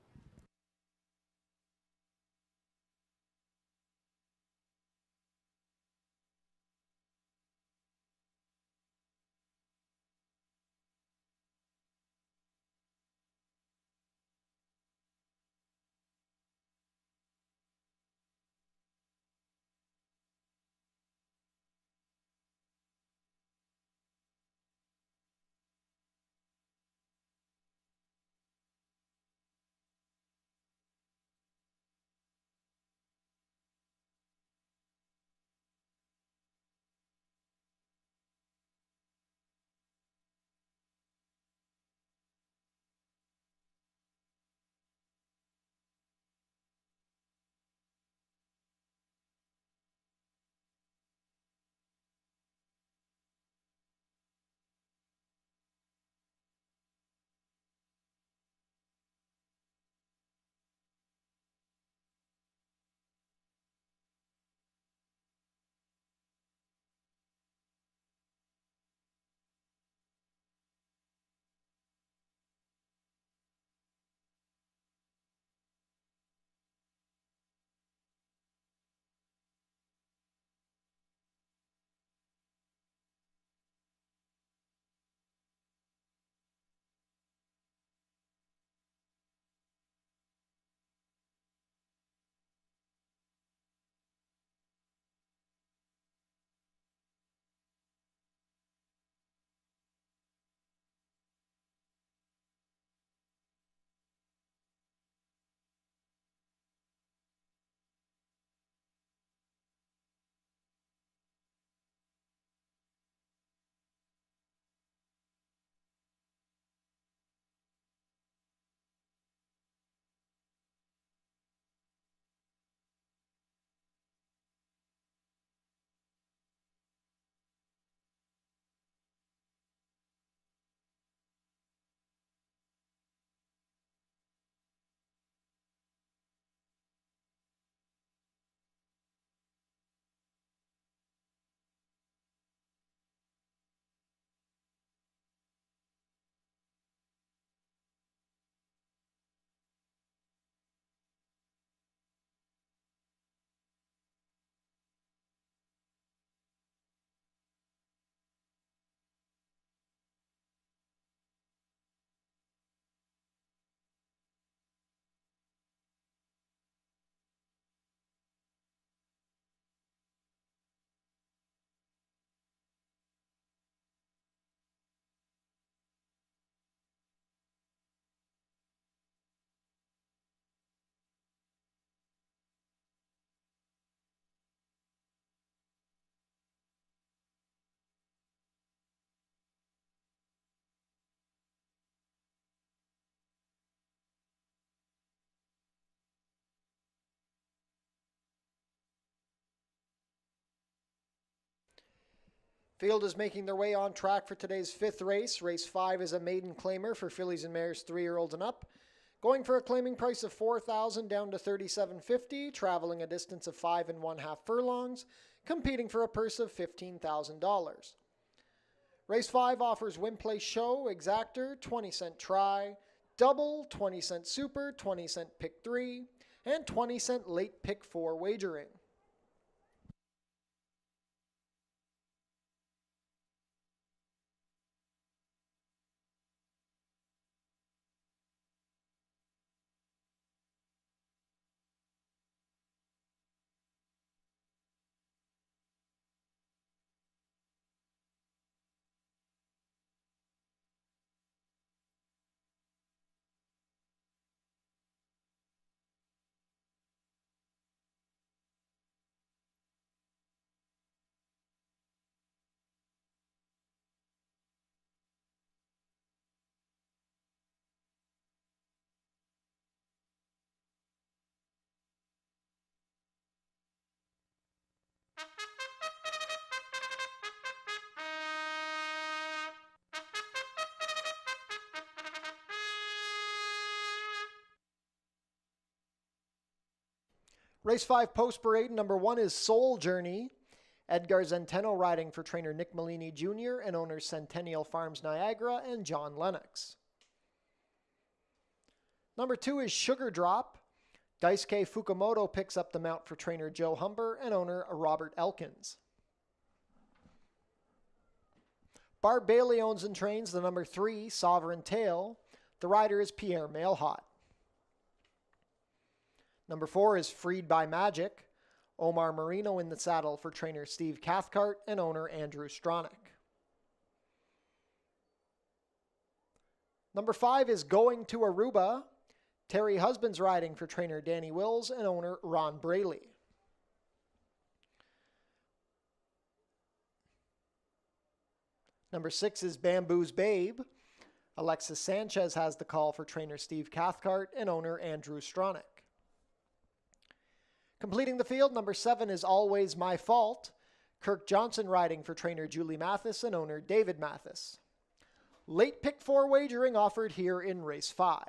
Field is making their way on track for today's fifth race. Race 5 is a maiden claimer for fillies and mares 3-year-olds and up. Going for a claiming price of $4,000 down to $3,750, traveling a distance of 5 1/2 furlongs, competing for a purse of $15,000. Race 5 offers win, place, show, exactor, 20-cent try, double, 20-cent super, 20-cent pick 3, and 20-cent late pick 4 wagering. Race 5 post parade number 1 is Soul Journey. Edgar Zenteno riding for trainer Nick Malini Jr. and owners Centennial Farms Niagara and John Lennox. Number 2 is Sugar Drop. Daisuke Fukumoto picks up the mount for trainer Joe Humber and owner Robert Elkins. Barb Bailey owns and trains the number 3, Sovereign Tale. The rider is Pierre Mailhot. Number 4 is Freed by Magic. Omar Marino in the saddle for trainer Steve Cathcart and owner Andrew Stronach. Number 5 is Going to Aruba. Terry Husbands riding for trainer Danny Wills and owner Ron Braley. Number 6 is Bamboo's Babe. Alexis Sanchez has the call for trainer Steve Cathcart and owner Andrew Stronach. Completing the field, number 7 is Always My Fault. Kirk Johnson riding for trainer Julie Mathis and owner David Mathis. Late pick 4 wagering offered here in race 5.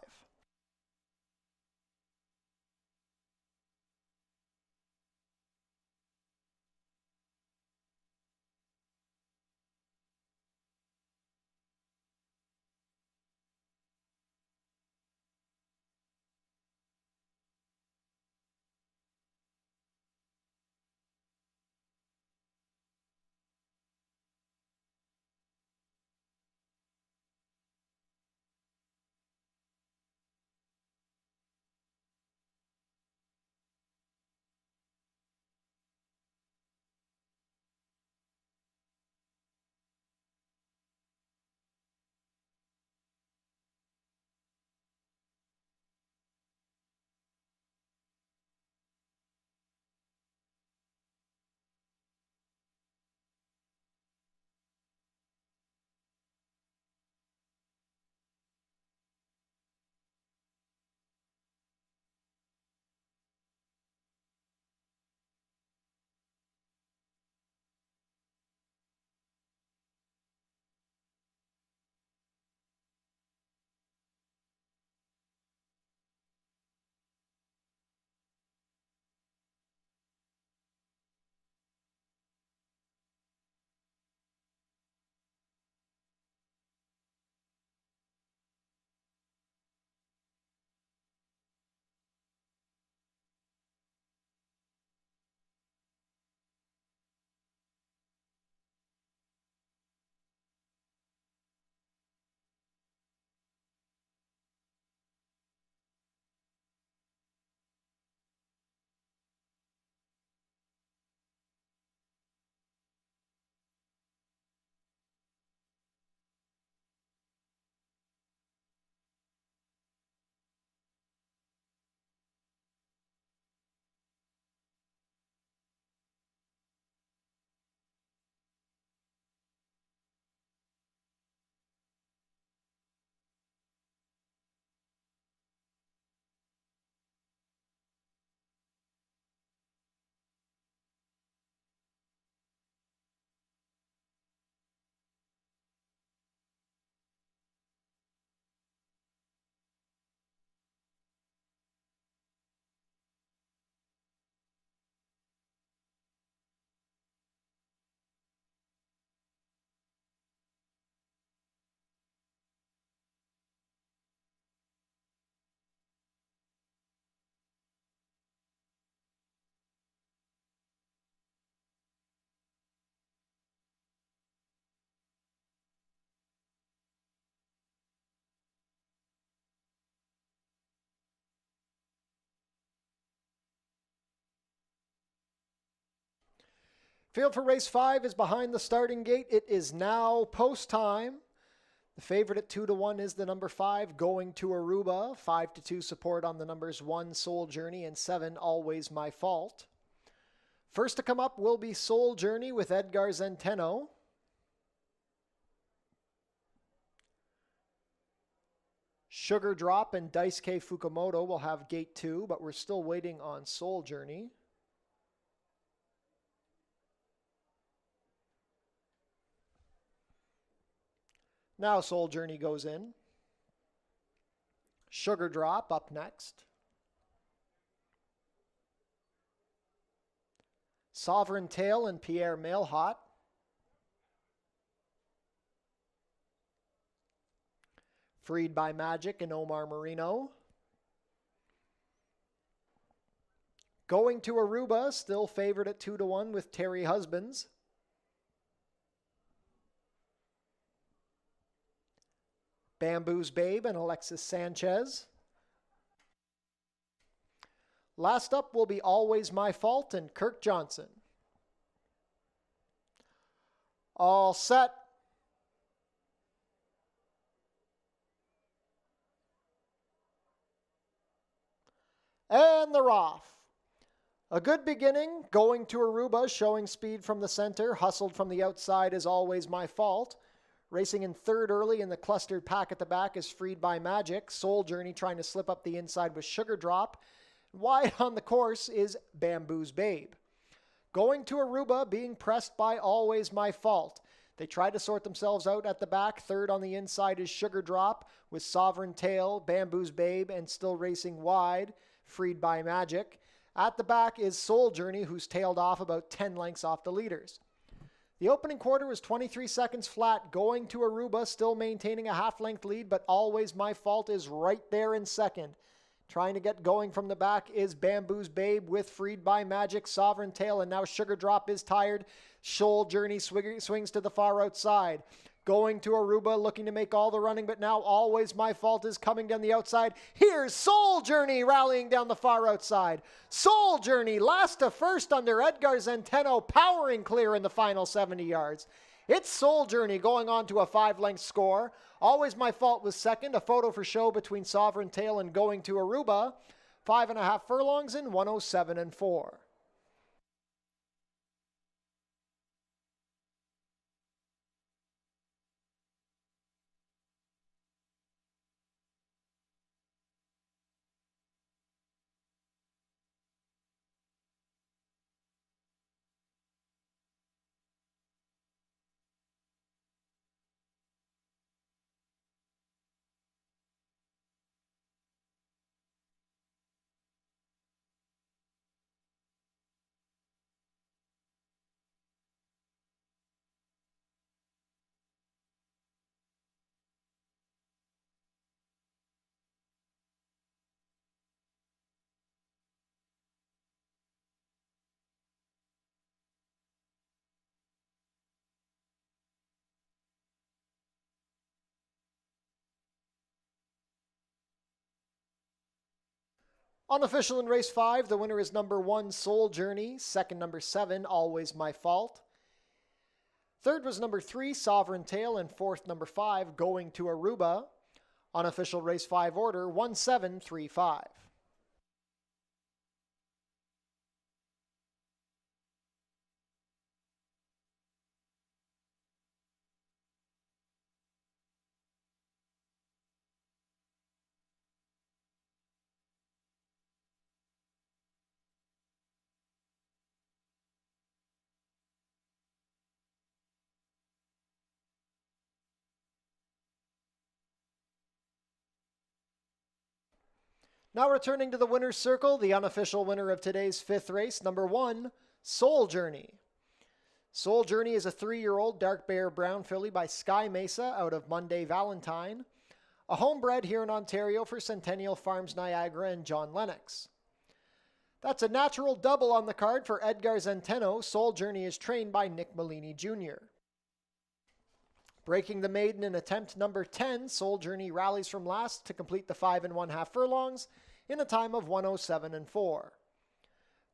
Field for race 5 is behind the starting gate. It is now post time. The favorite at 2-1 is the number 5, Going to Aruba. 5-2 support on the numbers 1, Soul Journey, and 7, Always My Fault. First to come up will be Soul Journey with Edgar Zenteno. Sugar Drop and Daisuke Fukumoto will have gate 2, but we're still waiting on Soul Journey. Now Soul Journey goes in. Sugar Drop up next. Sovereign Tail and Pierre Mailhot. Freed by Magic and Omar Marino. Going to Aruba, still favored at 2-1 with Terry Husbands. Bamboo's Babe and Alexis Sanchez. Last up will be Always My Fault and Kirk Johnson. All set. And they're off. A good beginning, Going to Aruba, showing speed from the center, hustled from the outside is Always My Fault. Racing in third early in the clustered pack at the back is Freed by Magic. Soul Journey trying to slip up the inside with Sugar Drop. Wide on the course is Bamboo's Babe. Going to Aruba, being pressed by Always My Fault. They try to sort themselves out at the back. Third on the inside is Sugar Drop with Sovereign Tail, Bamboo's Babe, and still racing wide, Freed by Magic. At the back is Soul Journey, who's tailed off about 10 lengths off the leaders. The opening quarter was 23 seconds flat. Going to Aruba, still maintaining a half-length lead, but Always My Fault is right there in second. Trying to get going from the back is Bamboo's Babe with Freed by Magic, Sovereign Tail, and now Sugar Drop is tired. Soul Journey swings to the far outside. Going to Aruba, looking to make all the running, but now Always My Fault is coming down the outside. Here's Soul Journey rallying down the far outside. Soul Journey, last to first under Edgar Zenteno, powering clear in the final 70 yards. It's Soul Journey going on to a 5-length score. Always My Fault was second, a photo for show between Sovereign Tail and Going to Aruba. 5.5 furlongs in 107.4. Unofficial in race 5, the winner is number 1, Soul Journey. Second, number 7, Always My Fault. Third was number 3, Sovereign Tail. And fourth, number 5, Going to Aruba. Unofficial race 5 order, 1735. Now returning to the winner's circle, the unofficial winner of today's 5th race, number 1, Soul Journey. Soul Journey is a 3-year-old dark bear brown filly by Sky Mesa out of Monday Valentine, a homebred here in Ontario for Centennial Farms Niagara and John Lennox. That's a natural double on the card for Edgar Zenteno. Soul Journey is trained by Nick Malini Jr. Breaking the maiden in attempt number 10, Soul Journey rallies from last to complete the 5 1/2 furlongs in a time of 107.4.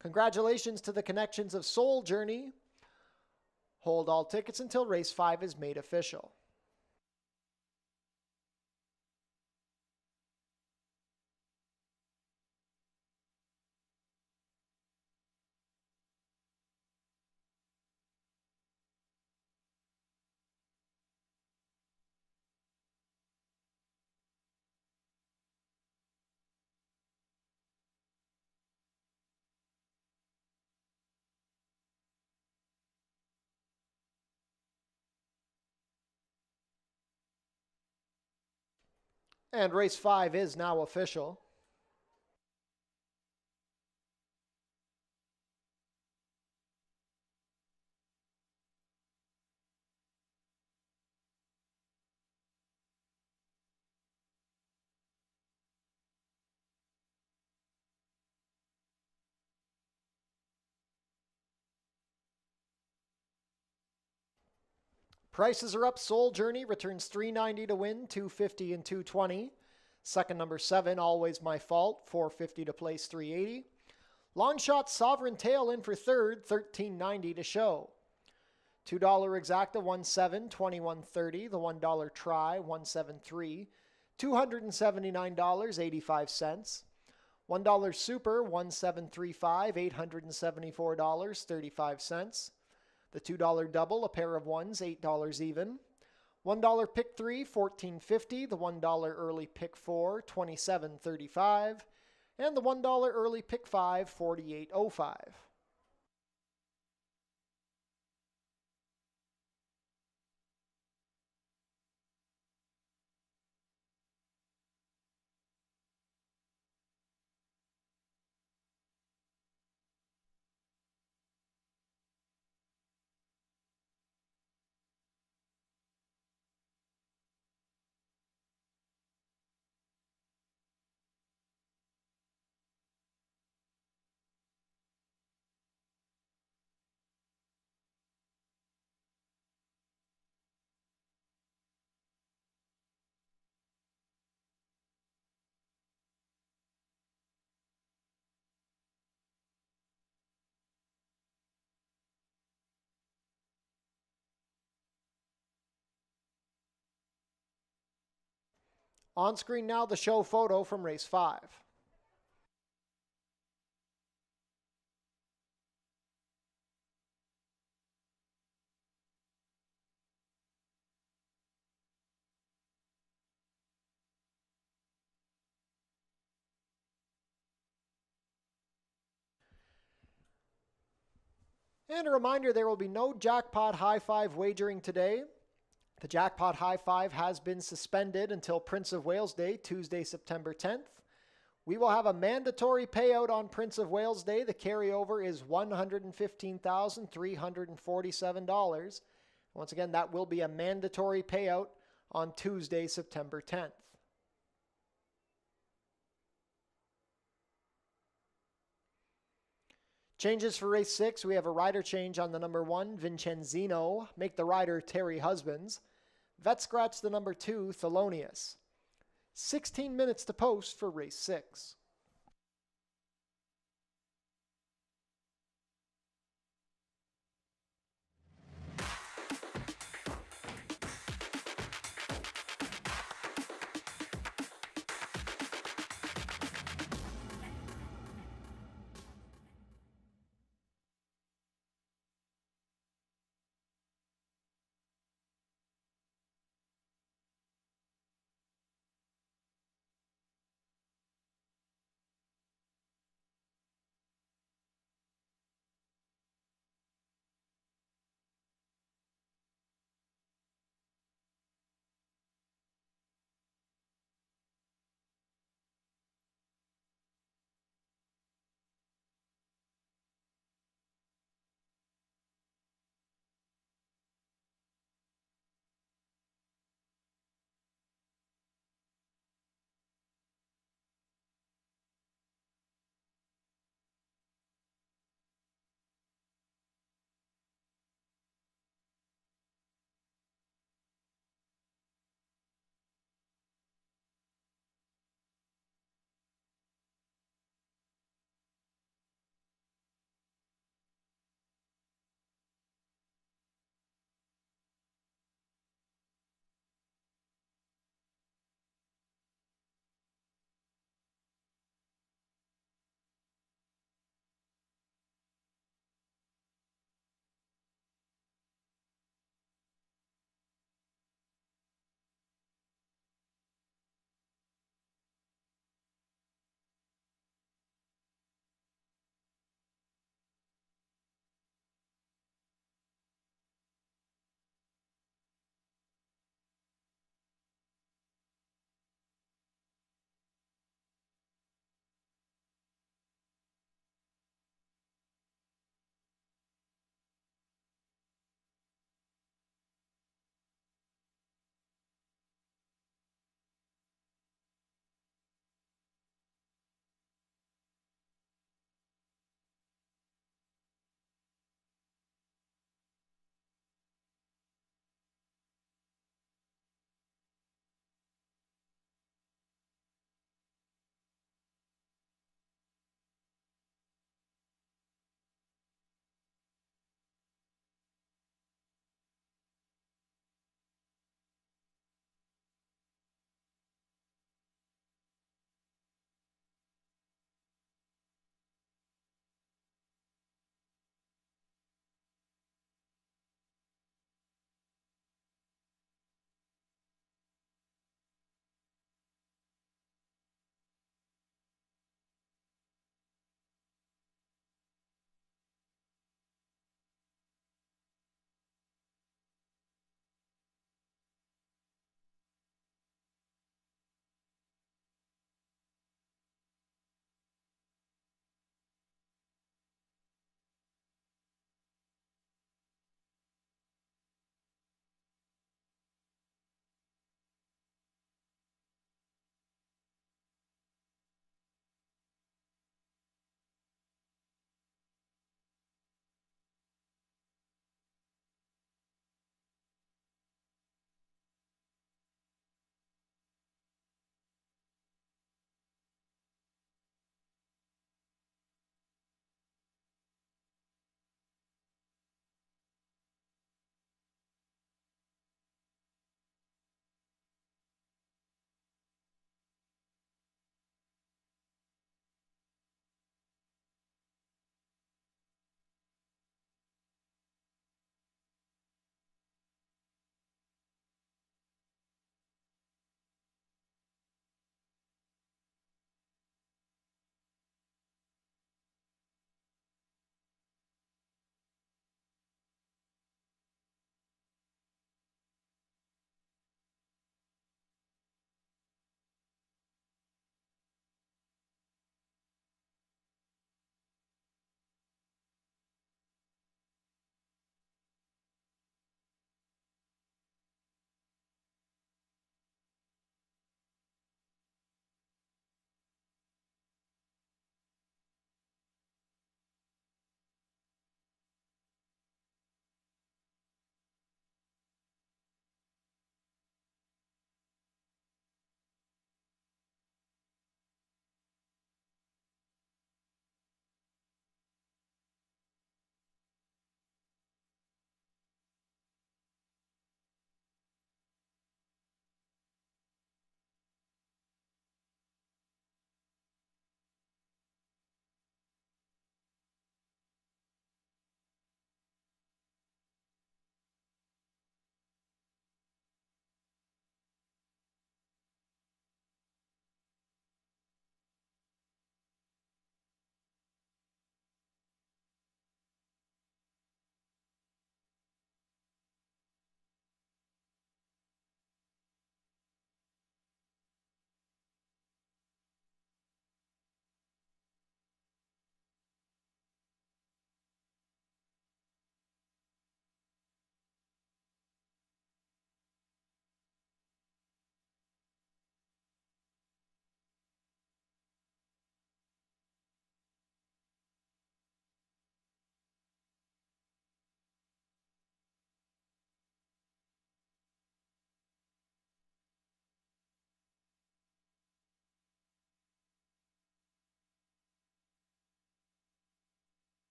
Congratulations to the connections of Soul Journey, Hold all tickets until race 5 is made official. And race 5 is now official. Prices are up. Soul Journey returns $390 to win, $250 and $220. Second, number 7, Always My Fault, $450 to place, $380. Long Shot Sovereign Tail in for third, $13.90 to show. $2 Exacta, 1.7, $21.30. The $1 Try, 173, $279.85. $1 Super, 1735, $874.35. The $2 Double, a pair of ones, $8 even. $1 Pick 3, $14.50. The $1 Early Pick 4, $27.35. And the $1 Early Pick 5, $48.05. On screen now, the show photo from race 5. And a reminder, there will be no jackpot high five wagering today. The jackpot high five has been suspended until Prince of Wales Day, Tuesday, September 10th. We will have a mandatory payout on Prince of Wales Day. The carryover is $115,347. Once again, that will be a mandatory payout on Tuesday, September 10th. Changes for race 6, we have a rider change on the number 1, Vincenzino. Make the rider Terry Husbands. Vet scratch the number 2, Thelonious. 16 minutes to post for race 6.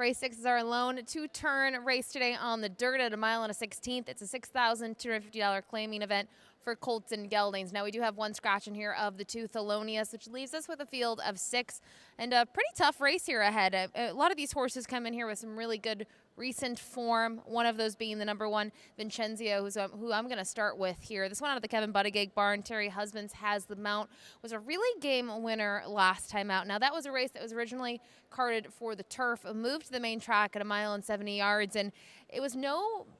Race 6 is our lone two-turn race today on the dirt at 1.16 miles. It's a $6,250 claiming event for Colton Geldings. Now, we do have one scratch in here of the two Thelonious, which leaves us with a field of 6 and a pretty tough race here ahead. A lot of these horses come in here with some really good recent form, one of those being the number 1 Vincenzino, who I'm going to start with here. This one out of the Kevin Buttigieg barn. Terry Husbands has the mount. Was a really game winner last time out. Now, that was a race that was originally carted for the turf, moved to the main track at 1.70 miles, and it was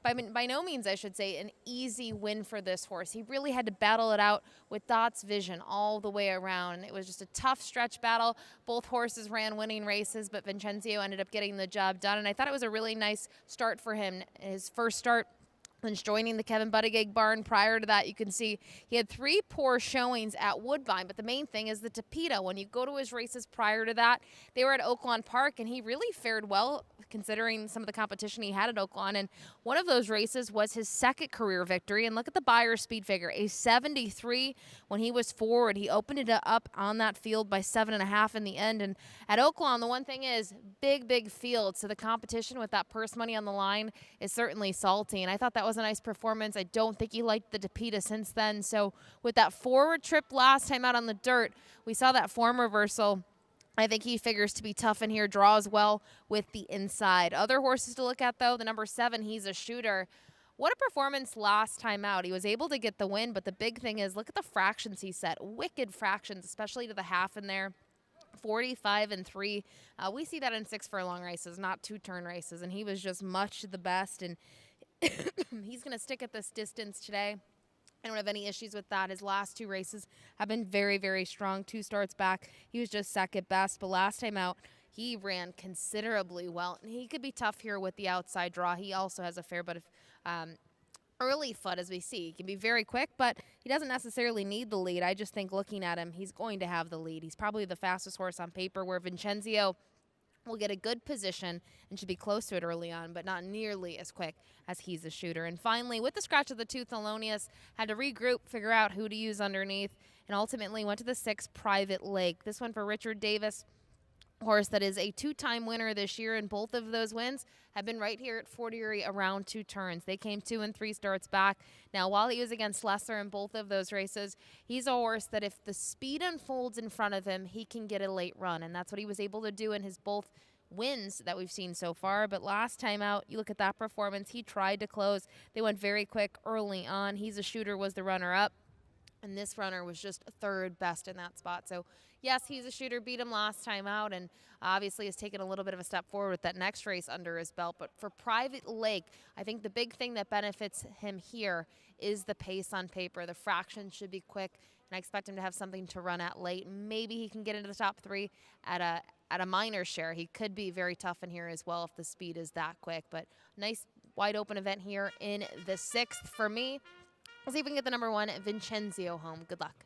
by no means, I should say, an easy win for this horse. He really had to battle it out with Dot's Vision all the way around. It was just a tough stretch battle. Both horses ran winning races, but Vincenzino ended up getting the job done, and I thought it was a really nice start for him. His first start since joining the Kevin Buttigieg barn. Prior to that, you can see he had 3 poor showings at Woodbine, but the main thing is the Tapeta. When you go to his races prior to that, they were at Oaklawn Park, and he really fared well considering some of the competition he had at Oaklawn, and one of those races was his second career victory. And look at the Beyer speed figure, a 73 when he was forward. He opened it up on that field by 7.5 in the end, and at Oaklawn, the one thing is big field, so the competition with that purse money on the line is certainly salty, and I thought that was a nice performance. I don't think he liked the Tapeta since then, so with that forward trip last time out on the dirt, we saw that form reversal. I think he figures to be tough in here, draws well with the inside. Other horses to look at, though, the number 7, He's a Shooter. What a performance last time out. He was able to get the win, but the big thing is look at the fractions he set. Wicked fractions, especially to the half in there. 45 and 3. We see that in 6 furlong races, not two-turn races, and he was just much the best, and he's going to stick at this distance today. I don't have any issues with that. His last 2 races have been very strong. 2 starts back, he was just second best, but last time out, he ran considerably well, and he could be tough here with the outside draw. He also has a fair bit of early foot, as we see. He can be very quick, but he doesn't necessarily need the lead. I just think looking at him, he's going to have the lead. He's probably the fastest horse on paper, where Vincenzino will get a good position and should be close to it early on, but not nearly as quick as He's a Shooter. And finally, with the scratch of the 2 Thelonious, had to regroup, figure out who to use underneath, and ultimately went to the 6 Private Lake. This one for Richard Davis, horse that is a 2-time winner this year, and both of those wins have been right here at Fort Erie around 2 turns. They came 2 and 3 starts back. Now, while he was against Lesser in both of those races, he's a horse that if the speed unfolds in front of him, he can get a late run, and that's what he was able to do in his both wins that we've seen so far. But last time out, you look at that performance, he tried to close. They went very quick early on. He's a Shooter was the runner-up, and this runner was just 3rd best in that spot. So yes, He's a Shooter, beat him last time out, and obviously has taken a little bit of a step forward with that next race under his belt. But for Private Lake, I think the big thing that benefits him here is the pace on paper. The fractions should be quick, and I expect him to have something to run at late. Maybe he can get into the top 3 at a minor share. He could be very tough in here as well if the speed is that quick. But nice wide open event here in the 6th for me. We'll see if we can get the number 1 Vincenzino home. Good luck.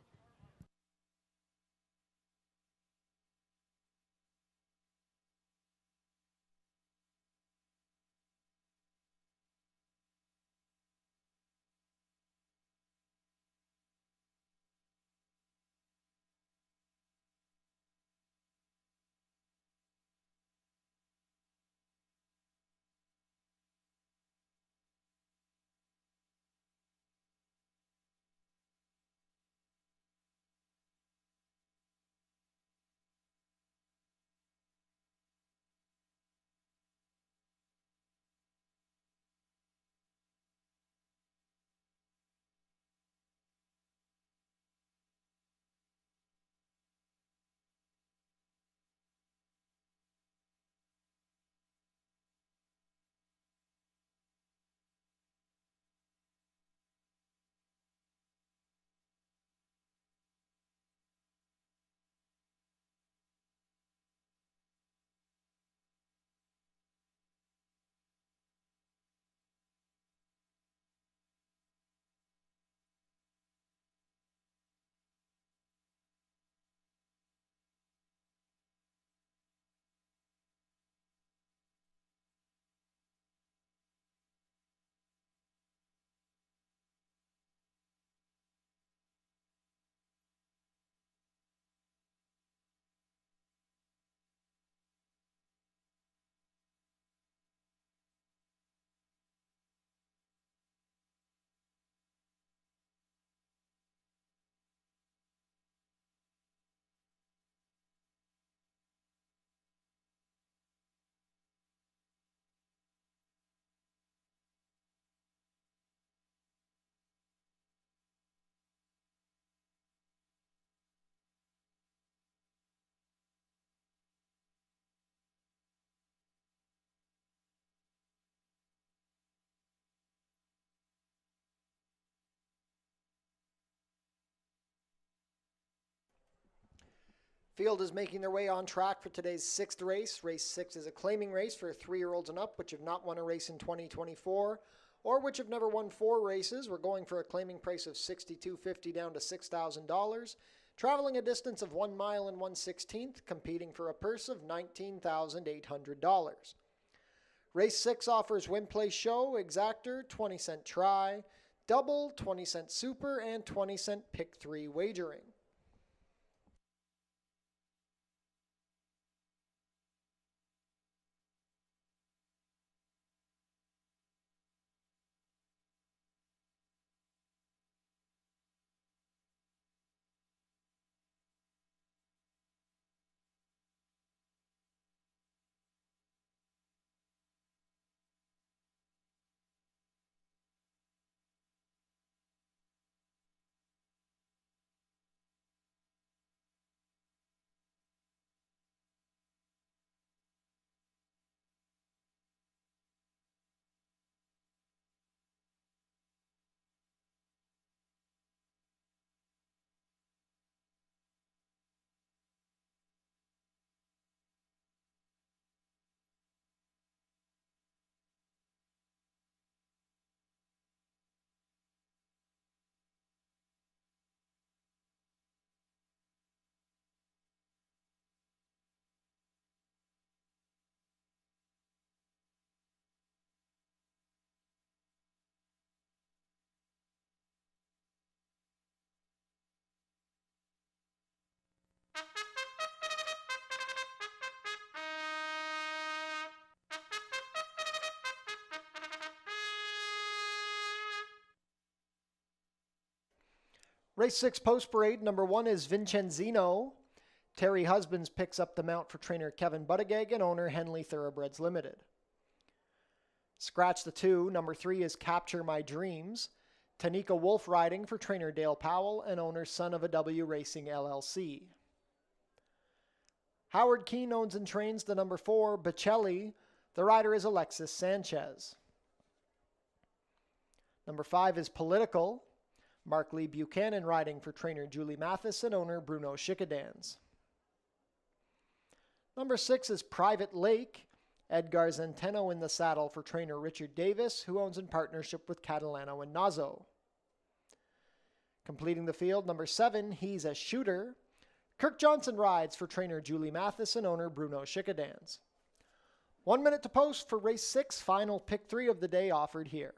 Field is making their way on track for today's sixth race. Race 6 is a claiming race for 3-year-olds and up, which have not won a race in 2024, or which have never won 4 races. We're going for a claiming price of $62.50 down to $6,000. Traveling a distance of 1 mile and 1/16, competing for a purse of $19,800. Race 6 offers win, place, show, exactor, 20-cent try, double, 20-cent super, and 20-cent pick 3 wagering. Race 6 post parade, number 1 is Vincenzino. Terry Husbands picks up the mount for trainer Kevin Buttigieg and owner Henley Thoroughbreds Limited. Scratch the 2, number 3 is Capture My Dreams. Tanika Wolf riding for trainer Dale Powell and owner Son of a W Racing LLC. Howard Keene owns and trains the number 4, Bocelli. The rider is Alexis Sanchez. Number 5 is Political. Mark Lee Buchanan riding for trainer Julie Mathis and owner Bruno Schickadans. Number 6 is Private Lake. Edgar Zenteno in the saddle for trainer Richard Davis, who owns in partnership with Catalano and Nazo. Completing the field, number 7, He's a Shooter. Kirk Johnson rides for trainer Julie Mathis and owner Bruno Schickadans. 1 minute to post for race 6, final pick 3 of the day offered here.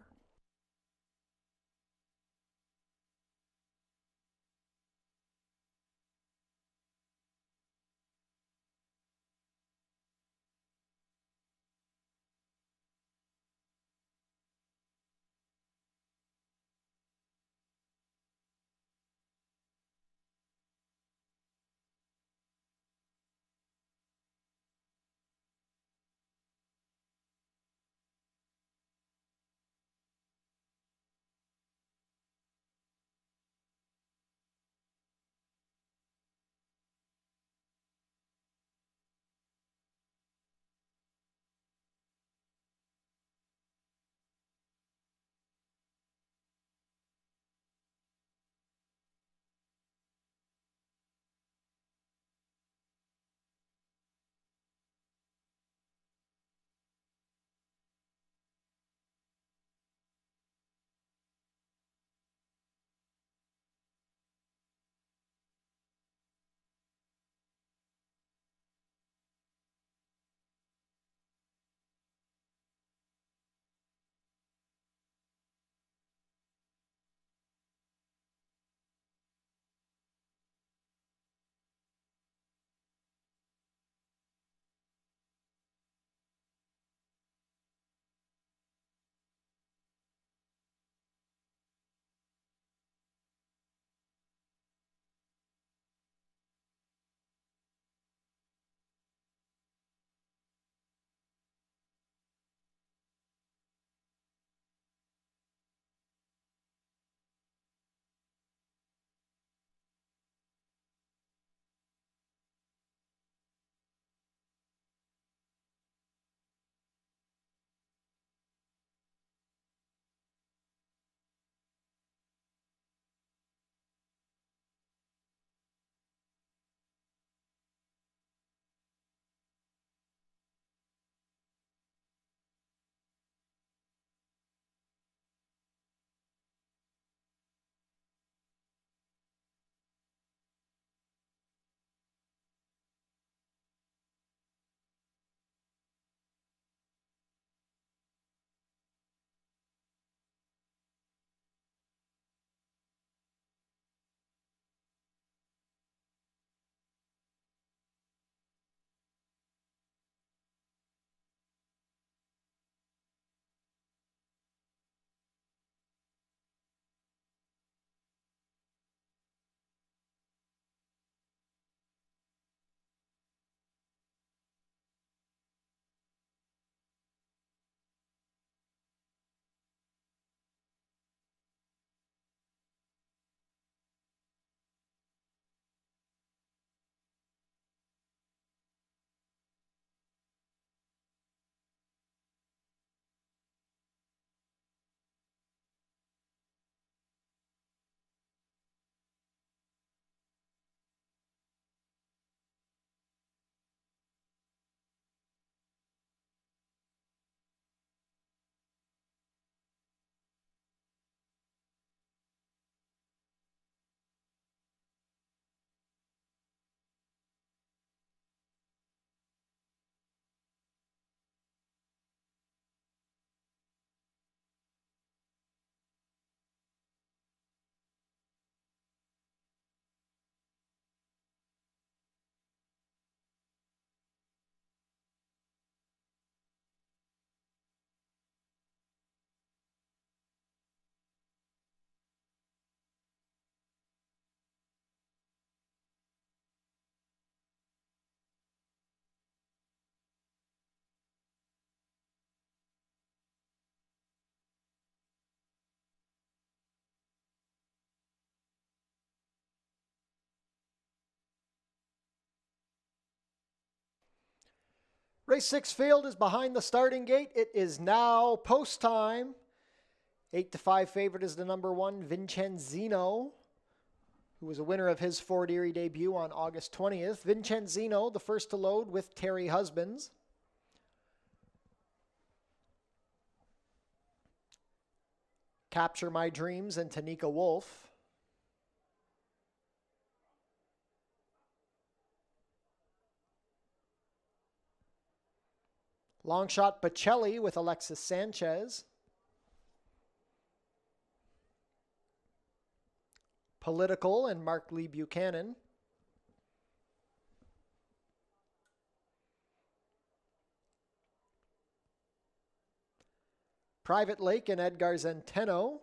Race 6 field is behind the starting gate. It is now post time. 8-5 favorite is the number 1, Vincenzino, who was a winner of his Ford Erie debut on August 20th. Vincenzino, the first to load with Terry Husbands. Capture My Dreams and Tanika Wolf. Longshot Bocelli with Alexis Sanchez. Political and Mark Lee Buchanan. Private Lake and Edgar Zenteno.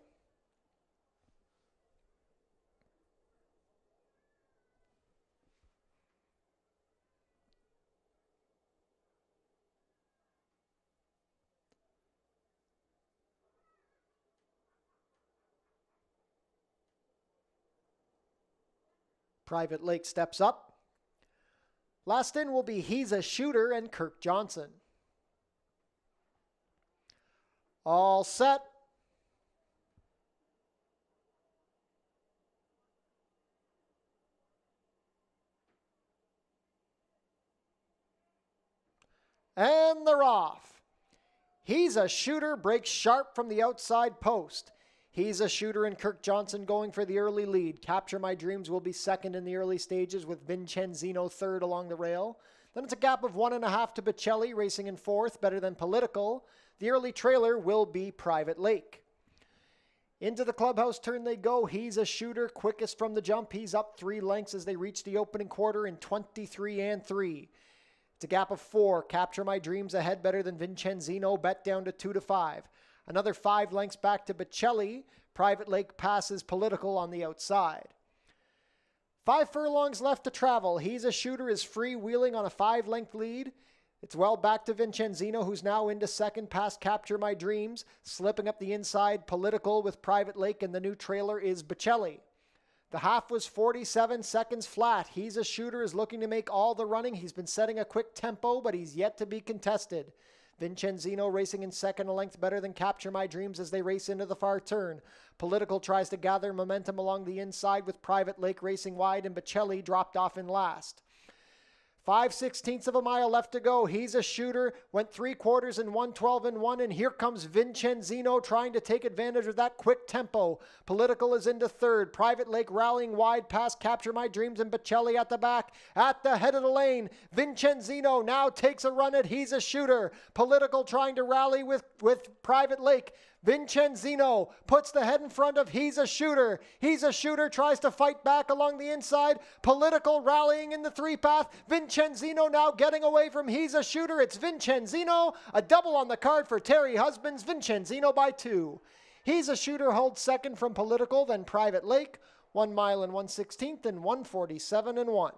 Private Lake steps up. Last in will be He's a Shooter and Kirk Johnson. All set. And they're off. He's a Shooter breaks sharp from the outside post. He's a Shooter and Kirk Johnson going for the early lead. Capture My Dreams will be second in the early stages with Vincenzino third along the rail. Then it's a gap of 1.5 to Bocelli racing in fourth, better than Political. The early trailer will be Private Lake. Into the clubhouse turn they go. He's a Shooter, quickest from the jump. He's up 3 lengths as they reach the opening quarter in 23 and 3. It's a gap of 4. Capture My Dreams ahead, better than Vincenzino, bet down to 2-5. Another 5 lengths back to Bocelli. Private Lake passes Political on the outside. 5 furlongs left to travel. He's a Shooter is freewheeling on a 5-length lead. It's well back to Vincenzino, who's now into second past Capture My Dreams. Slipping up the inside, Political with Private Lake, and the new trailer is Bocelli. The half was 47 seconds flat. He's a Shooter is looking to make all the running. He's been setting a quick tempo, but he's yet to be contested. Vincenzino racing in second, a length better than Capture My Dreams as they race into the far turn. Political tries to gather momentum along the inside with Private Lake racing wide, and Bocelli dropped off in last. 5/16 of a mile left to go. He's a Shooter, went 3/4 in 1:12 and 1, and here comes Vincenzino trying to take advantage of that quick tempo. Political is into third. Private Lake rallying wide past Capture My Dreams, and Bocelli at the back. At the head of the lane, Vincenzino now takes a run at He's a Shooter. Political trying to rally with Private Lake. Vincenzino puts the head in front of He's a Shooter. He's a Shooter tries to fight back along the inside. Political rallying in the 3-path. Vincenzino now getting away from He's a Shooter. It's Vincenzino. A double on the card for Terry Husbands. Vincenzino by 2. He's a Shooter holds second from Political, then Private Lake. 1 mile and 1/16 and 1:47 and 1.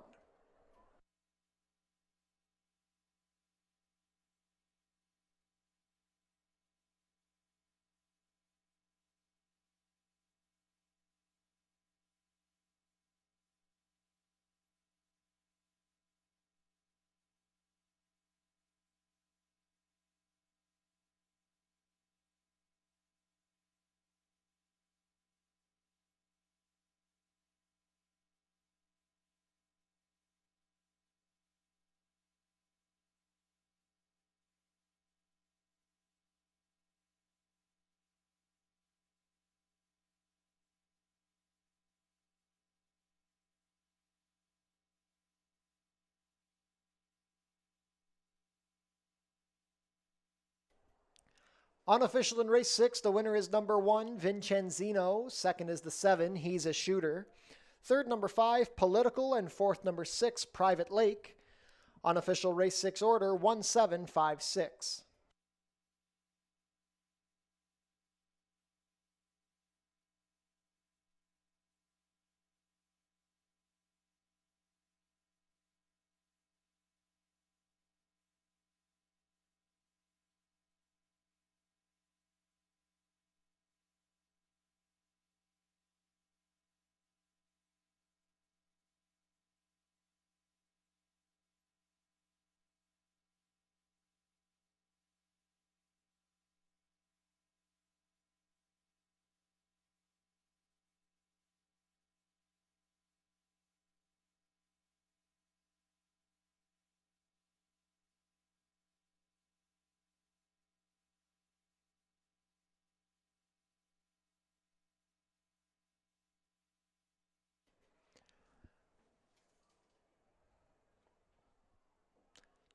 Unofficial in race 6, the winner is number 1, Vincenzino. Second is the 7, He's a Shooter. Third, number 5, Political, and fourth, number 6, Private Lake. Unofficial race 6 order, 1-7-5-6.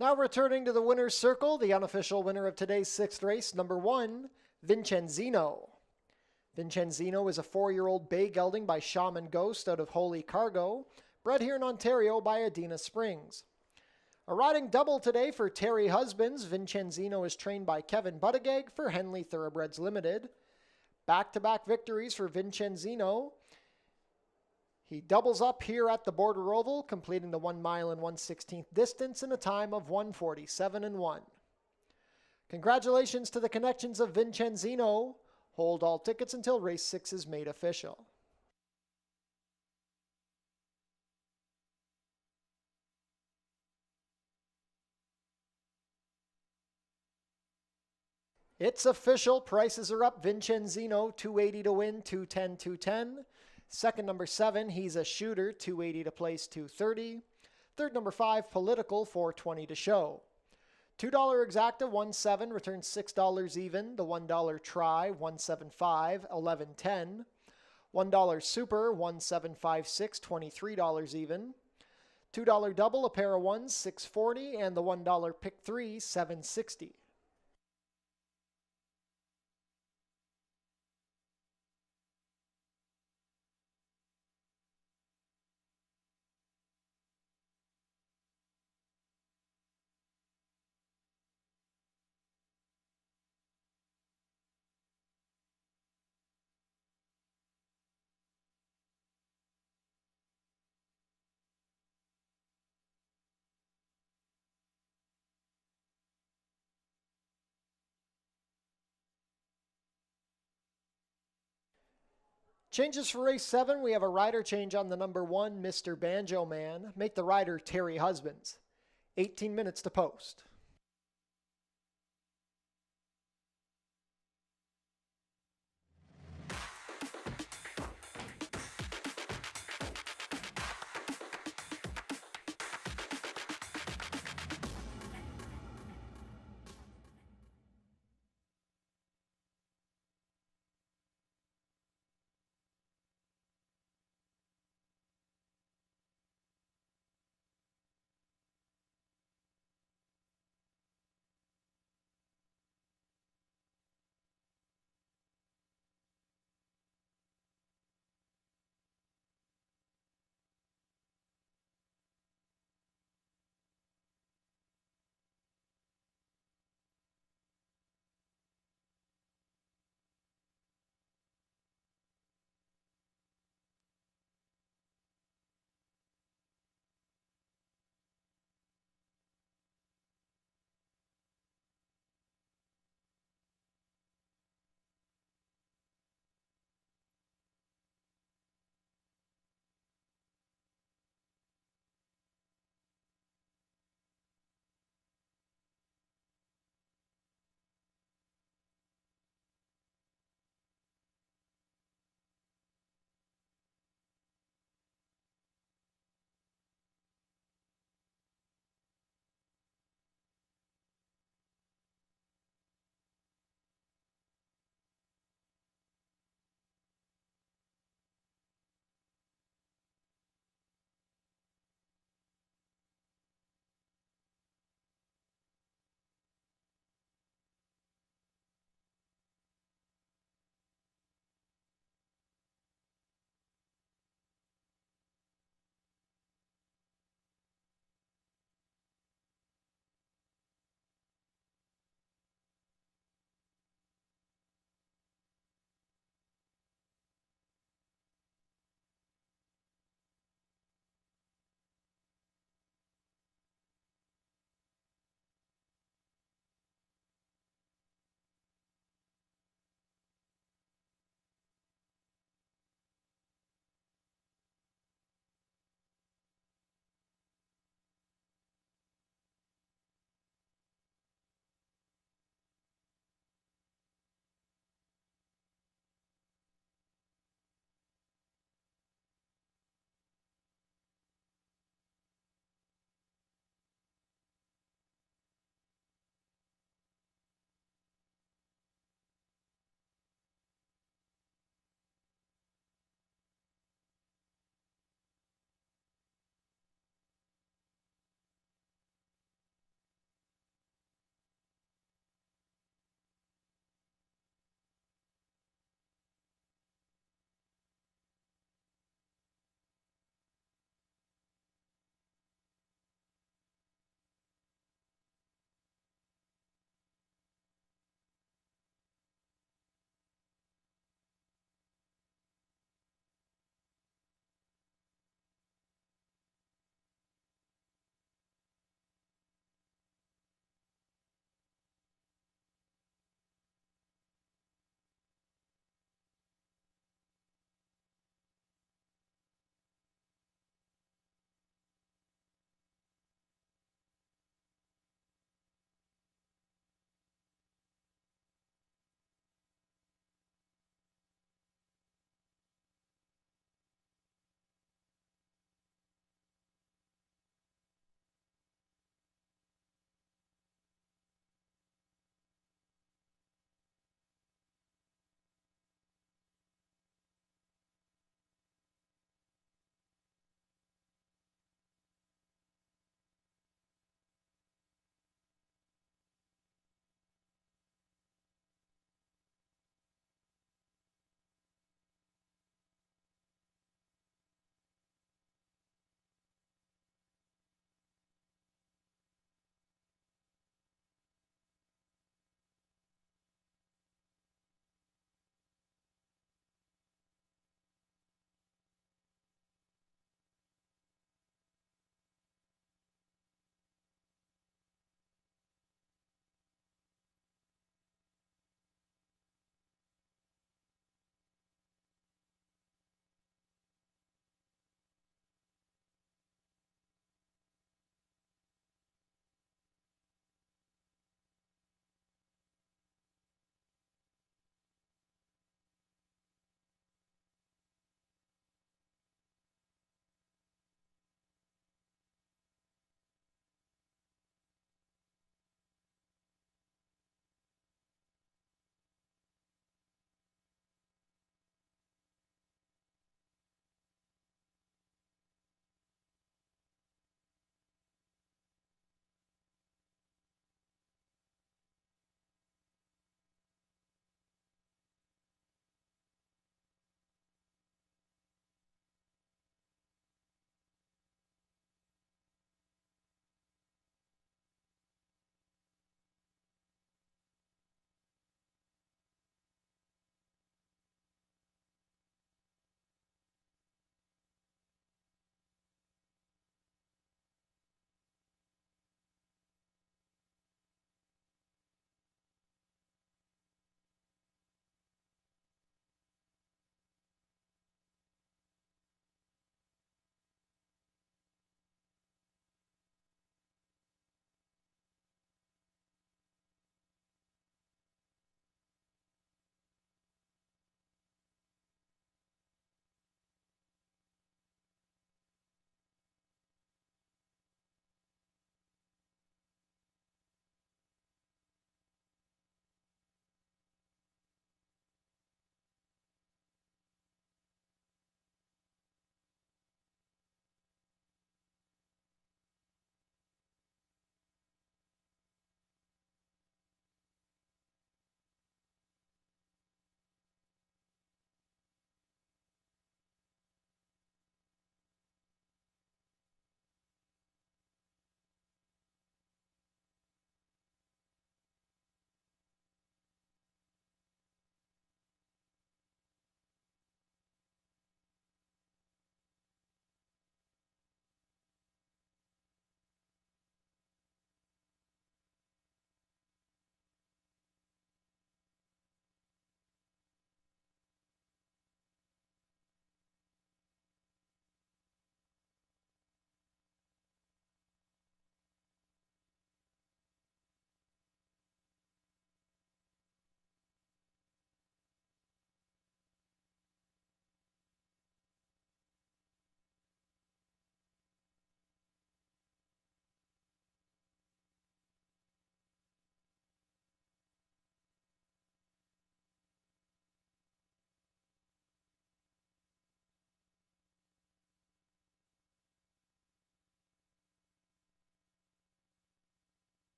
Now returning to the winner's circle, the unofficial winner of today's 6th race, number 1, Vincenzino. Vincenzino is a 4-year-old bay gelding by Shaman Ghost out of Holy Cargo, bred here in Ontario by Adina Springs. A riding double today for Terry Husbands. Vincenzino is trained by Kevin Buttigieg for Henley Thoroughbreds Limited. Back-to-back victories for Vincenzino. He doubles up here at the Border Oval, completing the 1 mile and 1/16 distance in a time of 1:47.1. Congratulations to the connections of Vincenzino. Hold all tickets until race 6 is made official. It's official. Prices are up. Vincenzino, $280 to win, $210, $210. Second, number 7, He's a Shooter, $280 to place, $230. Third, number 5, Political, $420 to show. $2 exacta, 1.7, returns $6 even. The $1 try, 1.75, 11.10. $1 super, 1.756, $23 even. $2 double, a pair of ones, $6.40, and the $1 pick 3, $7.60. Changes for race 7. We have a rider change on the number 1, Mr. Banjo Man. Make the rider Terry Husbands. 18 minutes to post.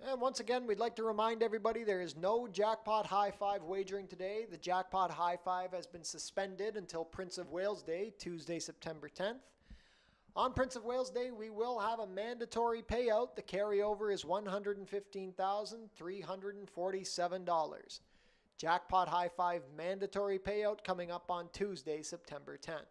And once again, we'd like to remind everybody there is no Jackpot High Five wagering today. The Jackpot High Five has been suspended until Prince of Wales Day, Tuesday, September 10th. On Prince of Wales Day, we will have a mandatory payout. The carryover is $115,347. Jackpot High Five mandatory payout coming up on Tuesday, September 10th.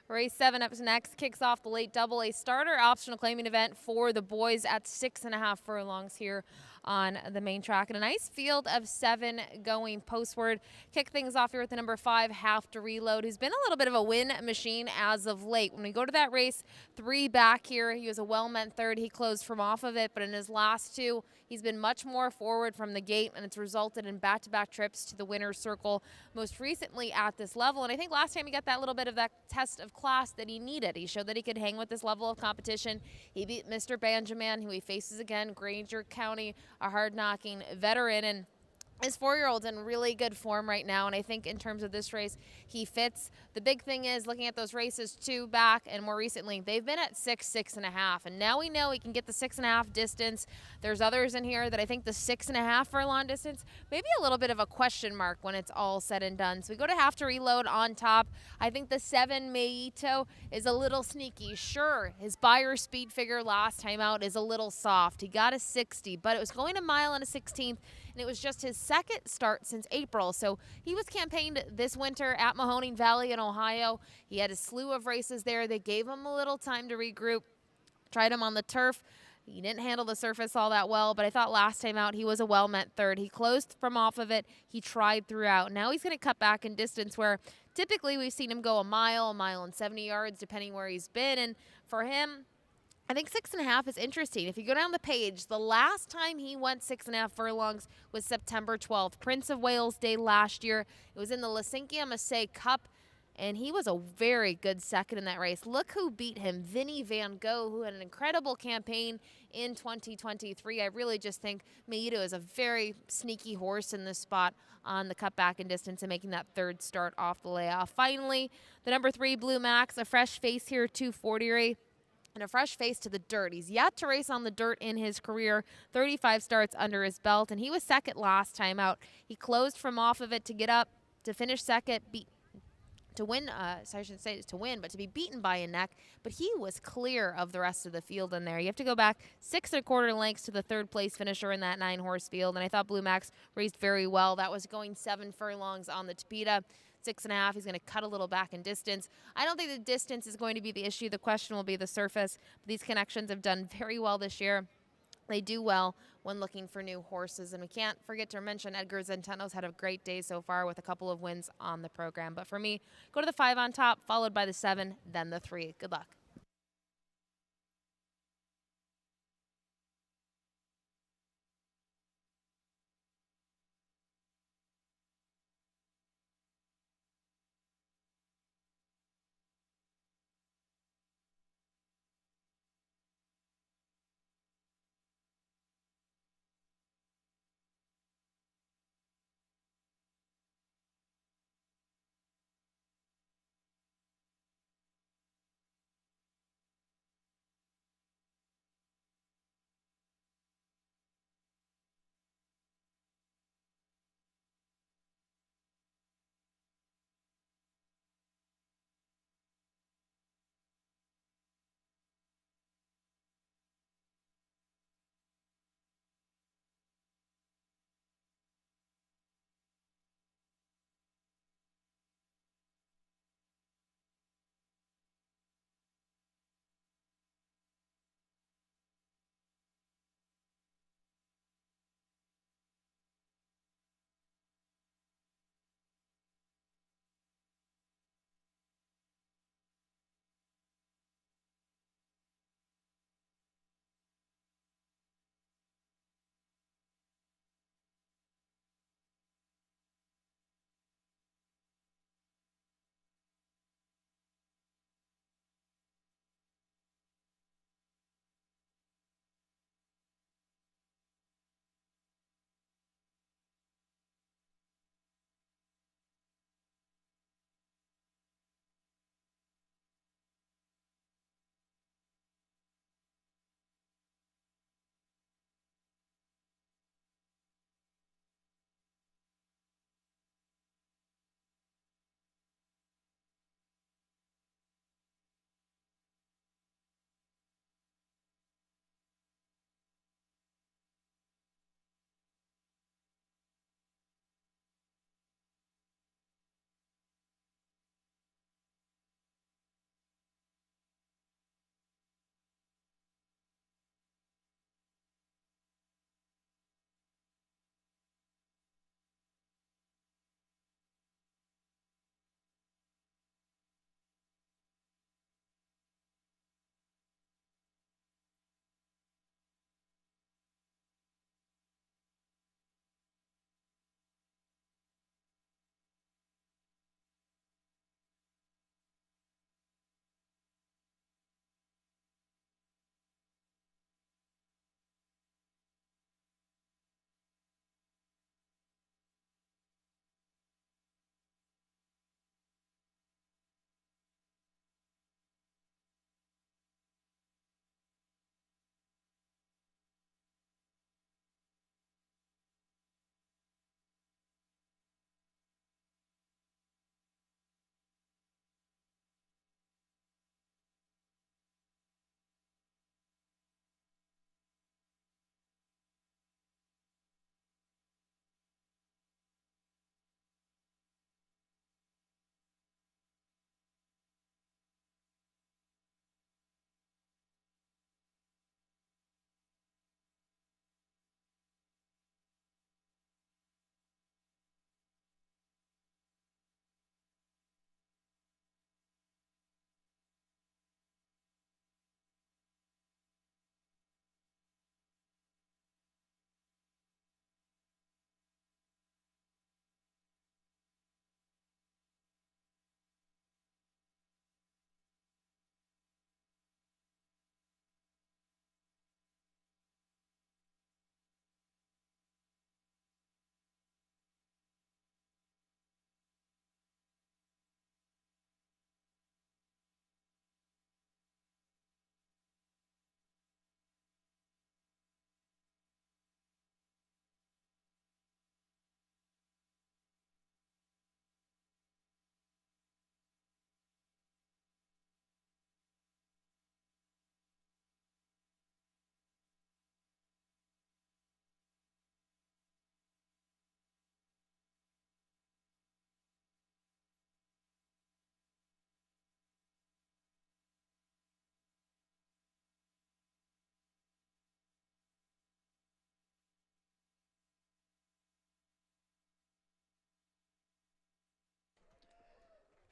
Race 7 up next kicks off the late double-A starter optional claiming event for the boys at 6.5 furlongs here on the main track. And a nice field of 7 going postward. Kick things off here with the number 5, Have to Reload, who's been a little bit of a win machine as of late. When we go to that race, 3 back here, he was a well-meant third. He closed from off of it, but in his last 2, he's been much more forward from the gate, and it's resulted in back-to-back trips to the winner's circle, most recently at this level. And I think last time he got that little bit of that test of class that he needed. He showed that he could hang with this level of competition. He beat Mr. Benjamin, who he faces again, Granger County, a hard-knocking veteran, and his 4-year-old's in really good form right now, and I think in terms of this race, he fits. The big thing is looking at those races 2 back, and more recently, they've been at 6, 6.5, and now we know he can get the 6.5 distance. There's others in here that I think the 6.5 furlong distance, maybe a little bit of a question mark when it's all said and done. So we go to Have to Reload on top. I think the 7 Meito is a little sneaky. Sure, his buyer speed figure last time out is a little soft. He got a 60, but it was going a mile and a 16th, and it was just his second start since April. So he was campaigned this winter at Mahoning Valley in Ohio. He had a slew of races there. They gave him a little time to regroup, tried him on the turf. He didn't handle the surface all that well, but I thought last time out he was a well-meant third. He closed from off of it. He tried throughout. Now he's going to cut back in distance where typically we've seen him go a mile and 70 yards, depending where he's been. And for him, I think 6.5 is interesting. If you go down the page, the last time he went 6.5 furlongs was September 12th, Prince of Wales Day last year. It was in the Lisinkia Massey Cup, and he was a very good second in that race. Look who beat him, Vinny Van Gogh, who had an incredible campaign in 2023. I really just think Meito is a very sneaky horse in this spot on the cutback in distance and making that third start off the layoff. Finally, the number 3, Blue Max, a fresh face here, 240. And a fresh face to the dirt. He's yet to race on the dirt in his career, 35 starts under his belt, and he was second last time out. He closed from off of it to get up, to finish second, to win, so I shouldn't say to win, but to be beaten by a neck. But he was clear of the rest of the field in there. You have to go back 6.25 lengths to the third place finisher in that 9-horse field, and I thought Blue Max raced very well. That was going 7 furlongs on the Tapeta. 6.5, he's going to cut a little back in distance. I don't think the distance is going to be the issue. The question will be the surface. But these connections have done very well this year. They do well when looking for new horses. And we can't forget to mention Edgar Zenteno's had a great day so far with a couple of wins on the program. But for me, go to the 5 on top, followed by the 7, then the 3. Good luck.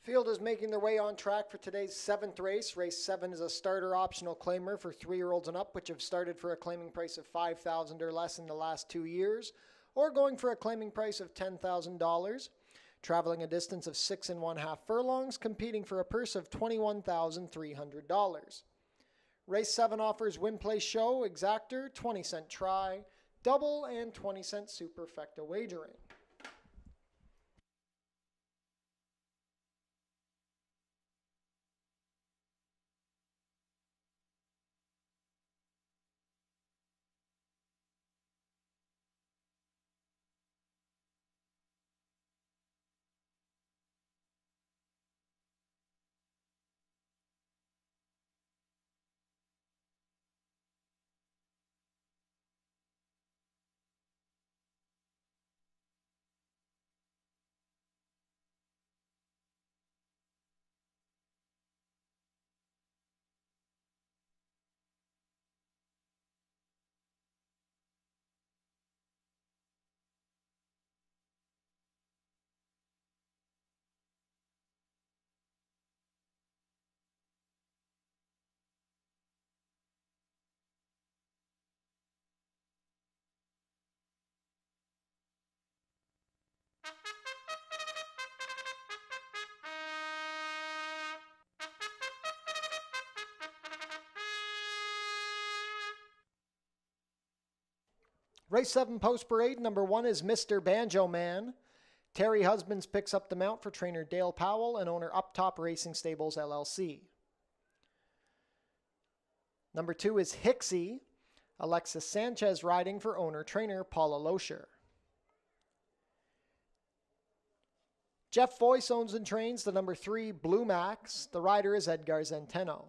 Field is making their way on track for today's 7th race. Race 7 is a starter optional claimer for 3-year-olds and up, which have started for a claiming price of $5,000 or less in the last 2 years, or going for a claiming price of $10,000. Traveling a distance of 6 1/2 furlongs, competing for a purse of $21,300. Race 7 offers win, place, show, exactor, 20-cent try, double, and 20-cent superfecta wagering. Race 7 post parade, number 1 is Mr. Banjo Man. Terry Husbands picks up the mount for trainer Dale Powell and owner Up Top Racing Stables, LLC. Number 2 is Hixie. Alexis Sanchez riding for owner trainer Paula Loescher. Jeff Voice owns and trains the number 3 Blue Max. The rider is Edgar Zenteno.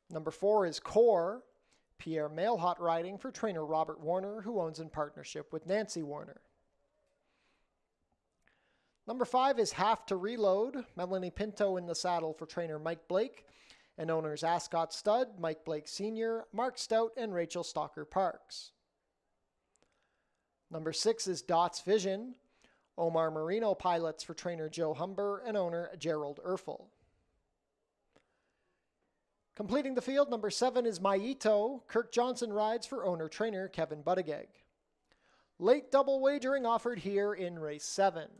Number 4 is Core. Pierre Mailhot riding for trainer Robert Warner, who owns in partnership with Nancy Warner. Number 5 is Have to Reload. Melanie Pinto in the saddle for trainer Mike Blake and owners Ascot Stud, Mike Blake Sr., Mark Stout, and Rachel Stalker Parks. Number 6 is Dots Vision. Omar Marino pilots for trainer Joe Humber and owner Gerald Erfel. Completing the field, number 7 is Maito. Kirk Johnson rides for owner-trainer Kevin Buttigieg. Late double wagering offered here in race 7.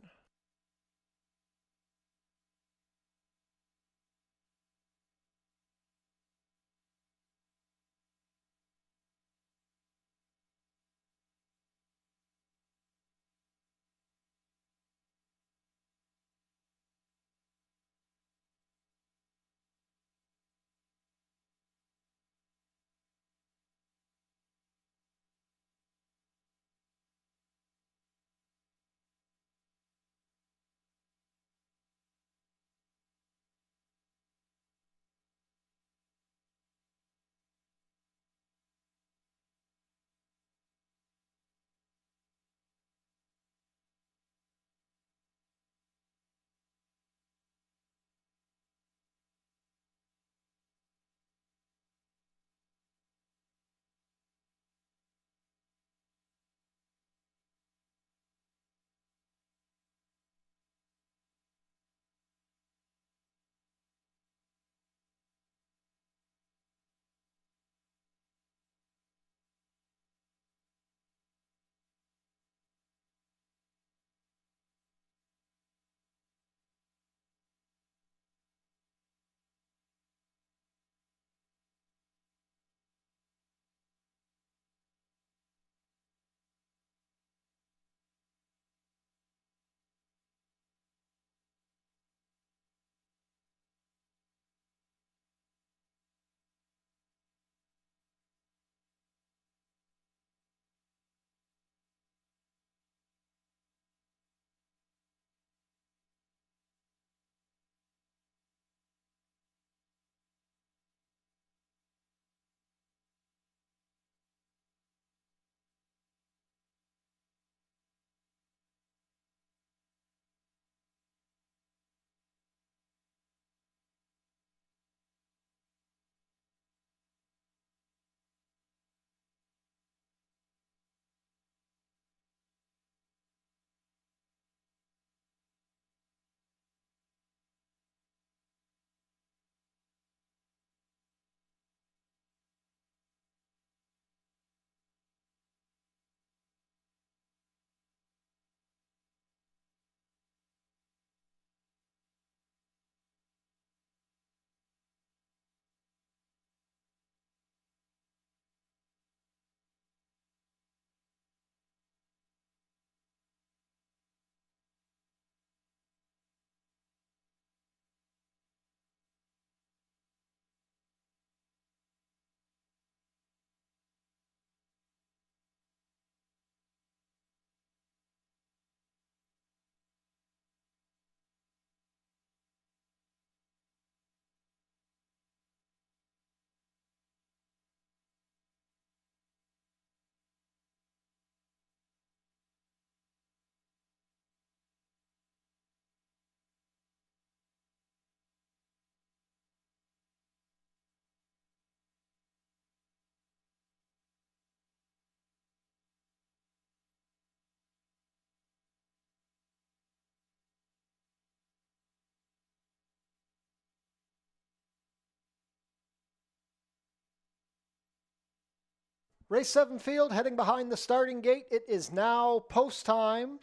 Race 7 field heading behind the starting gate. It is now post time.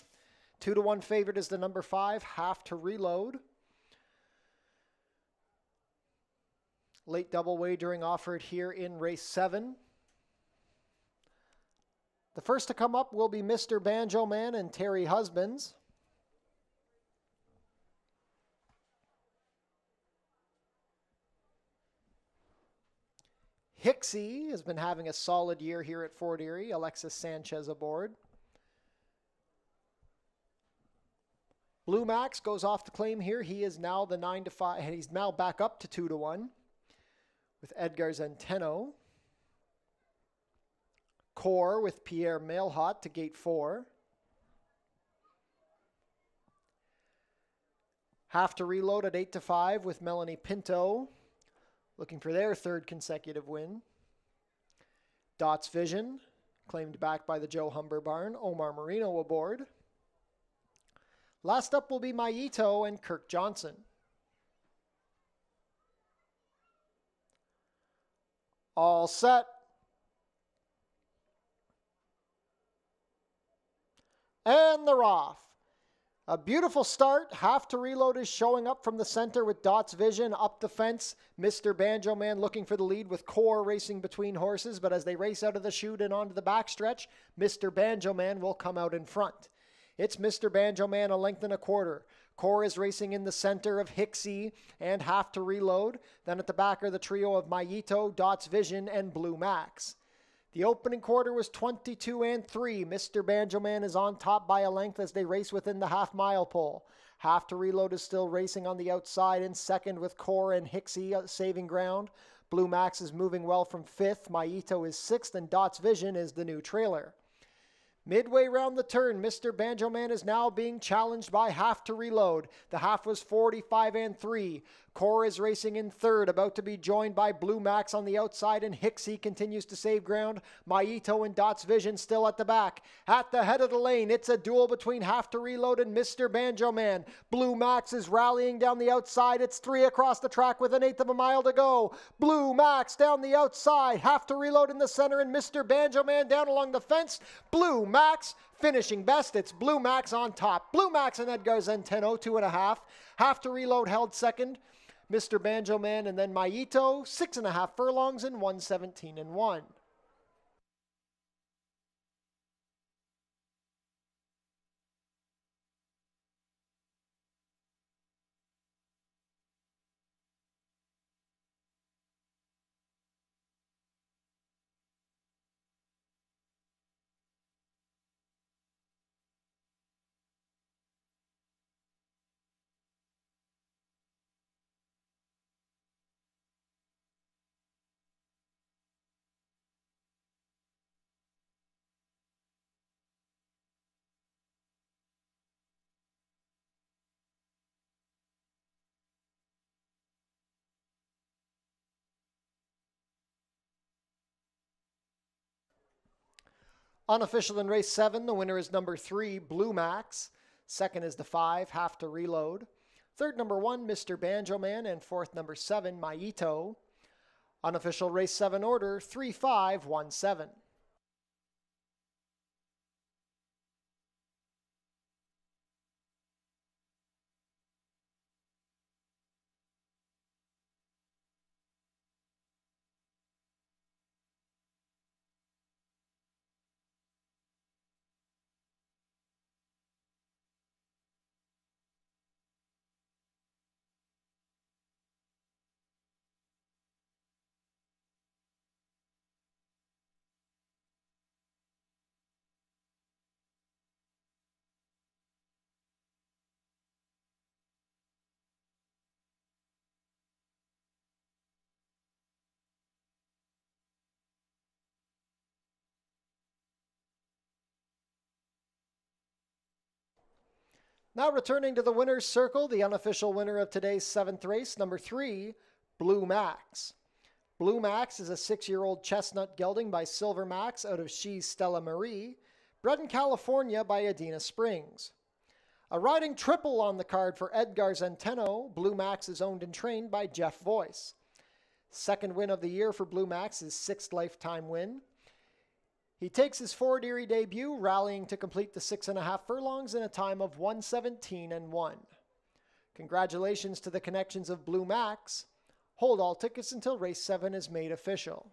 2-1 favorite is the number 5, Have to Reload. Late double wagering offered here in race 7. The first to come up will be Mr. Banjo Man and Terry Husbands. Hixie has been having a solid year here at Fort Erie. Alexis Sanchez aboard. Blue Max goes off the claim here. He is now the 9-5, and he's now back up to 2-1 with Edgar Zenteno. Core with Pierre Mailhot to gate 4. Have to Reload at 8-5 with Melanie Pinto, looking for their 3rd consecutive win. Dots Vision, claimed back by the Joe Humber Barn. Omar Marino aboard. Last up will be Maito and Kirk Johnson. All set. And they're off. A beautiful start. Have to Reload is showing up from the center with Dots Vision up the fence. Mr. Banjo Man looking for the lead with Core racing between horses, but as they race out of the chute and onto the backstretch, Mr. Banjo Man will come out in front. It's Mr. Banjo Man, a length and a quarter. Core is racing in the center of Hixie and Have to Reload. Then at the back are the trio of Maito, Dots Vision, and Blue Max. The opening quarter was 22-3. Mr. Banjo Man is on top by a length as they race within the half-mile pole. Have to Reload is still racing on the outside in second with Core and Hixie saving ground. Blue Max is moving well from 5th. Maito is 6th, and Dots Vision is the new trailer. Midway round the turn, Mr. Banjo Man is now being challenged by Have to Reload. The half was 45-3. Core is racing in 3rd, about to be joined by Blue Max on the outside, and Hixie continues to save ground. Maito and Dots Vision still at the back. At the head of the lane, it's a duel between Have to Reload and Mr. Banjo Man. Blue Max is rallying down the outside. It's 3 across the track with 1/8 of a mile to go. Blue Max down the outside. Have to Reload in the center, and Mr. Banjo Man down along the fence. Blue Max finishing best. It's Blue Max on top. Blue Max and Edgar Zenteno, 2.5. Have to Reload held second. Mr. Banjo Man and then Maito, 6.5 furlongs and 1:17-1. Unofficial in race 7, the winner is number 3, Blue Max. Second is the 5, Have to Reload. Third, number 1, Mr. Banjo Man, and fourth, number 7, Maito. Unofficial race 7 order, 3-5-1-7. Now returning to the winner's circle, the unofficial winner of today's 7th race, number 3, Blue Max. Blue Max is a 6-year-old chestnut gelding by Silver Max out of She's Stella Marie, bred in California by Adina Springs. A riding triple on the card for Edgar Zenteno. Blue Max is owned and trained by Jeff Voice. Second win of the year for Blue Max, his 6th lifetime win. He takes his Ford Erie debut, rallying to complete the 6.5 furlongs in a time of 1:17.1. Congratulations to the connections of Blue Max. Hold all tickets until race 7 is made official.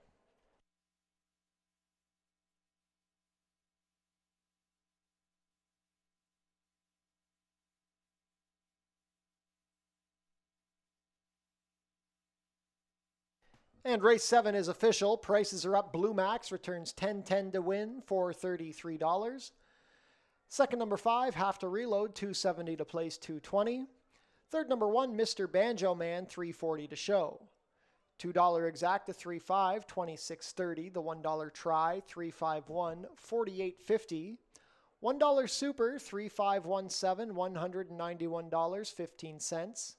And race 7 is official. Prices are up. Blue Max returns 10-10 to win for $33. Second, number 5, Have to Reload, $270 to place, $220. Third, number 1, Mr. Banjo Man, $340 to show. $2 Exacta, 3.5, $26.30. The $1 Try, 3.51, $48.50. $1 Super, 3.517, $191.15.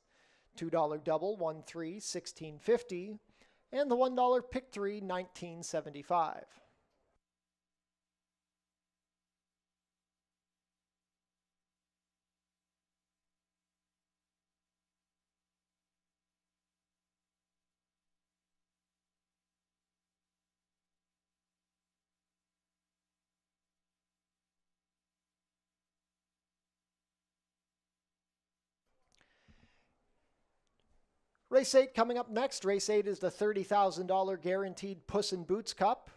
$2 Double, 1.3, $16.50. And the $1 Pick 3, $19.75. Race 8 coming up next. Race 8 is the $30,000 guaranteed Puss in Boots Cup.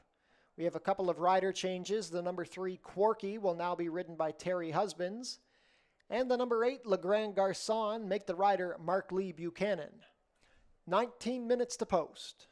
We have a couple of rider changes. The number 3, Quarky, will now be ridden by Terry Husbands. And the number 8, Le Grand Garçon, make the rider Mark Lee Buchanan. 19 minutes to post.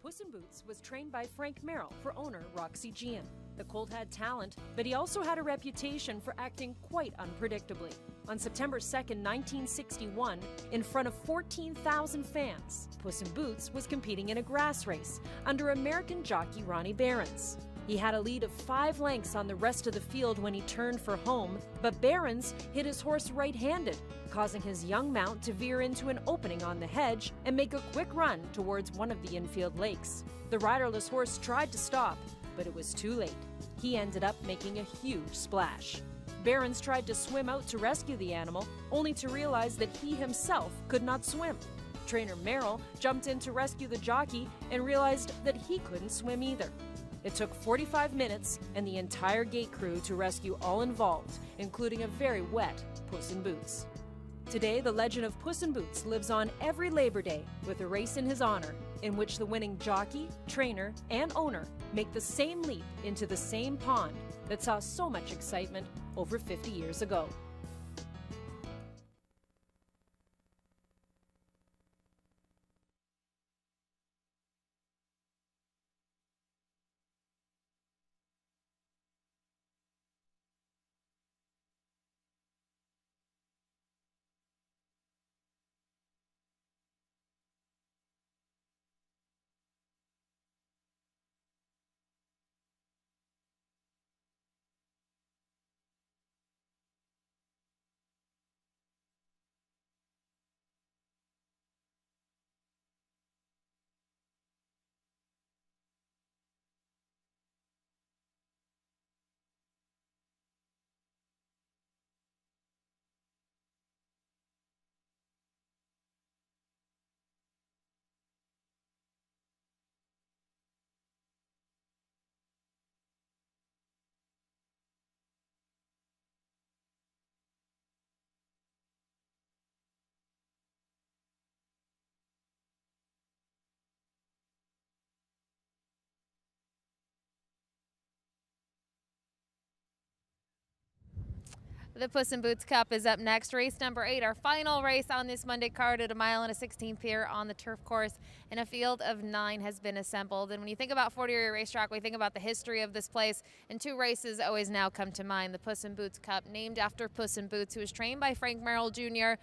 Puss in Boots was trained by Frank Merrill for owner Roxy Gian. The colt had talent, but he also had a reputation for acting quite unpredictably. On September 2nd, 1961, in front of 14,000 fans, Puss in Boots was competing in a grass race under American jockey Ronnie Behrens. He had a lead of 5 lengths on the rest of the field when he turned for home, but Behrens hit his horse right-handed, causing his young mount to veer into an opening on the hedge and make a quick run towards one of the infield lakes. The riderless horse tried to stop, but it was too late. He ended up making a huge splash. Behrens tried to swim out to rescue the animal, only to realize that he himself could not swim. Trainer Merrill jumped in to rescue the jockey and realized that he couldn't swim either. It took 45 minutes and the entire gate crew to rescue all involved, including a very wet Puss in Boots. Today, the legend of Puss in Boots lives on every Labor Day with a race in his honor, in which the winning jockey, trainer, and owner make the same leap into the same pond that saw so much excitement over 50 years ago. The Puss in Boots Cup is up next. Race number 8, our final race on this Monday card at 1 1/16 here on the turf course, and a field of 9 has been assembled. And when you think about Fort Erie Racetrack, we think about the history of this place, and 2 races always now come to mind. The Puss in Boots Cup, named after Puss in Boots, who was trained by Frank Merrill Jr.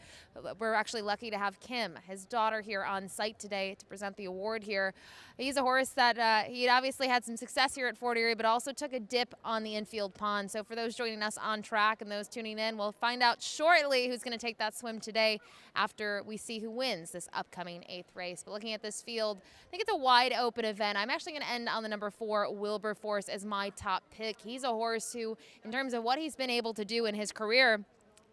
We're actually lucky to have Kim, his daughter, here on site today to present the award here. He's a horse that he obviously had some success here at Fort Erie, but also took a dip on the infield pond. So for those joining us on track and those tuning in, we'll find out shortly who's going to take that swim today after we see who wins this upcoming 8th race. But looking at this field, I think it's a wide open event. I'm actually going to end on the number 4, Wilberforce, as my top pick. He's a horse who, in terms of what he's been able to do in his career,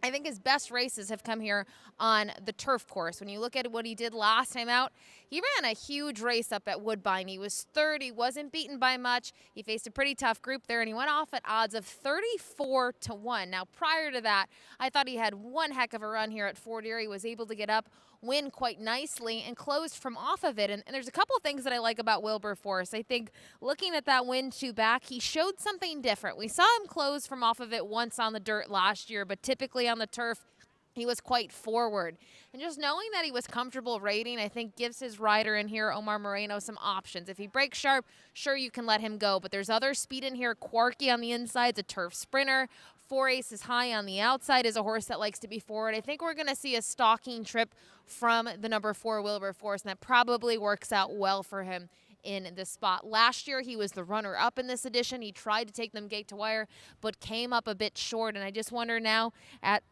I think his best races have come here on the turf course. When you look at what he did last time out, he ran a huge race up at Woodbine. He was third. He wasn't beaten by much. He faced a pretty tough group there, and he went off at odds of 34-1. Now, prior to that, I thought he had one heck of a run here at Fort Erie. He was able to get up, win quite nicely, and closed from off of it. And there's a couple of things that I like about Wilberforce. I think looking at that win 2 back, he showed something different. We saw him close from off of it once on the dirt last year, but typically on the turf, he was quite forward. And just knowing that he was comfortable rating, I think gives his rider in here, Omar Moreno, some options. If he breaks sharp, sure, you can let him go. But there's other speed in here. Quarky on the inside, a turf sprinter. 4 Aces High on the outside is a horse that likes to be forward. I think we're going to see a stalking trip from the number 4 Wilberforce, and that probably works out well for him in this spot. Last year, he was the runner-up in this edition. He tried to take them gate to wire, but came up a bit short. And I just wonder now, at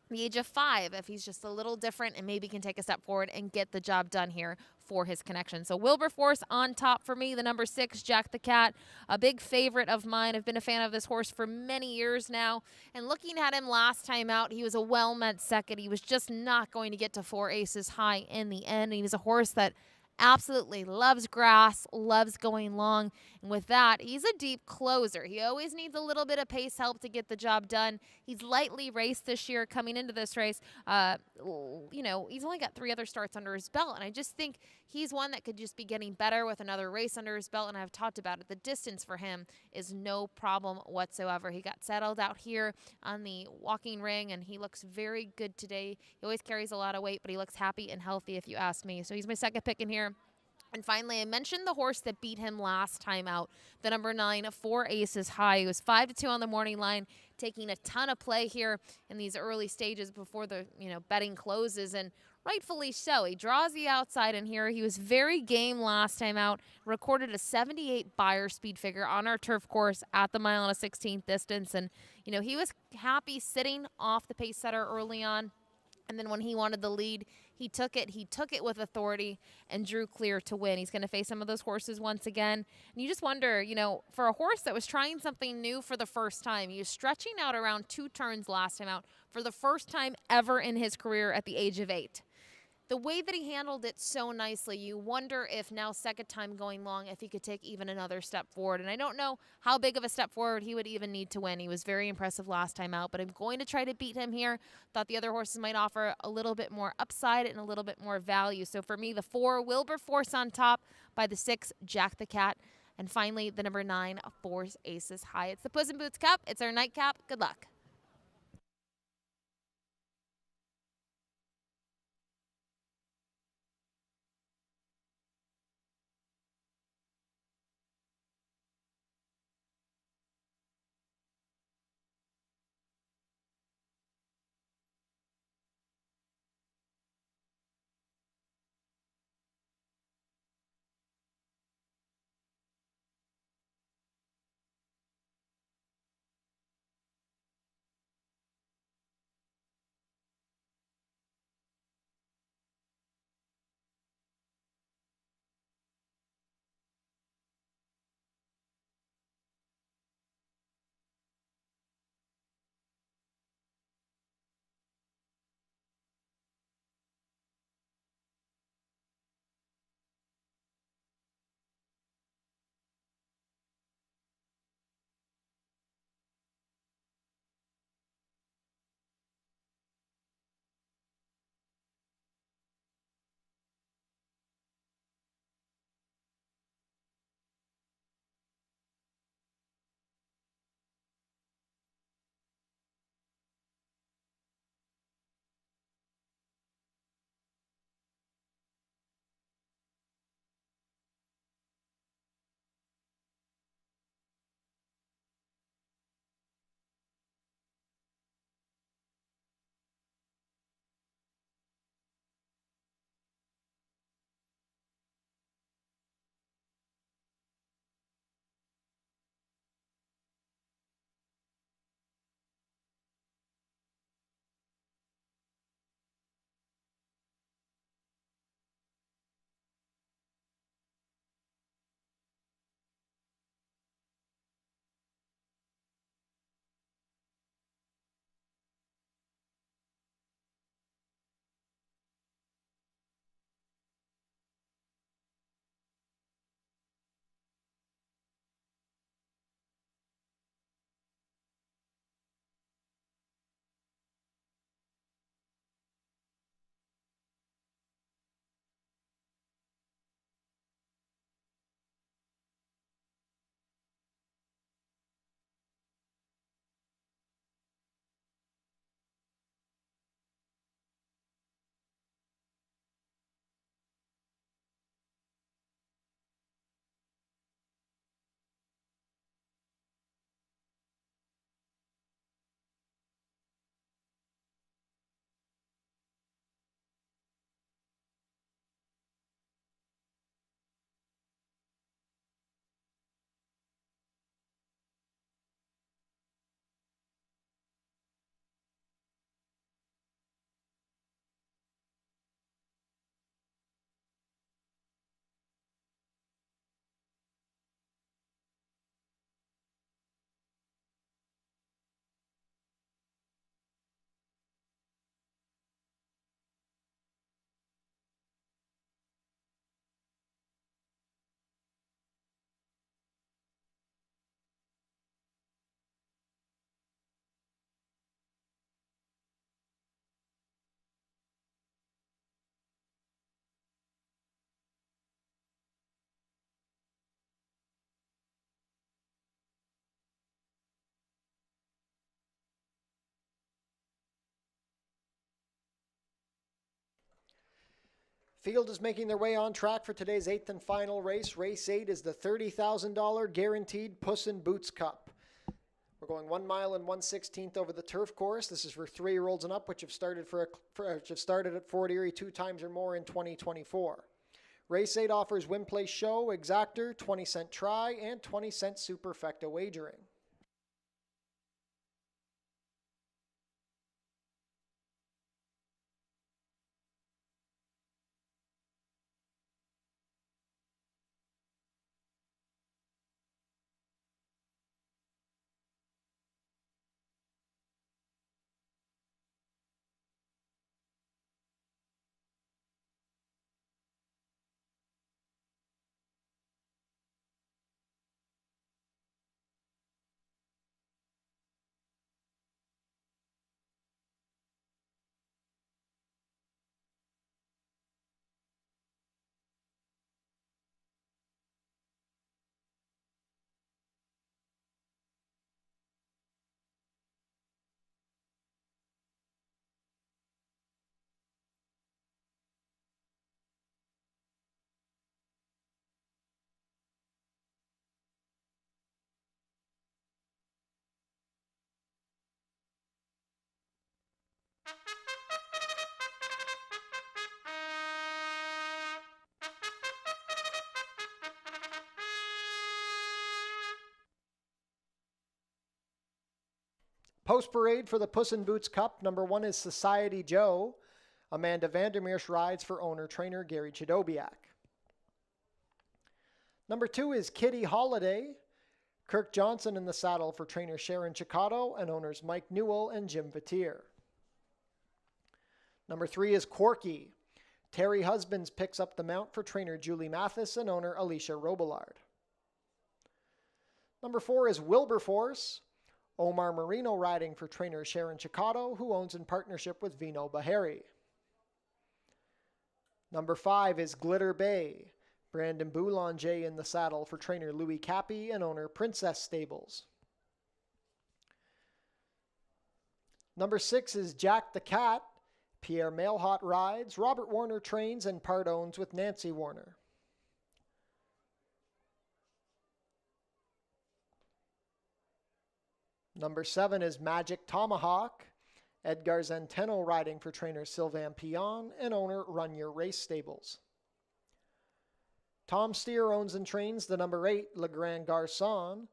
the age of 5, if he's just a little different and maybe can take a step forward and get the job done here for his connection. So Wilberforce on top for me, the number 6, Jack the Cat, a big favorite of mine. I've been a fan of this horse for many years now. And looking at him last time out, he was a well-met second. He was just not going to get to 4 Aces High in the end. He was a horse that absolutely loves grass, loves going long. And with that, he's a deep closer. He always needs a little bit of pace help to get the job done. He's lightly raced this year coming into this race. You know, he's only got 3 other starts under his belt. And I just think he's one that could just be getting better with another race under his belt. And I've talked about it. The distance for him is no problem whatsoever. He got settled out here on the walking ring, and he looks very good today. He always carries a lot of weight, but he looks happy and healthy if you ask me. So he's my second pick in here. And finally, I mentioned the horse that beat him last time out, the number 9, 4 Aces High. He was 5-2 on the morning line, taking a ton of play here in these early stages before the betting closes, and rightfully so. He draws the outside in here. He was very game last time out, recorded a 78 Beyer speed figure on our turf course at the mile and a 16th distance, and he was happy sitting off the pace setter early on. And then when he wanted the lead, he took it. He took it with authority and drew clear to win. He's going to face some of those horses once again. And you just wonder, for a horse that was trying something new for the first time, he was stretching out around 2 turns last time out for the first time ever in his career at the age of 8. The way that he handled it so nicely, you wonder if now second time going long, if he could take even another step forward. And I don't know how big of a step forward he would even need to win. He was very impressive last time out, but I'm going to try to beat him here. Thought the other horses might offer a little bit more upside and a little bit more value. So for me, the 4, Wilberforce on top by the 6, Jack the Cat. And finally, the number 9, 4 Aces High. It's the Puss in Boots Cup. It's our nightcap. Good luck. Field is making their way on track for today's 8th and final race. Race 8 is the $30,000 guaranteed Puss in Boots Cup. We're going 1 mile and 1/16 over the turf course. This is for 3-year-olds and up, which have started at Fort Erie 2 times or more in 2024. Race 8 offers win, place, show, exactor, 20-cent try, and 20-cent superfecta wagering. Post parade for the Puss in Boots Cup. Number 1 is Society Joe. Amanda Vandermeersch rides for owner-trainer Gary Chidobiak. Number 2 is Kitty Holiday. Kirk Johnson in the saddle for trainer Sharon Chicato and owners Mike Newell and Jim Vatier. Number 3 is Corky. Terry Husbands picks up the mount for trainer Julie Mathis and owner Alicia Robillard. Number 4 is Wilberforce. Omar Marino riding for trainer Sharon Chicato, who owns in partnership with Vino Bahari. Number 5 is Glitter Bay. Brandon Boulanger in the saddle for trainer Louis Cappy and owner Princess Stables. Number 6 is Jack the Cat. Pierre Mailhot rides, Robert Warner trains, and part owns with Nancy Warner. Number 7 is Magic Tomahawk. Edgar Zenteno riding for trainer Sylvain Pion and owner Run Your Race Stables. Tom Steer owns and trains the number 8 Le Grand Garçon.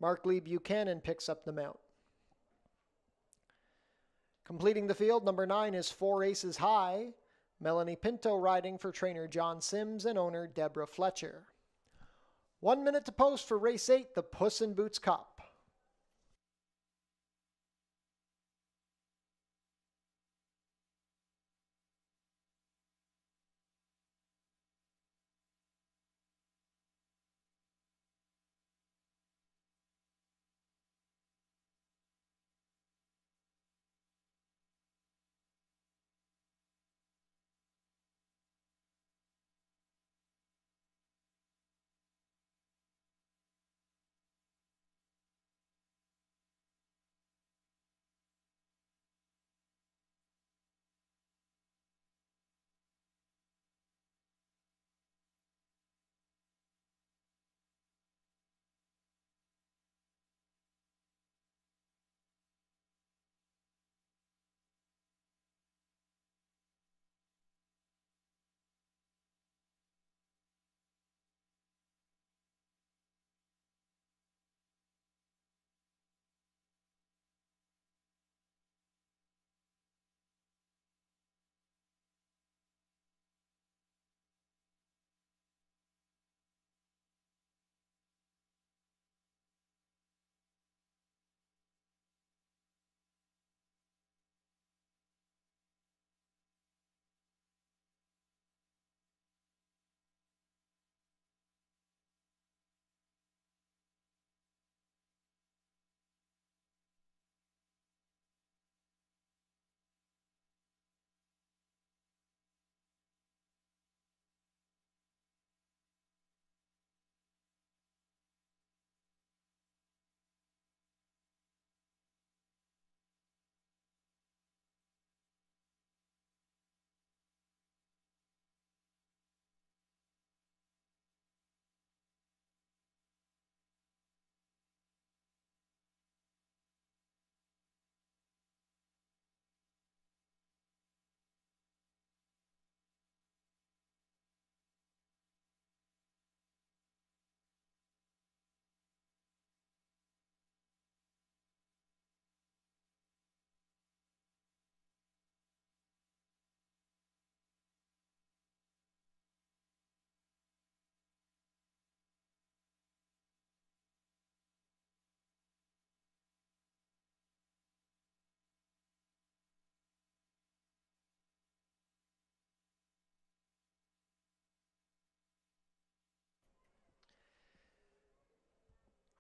Mark Lee Buchanan picks up the mount. Completing the field, number 9 is 4 Aces High. Melanie Pinto riding for trainer John Sims and owner Deborah Fletcher. 1 minute to post for race 8, the Puss in Boots Cup.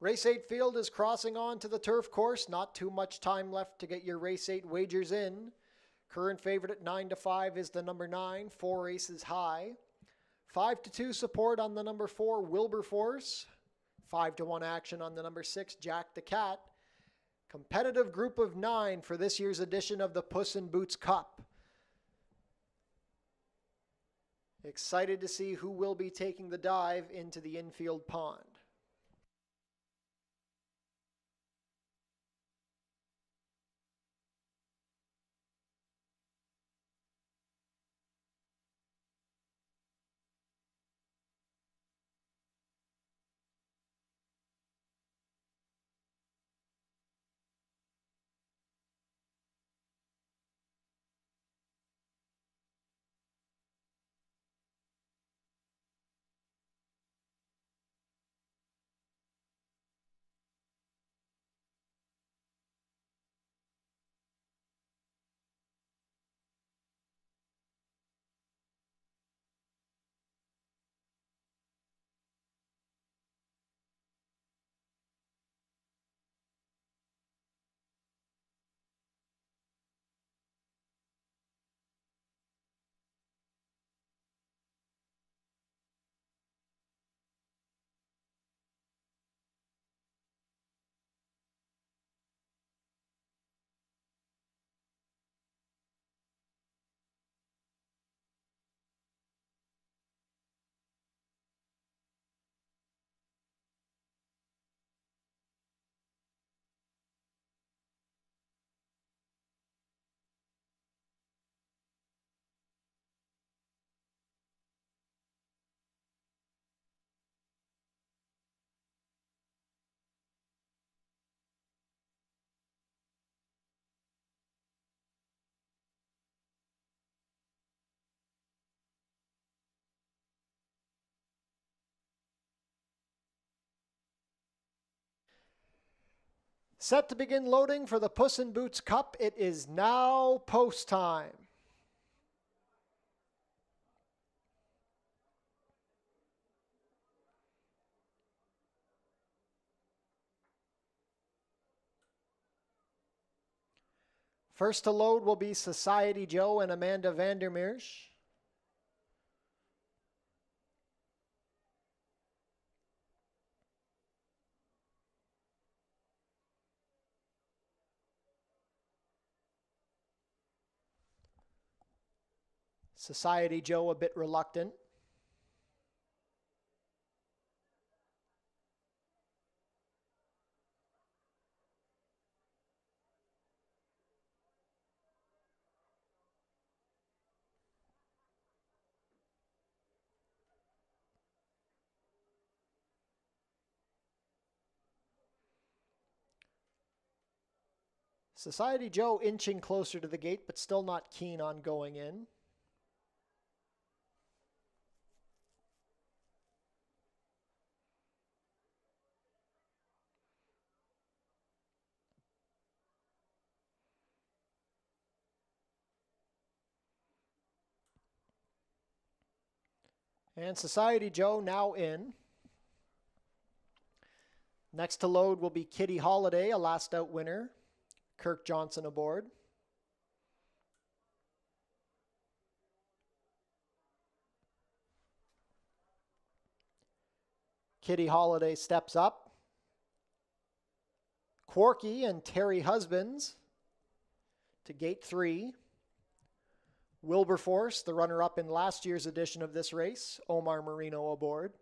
Race 8 field is crossing on to the turf course. Not too much time left to get your Race 8 wagers in. Current favorite at 9-5 is the number 9, 4 aces high. 5-2 support on the number 4, Wilberforce. 5-1 action on the number 6, Jack the Cat. Competitive group of 9 for this year's edition of the Puss in Boots Cup. Excited to see who will be taking the dive into the infield pond. Set to begin loading for the Puss in Boots Cup. It is now post time. First to load will be Society Joe and Amanda Vandermeersch. Society Joe a bit reluctant. Society Joe inching closer to the gate, but still not keen on going in. And Society Joe now in. Next to load will be Kitty Holiday, a last out winner. Kirk Johnson aboard. Kitty Holiday steps up. Quarky and Terry Husbands to gate 3. Wilberforce, the runner-up in last year's edition of this race, Omar Marino aboard.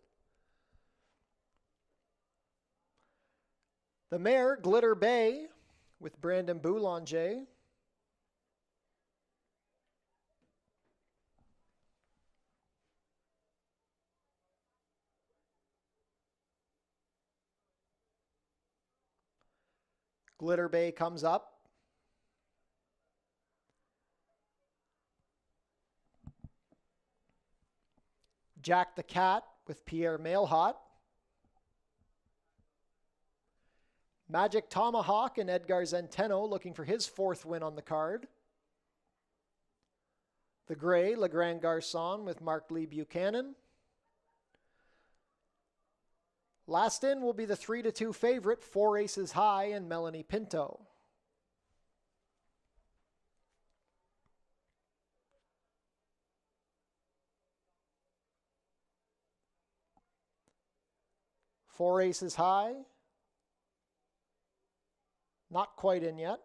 The mare, Glitter Bay, with Brandon Boulanger. Glitter Bay comes up. Jack the Cat with Pierre Mailhot. Magic Tomahawk and Edgar Zenteno looking for his 4th win on the card. The Gray, Le Grand Garçon with Mark Lee Buchanan. Last in will be the 3-2 favorite, 4 Aces High and Melanie Pinto. Four Aces High. Not quite in yet.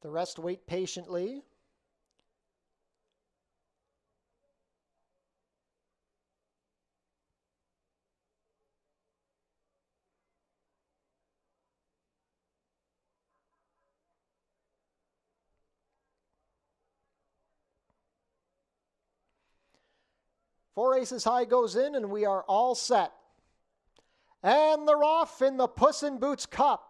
The rest wait patiently. Four Aces High goes in, and we are all set. And they're off in the Puss in Boots Cup.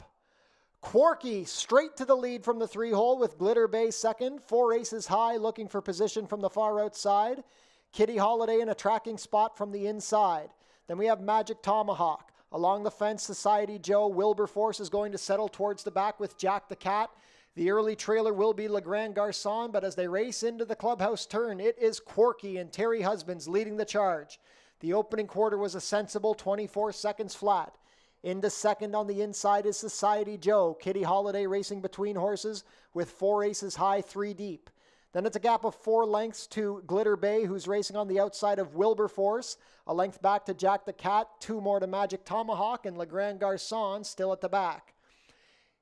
Quirky straight to the lead from the 3-hole with Glitter Bay second. Four Aces High looking for position from the far outside. Kitty Holiday in a tracking spot from the inside. Then we have Magic Tomahawk. Along the fence, Society Joe. Wilberforce is going to settle towards the back with Jack the Cat. The early trailer will be Le Grand Garçon, but as they race into the clubhouse turn, it is Quirky and Terry Husbands leading the charge. The opening quarter was a sensible 24 seconds flat. Into second on the inside is Society Joe. Kitty Holiday racing between horses with Four Aces High 3 deep. Then it's a gap of 4 lengths to Glitter Bay, who's racing on the outside of Wilberforce. A length back to Jack the Cat, 2 more to Magic Tomahawk, and Le Grand Garçon still at the back.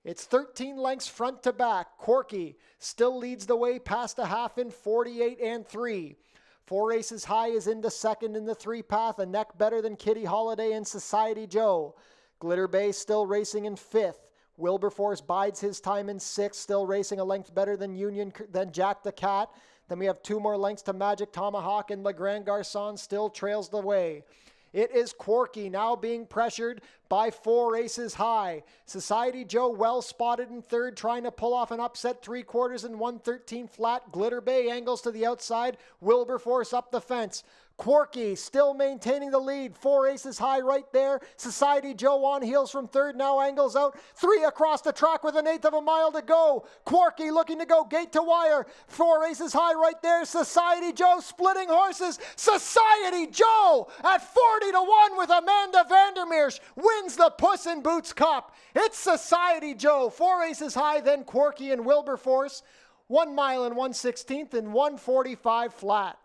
It's 13 lengths front to back. Quirky still leads the way past a half in 48 and 3. Four Aces High is into second in the 3 path, a neck better than Kitty Holiday and Society Joe. Glitter Bay still racing in 5th. Wilberforce bides his time in 6th, still racing a length better than Jack the Cat. Then we have 2 more lengths to Magic Tomahawk, and Le Grand Garçon still trails the way. It is Quirky now being pressured by Four Aces High. Society Joe well spotted in 3rd, trying to pull off an upset 3/4 and 113 flat. Glitter Bay angles to the outside. Wilberforce up the fence. Quirky still maintaining the lead. Four Aces High right there. Society Joe on heels from 3rd, now angles out. 3 across the track with 1/8 of a mile to go. Quirky looking to go gate to wire. Four Aces High right there. Society Joe splitting horses. Society Joe at 40-1 with Amanda Vandermeersch wins the Puss in Boots Cup. It's Society Joe. Four Aces High, then Quirky and Wilberforce. 1 mile and 1/16 and 145 flat.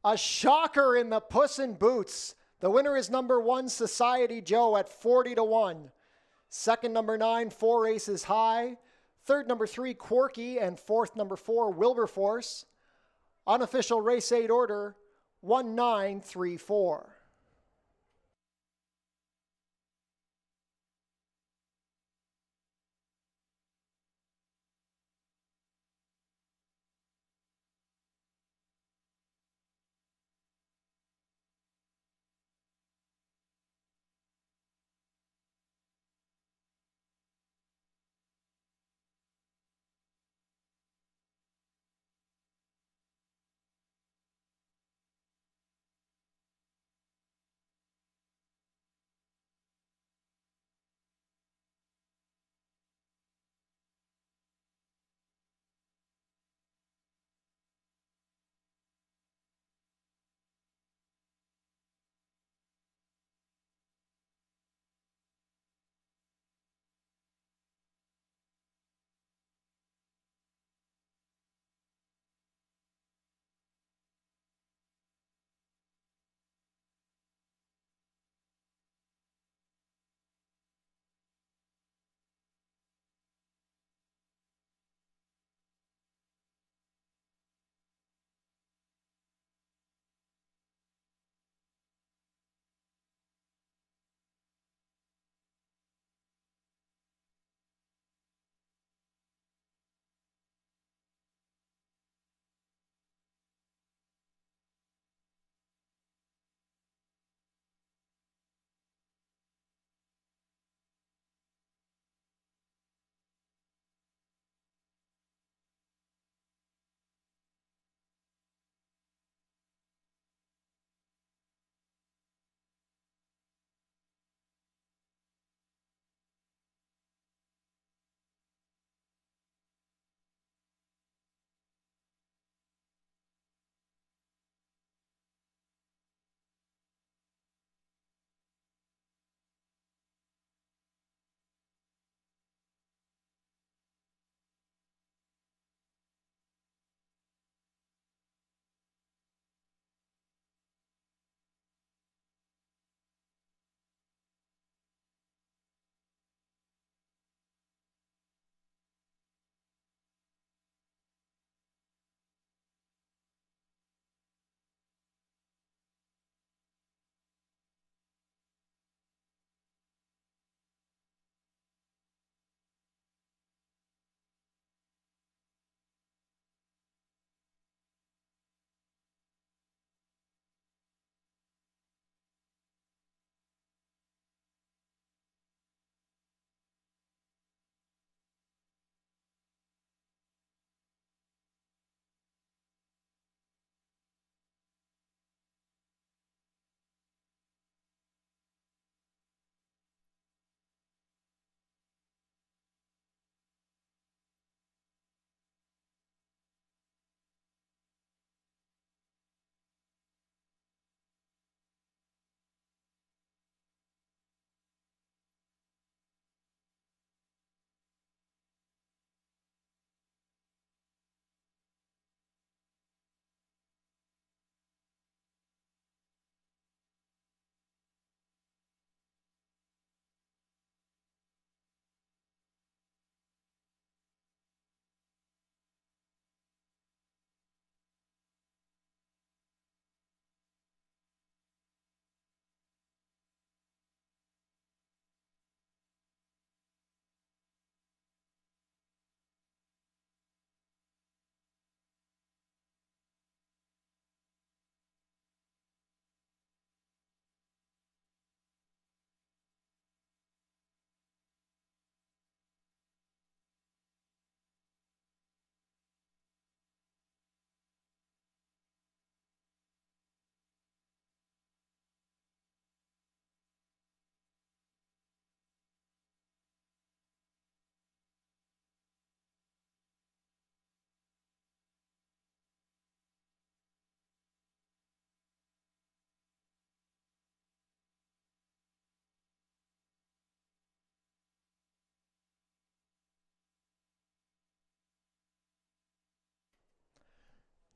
A shocker in the Puss in Boots. The winner is number 1, Society Joe at 40-1. Second, number 9, Four Aces High. Third, number 3, Quirky. And fourth, number 4, Wilberforce. Unofficial race 8 order, 1934.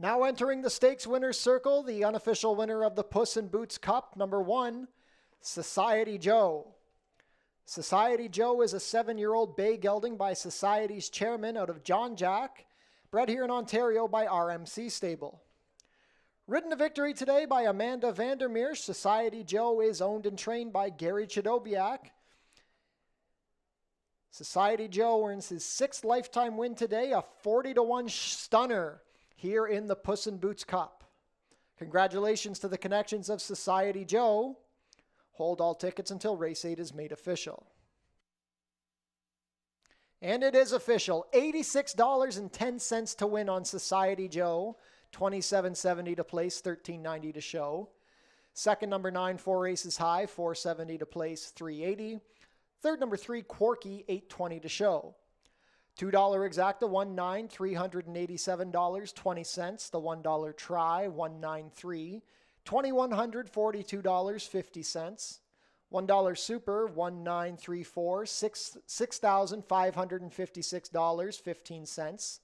Now entering the stakes winner's circle, the unofficial winner of the Puss in Boots Cup, number 1, Society Joe. Society Joe is a 7-year-old bay gelding by Society's chairman out of John Jack, bred here in Ontario by RMC Stable. Ridden to victory today by Amanda Vandermeer, Society Joe is owned and trained by Gary Chidobiak. Society Joe earns his 6th lifetime win today, a 40-1 stunner here in the Puss in Boots Cup. Congratulations to the connections of Society Joe. Hold all tickets until race 8 is made official. And it is official. $86.10 to win on Society Joe. $27.70 to place, $13.90 to show. Second, number 9, 4 races high, $4.70 to place, $3.80. Third, number 3, Quirky, $8.20 to show. $2 exacta, $1.9, $387.20. The $1 try, $1.93. $2,142.50. $1 super, $1,934. $6,556.15.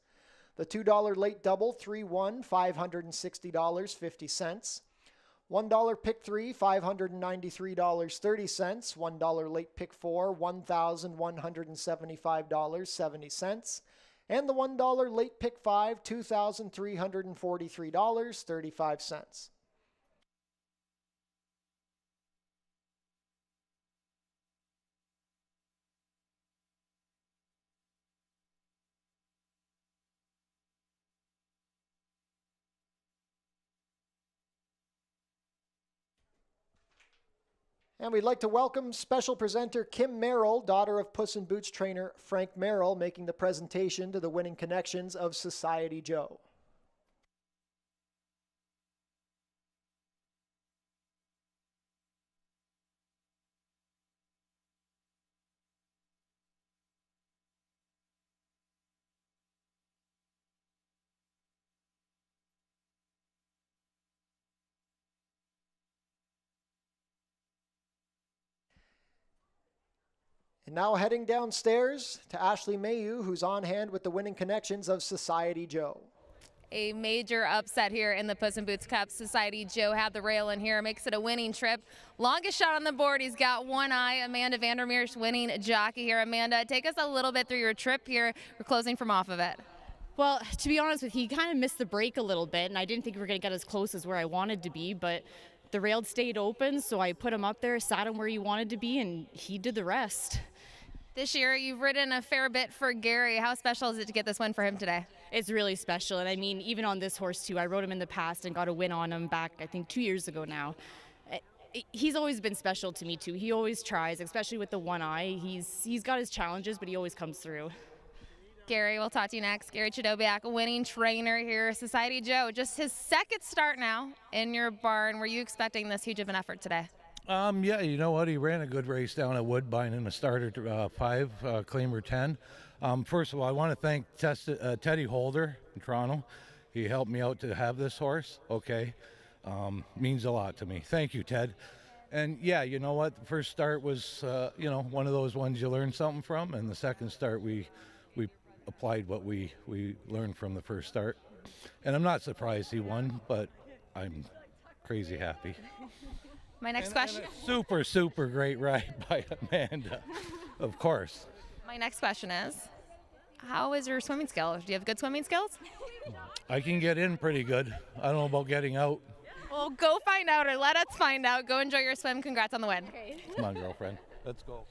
The $2 late double, 3-1, $560.50. $1 pick 3, $593.30. $1 late pick 4, $1,175.70. And the $1 late pick 5, $2,343.35. And we'd like to welcome special presenter Kim Merrill, daughter of Puss in Boots trainer Frank Merrill, making the presentation to the winning connections of Society Joe. And now heading downstairs to Ashley Mayu, who's on hand with the winning connections of Society Joe. A major upset here in the Puss in Boots Cup. Society Joe had the rail in here, makes it a winning trip. Longest shot on the board, he's got one eye. Amanda Vandermeer's winning jockey here. Amanda, take us a little bit through your trip here. We're closing from off of it. Well, to be honest with you, he kind of missed the break a little bit, and I didn't think we were going to get as close as where I wanted to be, but the rail stayed open, so I put him up there, sat him where he wanted to be, and he did the rest. This year, you've ridden a fair bit for Gary. How special is it to get this win for him today? It's really special, and I mean, even on this horse, too. I rode him in the past and got a win on him back, I think, 2 years ago now. He's always been special to me, too. He always tries, especially with the one eye. He's got his challenges, but he always comes through. Gary, we'll talk to you next. Gary Chidobiak, a winning trainer here. Society Joe, just his second start now in your barn. Were you expecting this huge of an effort today? Yeah, you know what? He ran a good race down at Woodbine in a starter 5, claimer 10. First of all, I want to thank Teddy Holder in Toronto. He helped me out to have this horse. Okay, means a lot to me. Thank you, Ted. And yeah, you know what? The first start was, one of those ones you learn something from, and the second start we applied what we learned from the first start. And I'm not surprised he won, but I'm crazy happy. My next question. Super, super great ride by Amanda, of course. My next question is, how is your swimming skills? Do you have good swimming skills? I can get in pretty good. I don't know about getting out. Well, go find out, or let us find out. Go enjoy your swim. Congrats on the win. Okay. Come on, girlfriend. Let's go.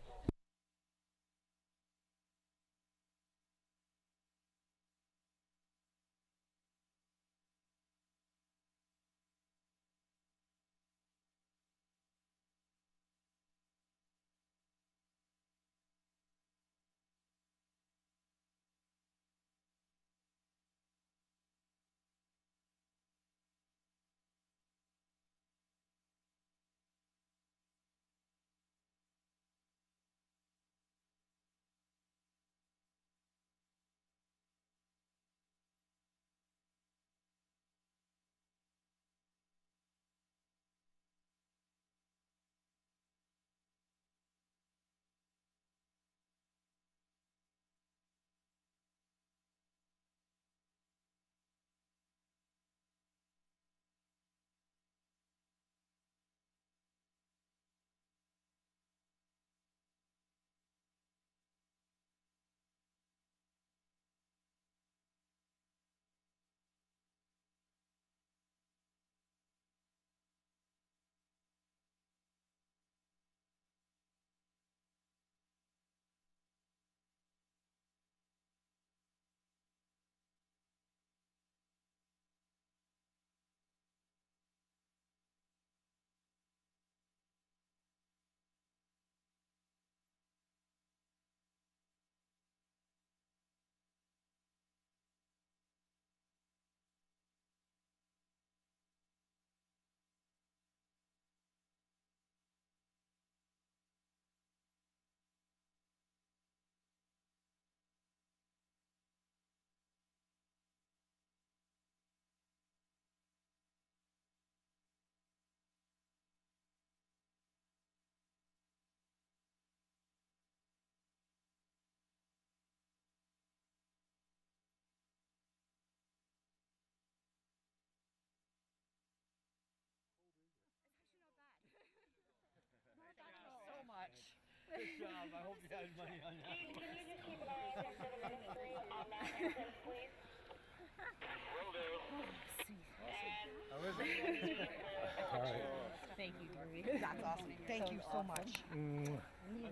Thank you, Drew. That's awesome. Thank you so much. Needed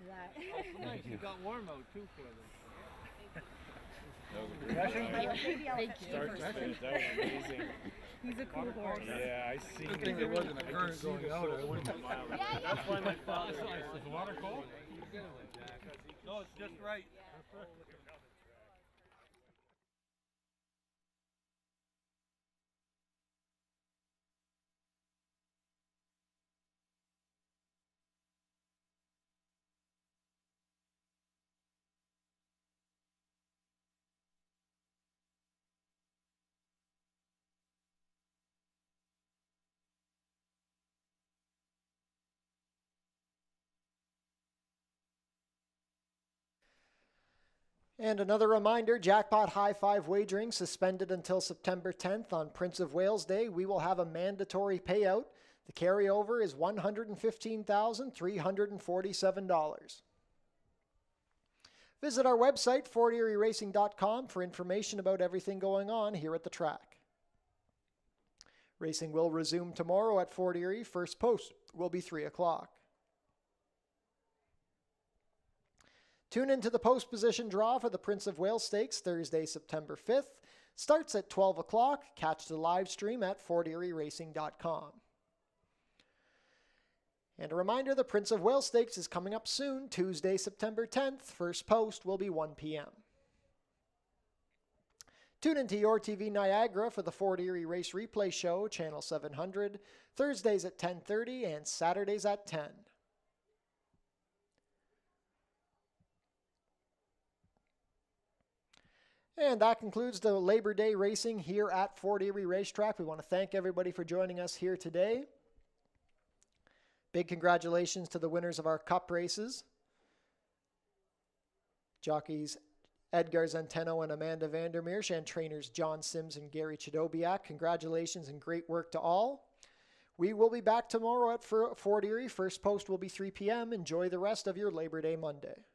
that. Nice. You got warm out too for them. Thank you. That was amazing. He's a cool horse. Yeah, I see. If there wasn't a current going out, I wouldn't. That's why my father. Is the water cold? No, it's just right. And another reminder, Jackpot High Five wagering suspended until September 10th. On Prince of Wales Day, we will have a mandatory payout. The carryover is $115,347. Visit our website, fortierieracing.com, for information about everything going on here at the track. Racing will resume tomorrow at Fort Erie. First post will be 3 o'clock. Tune into the post position draw for the Prince of Wales Stakes Thursday, September 5th. Starts at 12 o'clock. Catch the live stream at fortierieracing.com. And a reminder, the Prince of Wales Stakes is coming up soon, Tuesday, September 10th. First post will be 1 p.m. Tune into Your TV Niagara for the Fort Erie Race Replay Show, Channel 700, Thursdays at 10:30 and Saturdays at 10. And that concludes the Labor Day racing here at Fort Erie Racetrack. We want to thank everybody for joining us here today. Big congratulations to the winners of our Cup races. Jockeys Edgar Zenteno and Amanda Vandermeersch, and trainers John Sims and Gary Chidobiak. Congratulations and great work to all. We will be back tomorrow at Fort Erie. First post will be 3 p.m. Enjoy the rest of your Labor Day Monday.